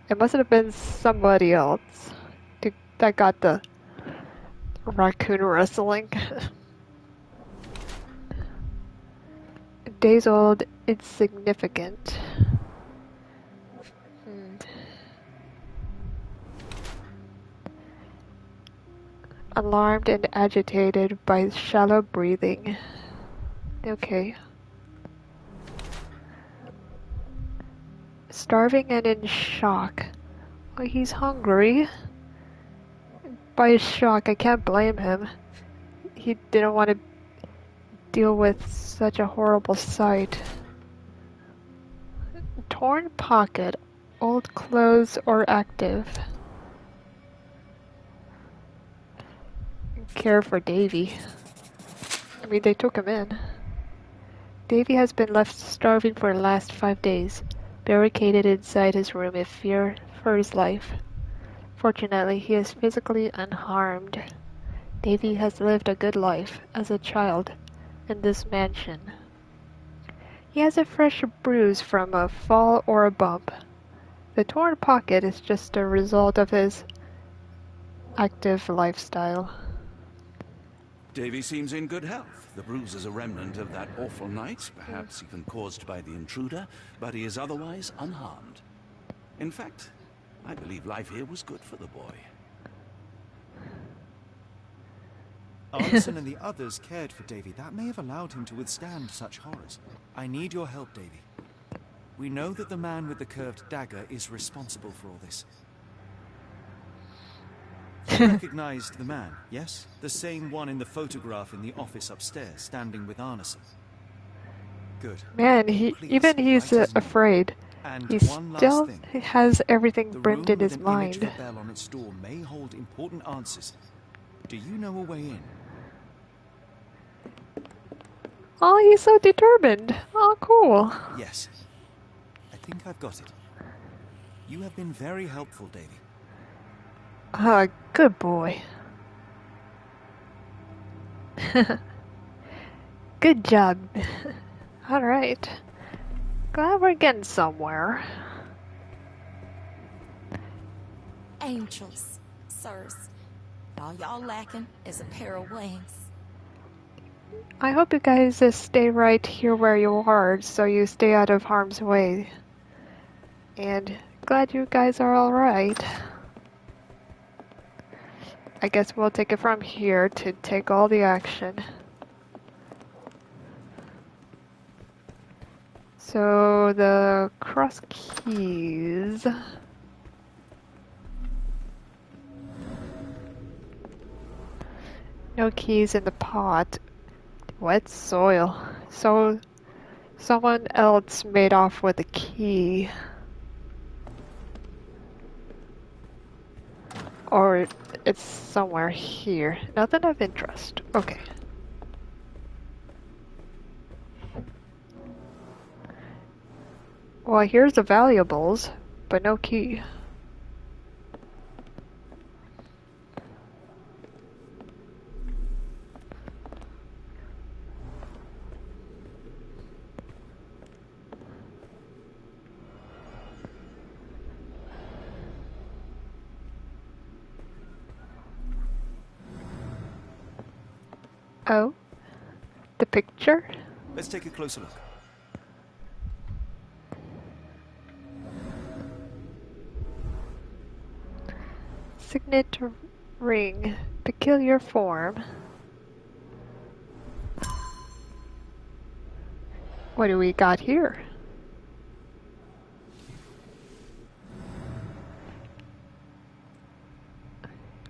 [SPEAKER 1] It must have been somebody else that got the raccoon wrestling. Days old, insignificant. Alarmed and agitated by shallow breathing. Okay. Starving and in shock. Well, he's hungry. By his shock, I can't blame him. He didn't want to deal with such a horrible sight. Torn pocket, old clothes or active. Care for Davy. I mean, they took him in. Davy has been left starving for the last 5 days, barricaded inside his room in fear for his life. Fortunately, he is physically unharmed. Davy has lived a good life as a child in this mansion. He has a fresh bruise from a fall or a bump. The torn pocket is just a result of his active lifestyle.
[SPEAKER 7] Davy seems in good health. The bruise is a remnant of that awful night, perhaps even caused by the intruder, but he is otherwise unharmed. In fact, I believe life here was good for the boy.
[SPEAKER 2] Arneson and the others cared for Davy. That may have allowed him to withstand such horrors. I need your help, Davy. We know that the man with the curved dagger is responsible for all this. You recognized the man, yes? The same one in the photograph in the office upstairs, standing with Arneson. Good.
[SPEAKER 1] Man,
[SPEAKER 2] Please,
[SPEAKER 1] he's
[SPEAKER 2] write his name.
[SPEAKER 1] afraid.
[SPEAKER 2] And
[SPEAKER 1] He
[SPEAKER 2] one last
[SPEAKER 1] still
[SPEAKER 2] thing.
[SPEAKER 1] has everything
[SPEAKER 2] The
[SPEAKER 1] brimmed
[SPEAKER 2] room
[SPEAKER 1] in
[SPEAKER 2] with
[SPEAKER 1] his
[SPEAKER 2] an image
[SPEAKER 1] mind.
[SPEAKER 2] of a bell on its door may hold important answers. Do you know a way in?
[SPEAKER 1] Oh, he's so determined. Oh, cool.
[SPEAKER 2] Yes. I think I've got it. You have been very helpful, Davy.
[SPEAKER 1] Good boy. Good job. Alright. Glad we're getting somewhere.
[SPEAKER 15] Angels, sirs. All y'all lacking is a pair of wings.
[SPEAKER 1] I hope you guys stay right here where you are so you stay out of harm's way. And glad you guys are alright. I guess we'll take it from here to take all the action. So the cross keys. No keys in the pot. Wet soil. So someone else made off with the key. Or it's somewhere here. Nothing of interest. Okay. Well, here's the valuables, but no key. Oh? The picture?
[SPEAKER 2] Let's take a closer look.
[SPEAKER 1] Signet ring. Peculiar form. What do we got here?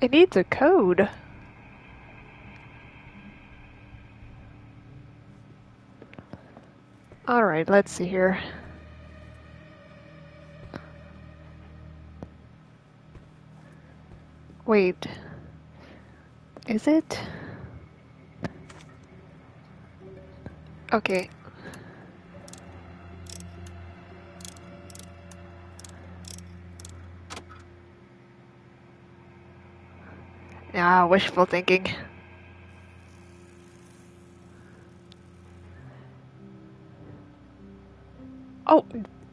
[SPEAKER 1] It needs a code. Alright, let's see here. Wait. Is it? Okay. Ah, wishful thinking. Oh,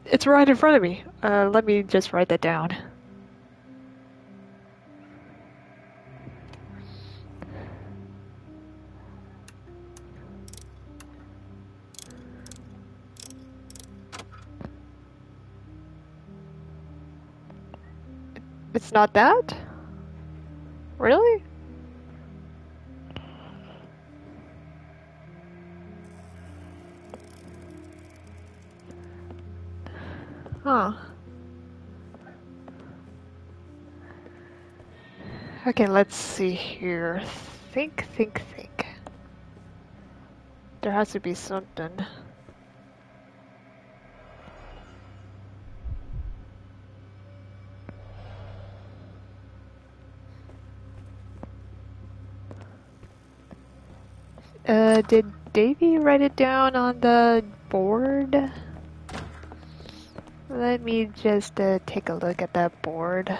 [SPEAKER 1] it's right in front of me. Let me just write that down. It's not that? Really? Huh. Okay, let's see here. Think. There has to be something. Did Davy write it down on the board? Let me just take a look at that board.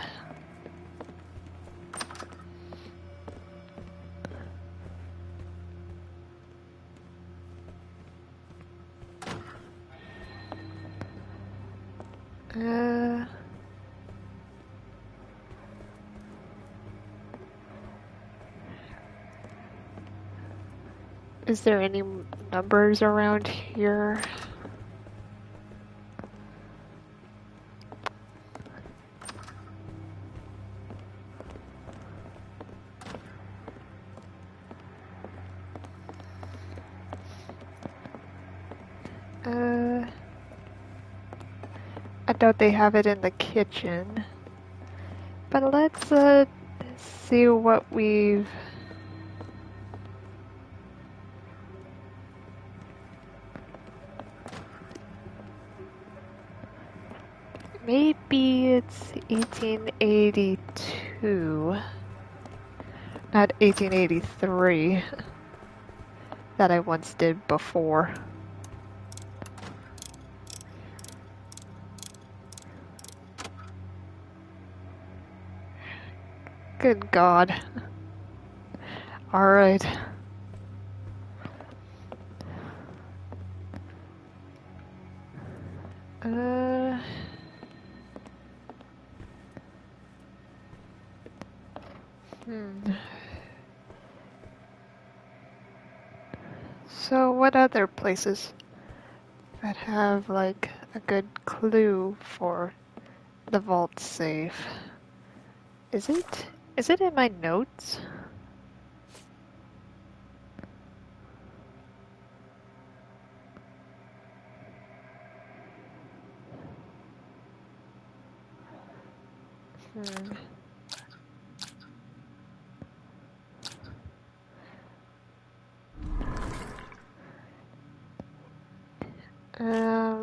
[SPEAKER 1] Is there any numbers around here? I doubt they have it in the kitchen. But let's see what we've... Maybe it's 1882, not 1883, that I once did before. Good God. Alright. So what other places that have like a good clue for the vault safe? Is it in my notes?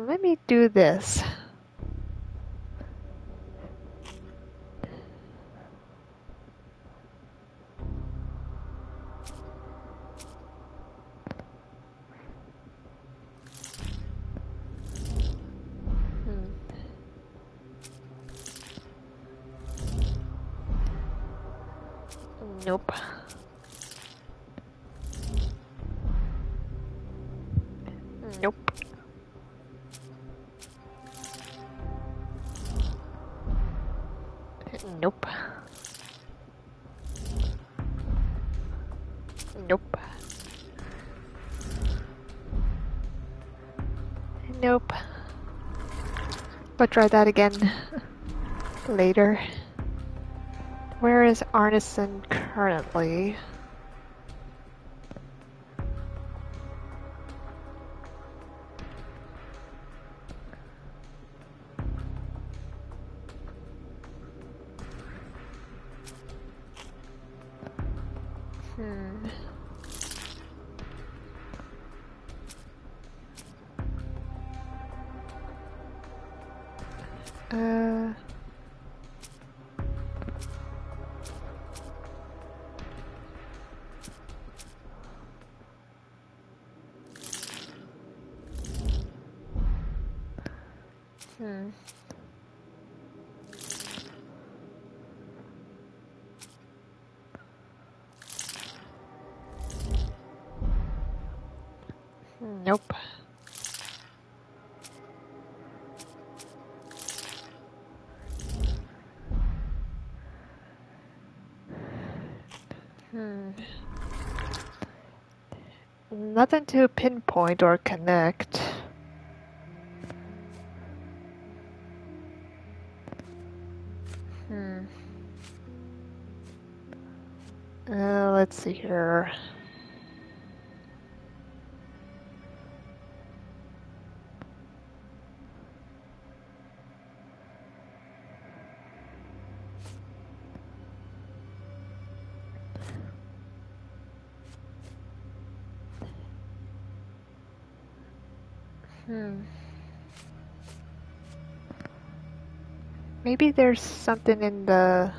[SPEAKER 1] Let me do this. Nope. Nope. Nope. Nope. Nope. But try that again later. Where is Arneson currently? Nope. Nothing to pinpoint or connect. Let's see here. Maybe there's something in the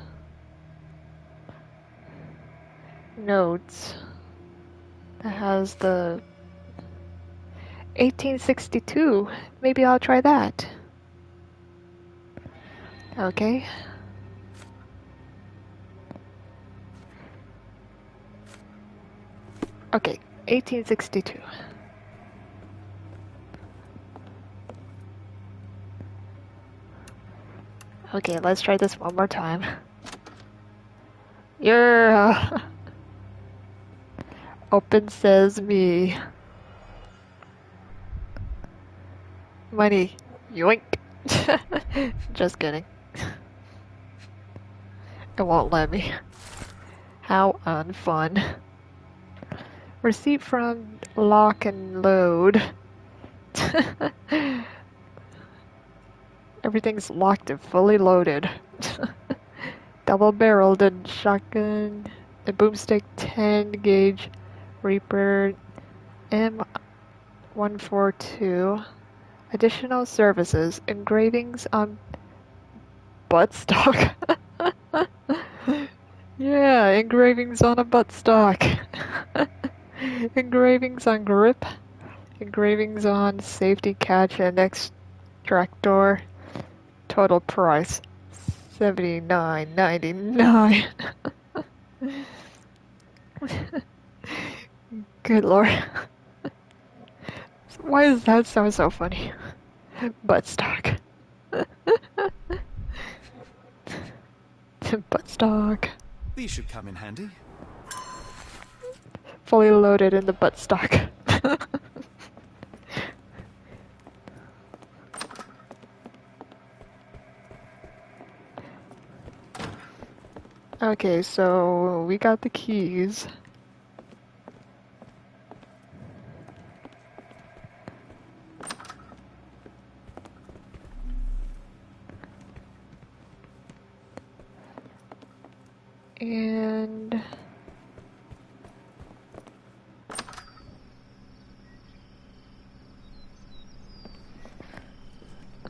[SPEAKER 1] notes that has the 1862. Maybe I'll try that. Okay. Okay, 1862. Okay, let's try this one more time. Yeah. Open sesame. Money. Yoink. Just kidding. It won't let me. How unfun. Receipt from lock and load. Everything's locked and fully loaded. Double-barreled and shotgun, a boomstick 10 gauge Reaper M142. Additional services, engravings on buttstock. Yeah, engravings on a buttstock. Engravings on grip. Engravings on safety catch and extractor. Total price $79.99. Good lord. Why does that sound so funny? Buttstock. Buttstock.
[SPEAKER 2] These should come in handy.
[SPEAKER 1] Fully loaded in the buttstock. Okay, so we got the keys. And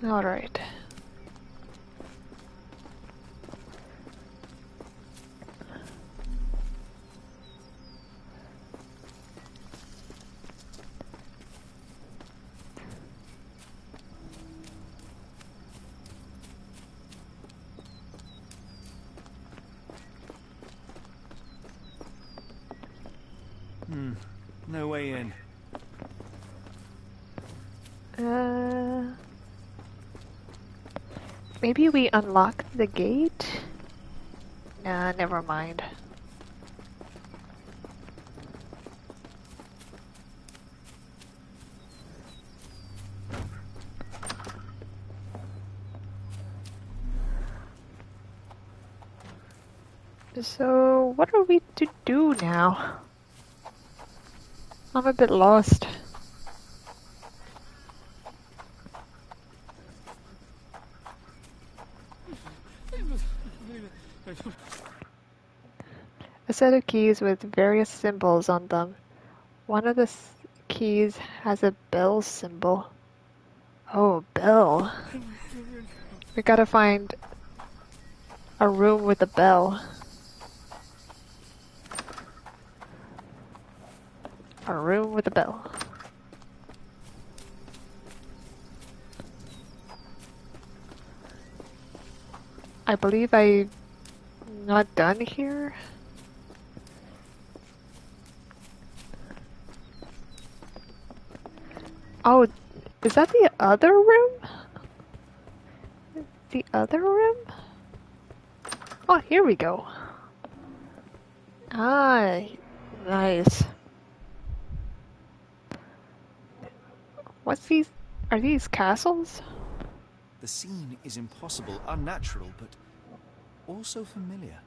[SPEAKER 1] all right.
[SPEAKER 2] No way in.
[SPEAKER 1] Maybe we unlock the gate? Nah, never mind. So, what are we to do now? I'm a bit lost. A set of keys with various symbols on them. One of the keys has a bell symbol. Oh, bell. We gotta find a room with a bell. A room with a bell. I believe I'm not done here. Oh, is that the other room? The other room? Oh, here we go. Ah, nice. What's these? Are these castles?
[SPEAKER 2] The scene is impossible, unnatural, but also familiar.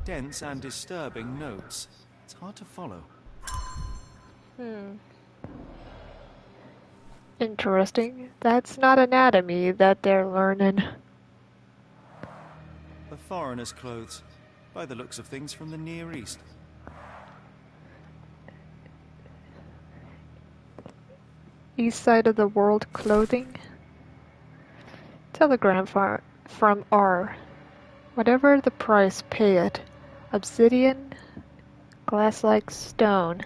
[SPEAKER 2] Dense and disturbing notes. It's hard to follow.
[SPEAKER 1] Interesting. That's not anatomy that they're learning.
[SPEAKER 2] A foreigner's clothes, by the looks of things from the Near East.
[SPEAKER 1] East side of the world clothing. Telegram from R. Whatever the price, pay it. Obsidian, glass-like stone,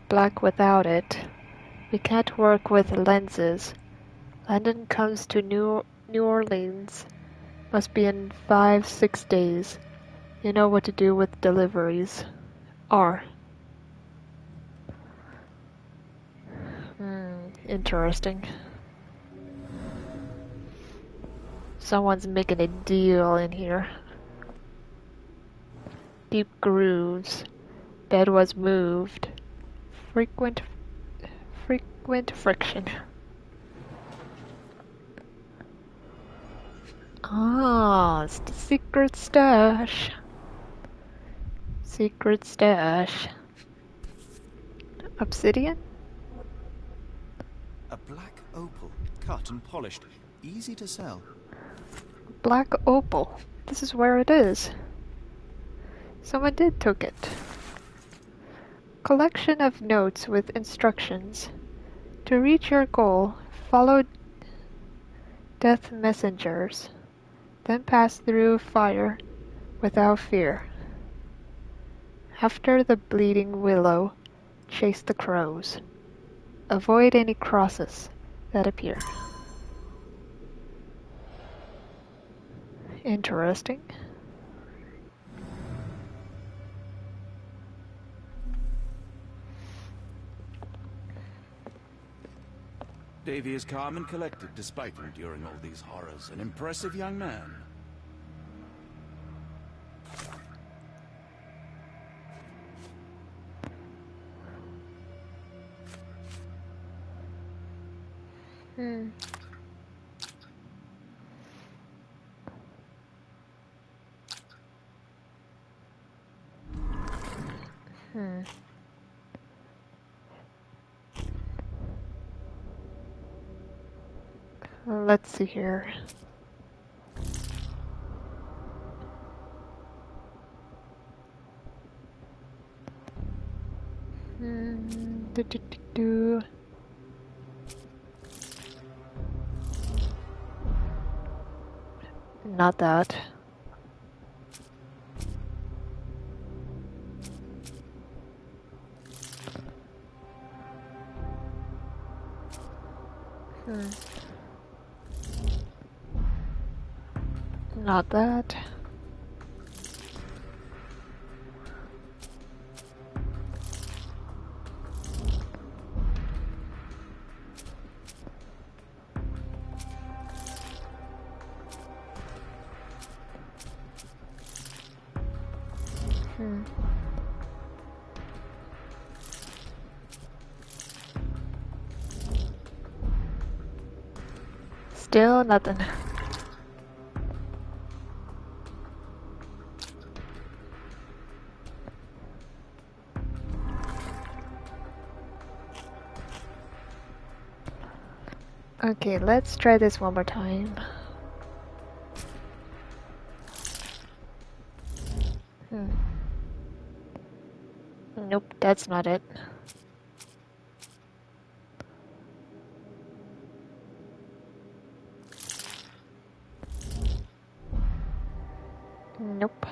[SPEAKER 1] black without it. We can't work with lenses. London comes to New Orleans. Must be in 5-6 days. You know what to do with deliveries. R. Interesting. Someone's making a deal in here. Deep grooves. Bed was moved. Frequent friction. Ah, it's the secret stash. Secret stash. Obsidian?
[SPEAKER 2] A black opal, cut and polished, easy to sell.
[SPEAKER 1] Black opal. This is where it is. Someone took it. Collection of notes with instructions. To reach your goal, follow death messengers. Then pass through fire without fear. After the bleeding willow, chase the crows. Avoid any crosses. that appear. Interesting.
[SPEAKER 7] Davy is calm and collected despite enduring all these horrors. An impressive young man.
[SPEAKER 1] Hmm. Hmm. Let's see here. Do, do, do, do. Not that. Not that. Still nothing. Okay, let's try this one more time. Nope, that's not it. Nope.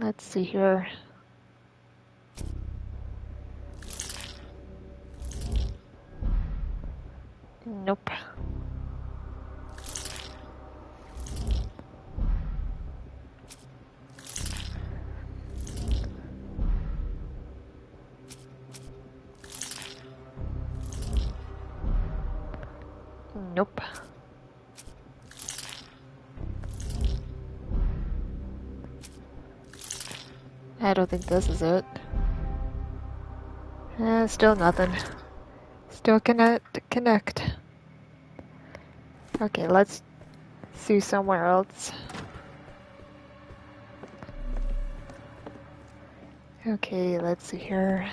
[SPEAKER 1] Let's see here. Nope. Nope. I don't think this is it. Still nothing. Still connect. Okay, let's see somewhere else. Okay, let's see here.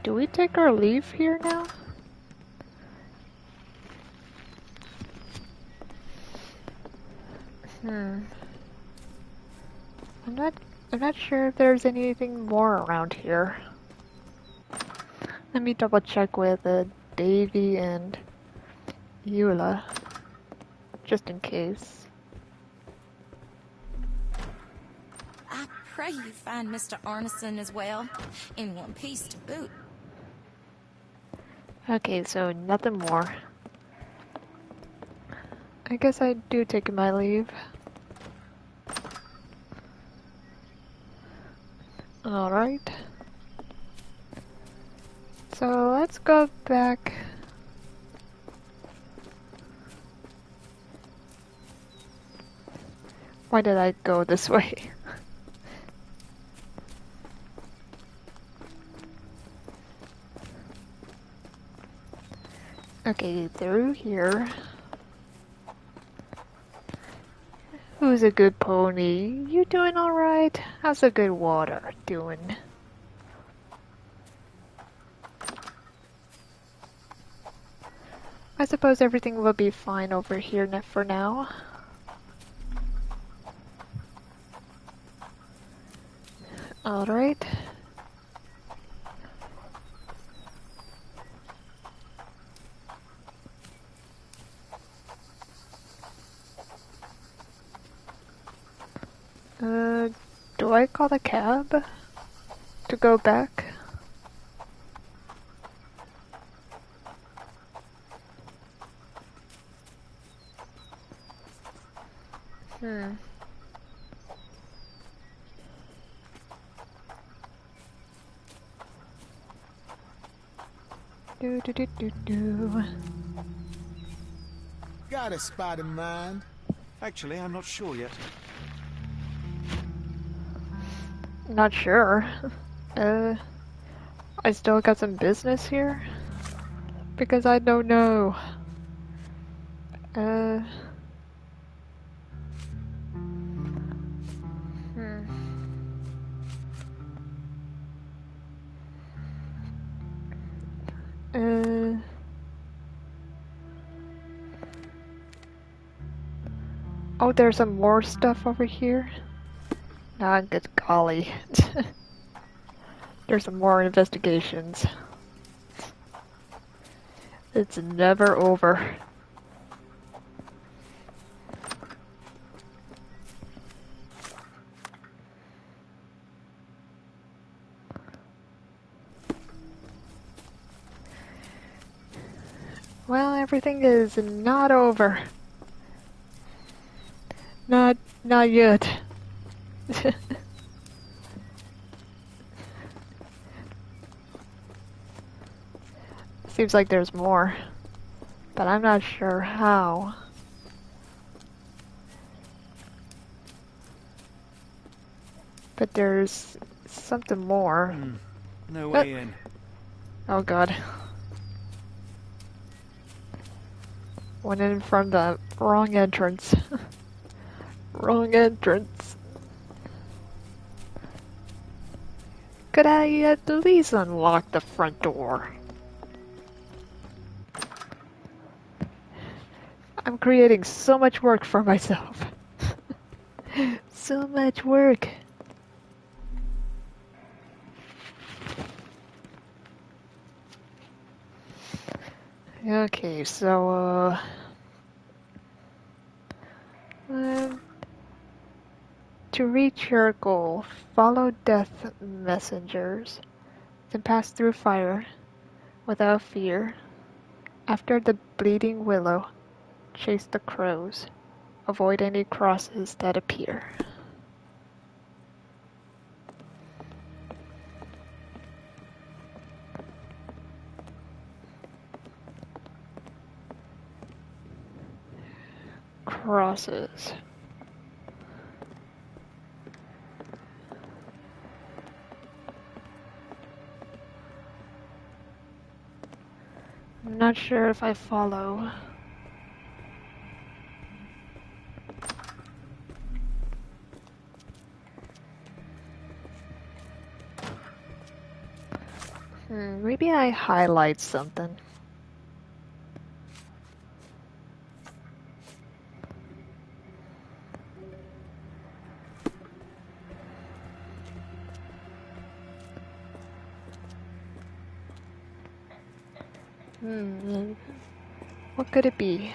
[SPEAKER 1] Do we take our leave here now? I'm not sure if there's anything more around here. Let me double check with Davy and Eula, just in case.
[SPEAKER 15] I pray you find Mr. Arneson as well, in one piece to boot.
[SPEAKER 1] Okay, so nothing more. I guess I do take my leave. Alright. So let's go back. Why did I go this way? Okay, through here. was a good pony. You doing alright? How's the good water doing? I suppose everything will be fine over here for now. Alright. Do I call a cab to go back? Do.
[SPEAKER 4] Got a spot in mind?
[SPEAKER 2] Actually, I'm not sure yet.
[SPEAKER 1] Not sure. I still got some business here? Because I don't know. Oh, there's some more stuff over here. Ah, good golly. There's some more investigations. It's never over. Well, everything is not over. Not yet. Seems like there's more, but I'm not sure how. But there's something more.
[SPEAKER 2] No way in.
[SPEAKER 1] Oh god. Went in from the wrong entrance. Wrong entrance. Could I at least unlock the front door? I'm creating so much work for myself. So much work. Okay, so, to reach your goal, follow death messengers, then pass through fire without fear. After the bleeding willow, chase the crows. Avoid any crosses that appear. Crosses. I'm not sure if I follow. Maybe I highlight something. What could it be?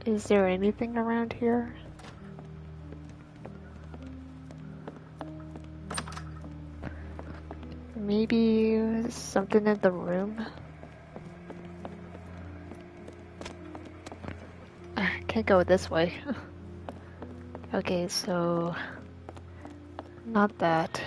[SPEAKER 1] Is there anything around here? Maybe something in the room? Can't go this way. Okay, so... not that.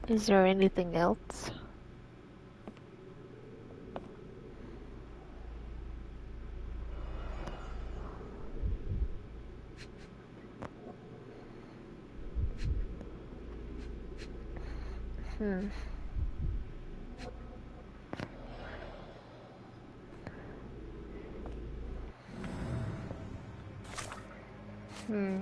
[SPEAKER 1] Is there anything else? Hmm. Hmm.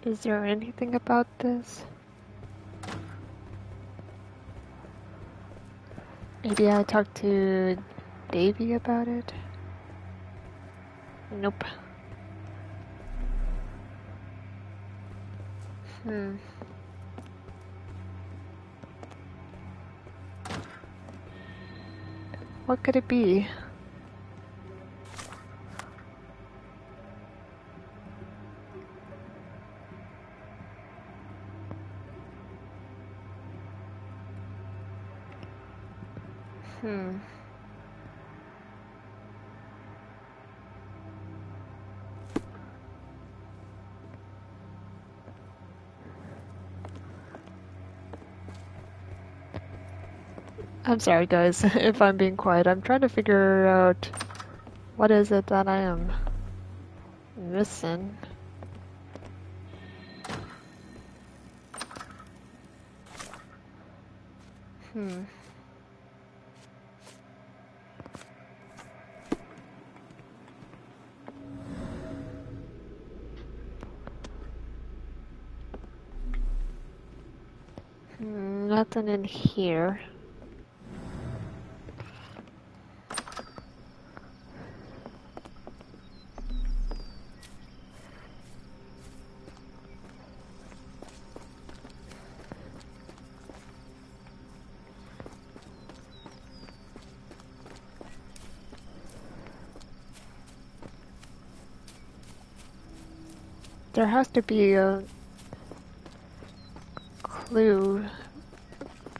[SPEAKER 1] Is there anything about this? Maybe I talked to Davy about it? Nope. Hmm. What could it be? Hmm. I'm sorry guys, if I'm being quiet. I'm trying to figure out what is it that I am missing. Hmm. Nothing in here. There has to be a clue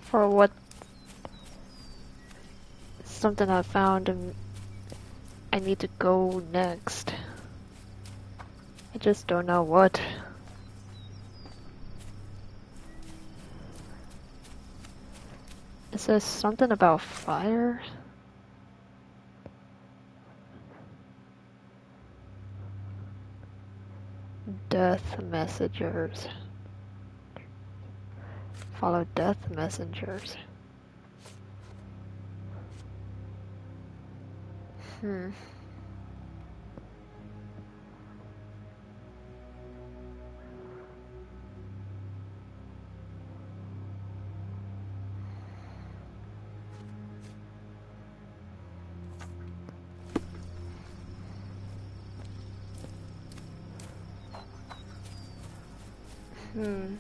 [SPEAKER 1] for what something I found and I need to go next. I just don't know what. It says something about fire. Death messengers. Follow death messengers. Hmm. Hmm.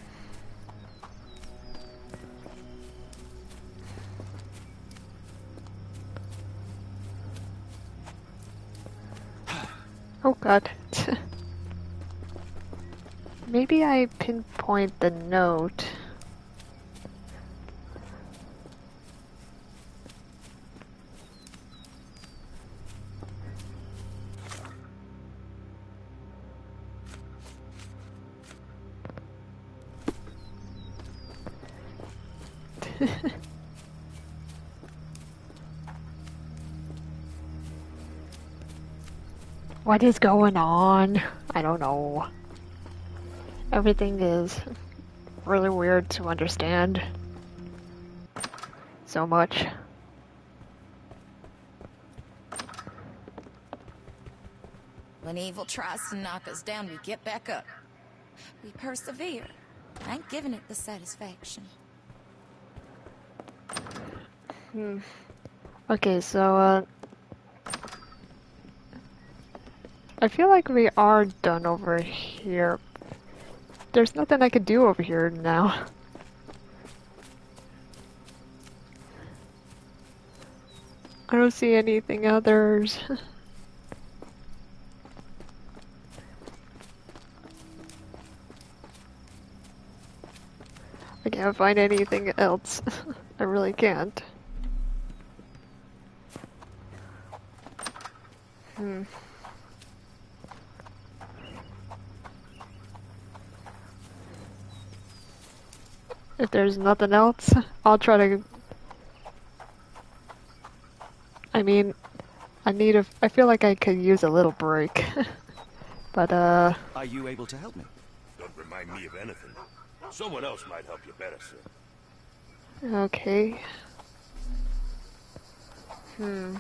[SPEAKER 1] Oh god. Maybe I pinpoint the note. What is going on? I don't know. Everything is really weird to understand. So much.
[SPEAKER 15] When evil tries to knock us down, we get back up. We persevere. I ain't giving it the satisfaction.
[SPEAKER 1] Hmm. Okay, so, I feel like we are done over here. There's nothing I could do over here now. I don't see anything others. I can't find anything else. I really can't. Hmm. If there's nothing else, I'll try to... I mean, I feel like I could use a little break. But,
[SPEAKER 2] Are you able to help me?
[SPEAKER 9] Don't remind me of anything. Someone else might help you better, sir.
[SPEAKER 1] Okay. Hmm.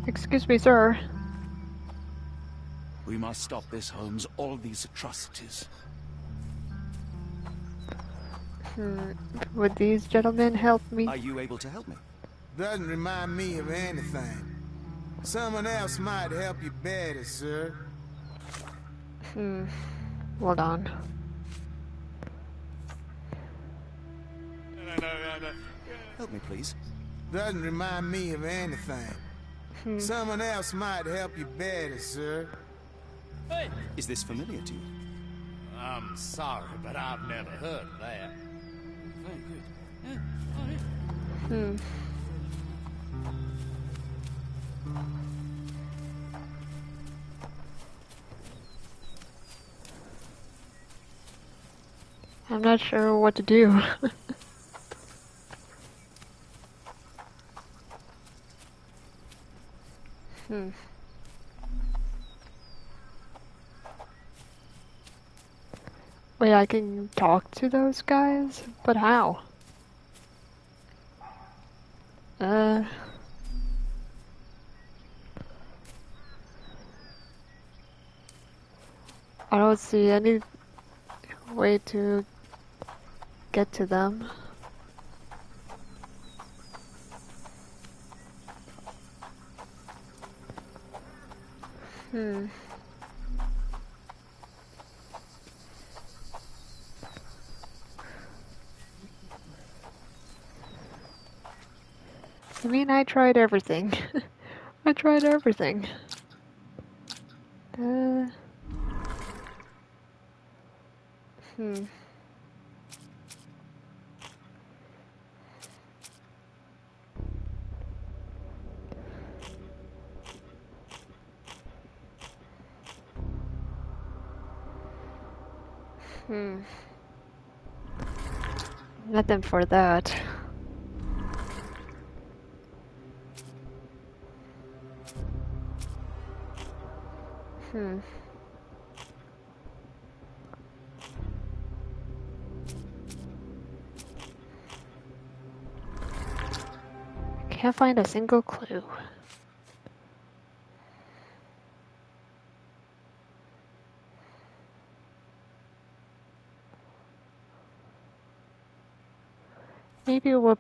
[SPEAKER 1] Excuse me, sir.
[SPEAKER 7] We must stop this, Holmes. All these atrocities.
[SPEAKER 1] Would these gentlemen help me?
[SPEAKER 2] Are you able to help me?
[SPEAKER 4] Doesn't remind me of anything. Someone else might help you better, sir.
[SPEAKER 1] Hold on.
[SPEAKER 2] Help me, please.
[SPEAKER 4] Doesn't remind me of anything. Someone else might help you better, sir.
[SPEAKER 8] Hey!
[SPEAKER 2] Is this familiar to you?
[SPEAKER 8] I'm sorry, but I've never heard of that.
[SPEAKER 1] I'm not sure what to do. Wait, I can talk to those guys? But how? I don't see any way to get to them. I mean, I tried everything. I tried everything. Nothing for that. Can't find a single clue. Maybe we'll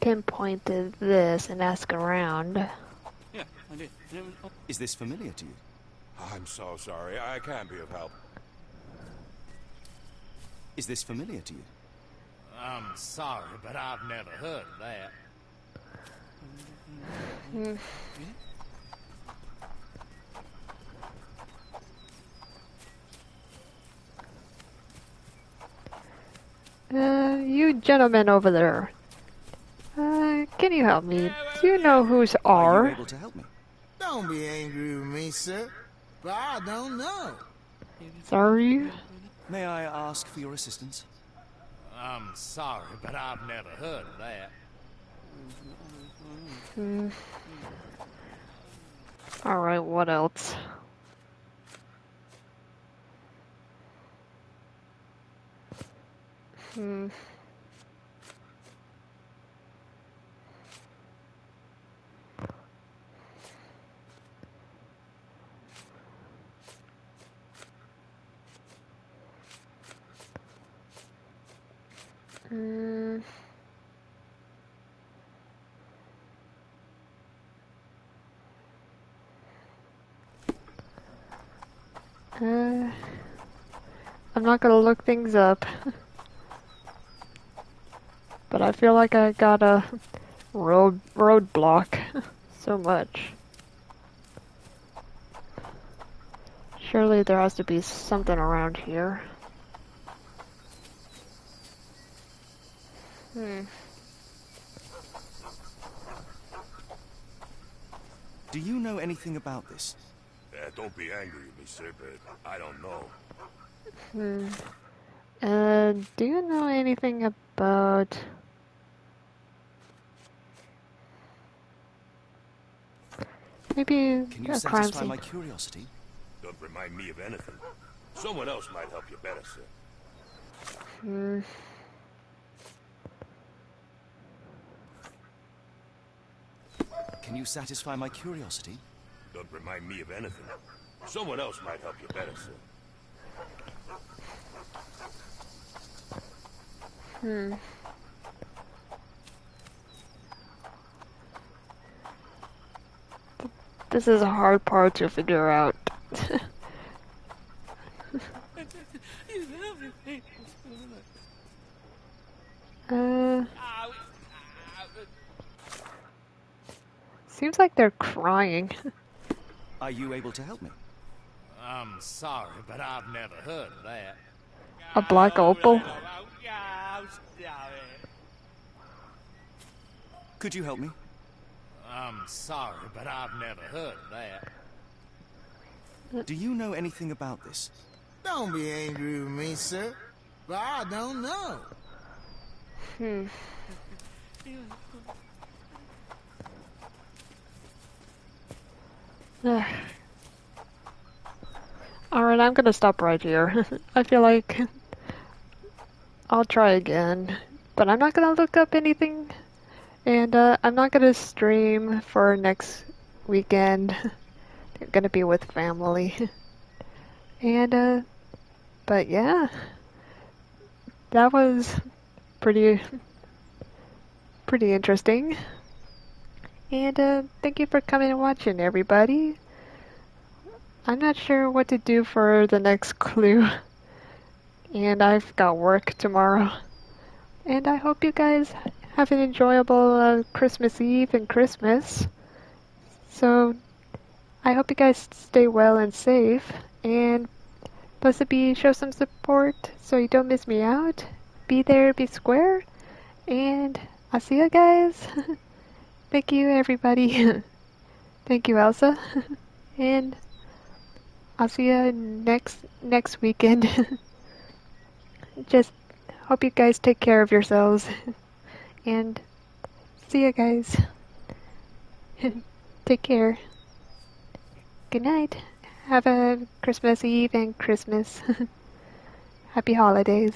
[SPEAKER 1] pinpoint to this and ask around.
[SPEAKER 2] Yeah, I did. Is this familiar to you?
[SPEAKER 9] I'm so sorry. I can't be of help.
[SPEAKER 2] Is this familiar to you?
[SPEAKER 8] I'm sorry, but I've never heard of that.
[SPEAKER 1] You gentlemen over there. Can you help me? Do you know who's
[SPEAKER 2] Are
[SPEAKER 1] R?
[SPEAKER 2] you able to help me?
[SPEAKER 4] Don't be angry with me, sir. But I don't know.
[SPEAKER 1] Sorry?
[SPEAKER 2] May I ask for your assistance?
[SPEAKER 8] I'm sorry, but I've never heard of that.
[SPEAKER 1] Alright, what else? I'm not gonna look things up. But I feel like I got a roadblock. so much. Surely there has to be something around here.
[SPEAKER 2] Do you know anything about this?
[SPEAKER 9] Don't be angry with me, sir, but I don't know.
[SPEAKER 1] Do you know anything about... Maybe
[SPEAKER 2] Can you
[SPEAKER 1] a crime
[SPEAKER 2] satisfy
[SPEAKER 1] scene?
[SPEAKER 2] my curiosity?
[SPEAKER 9] Don't remind me of anything. Someone else might help you better, sir.
[SPEAKER 2] Can you satisfy my curiosity?
[SPEAKER 9] Don't remind me of anything. Someone else might help you better, sir.
[SPEAKER 1] This is a hard part to figure out. Seems like they're crying.
[SPEAKER 2] Are you able to help me?
[SPEAKER 8] I'm sorry, but I've never heard of that.
[SPEAKER 1] A black opal?
[SPEAKER 2] Could you help me?
[SPEAKER 8] I'm sorry, but I've never heard of that.
[SPEAKER 2] Do you know anything about this?
[SPEAKER 4] Don't be angry with me, sir, but I don't know.
[SPEAKER 1] Alright, I'm gonna stop right here. I feel like I'll try again, but I'm not gonna look up anything, and I'm not gonna stream for next weekend. I'm gonna be with family. And, but yeah, that was pretty interesting. And, thank you for coming and watching, everybody. I'm not sure what to do for the next clue. And I've got work tomorrow. And I hope you guys have an enjoyable Christmas Eve and Christmas. So, I hope you guys stay well and safe. And plus, show some support so you don't miss me out. Be there, be square. And I'll see you guys. Thank you, everybody. Thank you, Elsa. And I'll see you next weekend. Just hope you guys take care of yourselves. And see you guys. Take care. Good night. Have a Christmas Eve and Christmas. Happy holidays.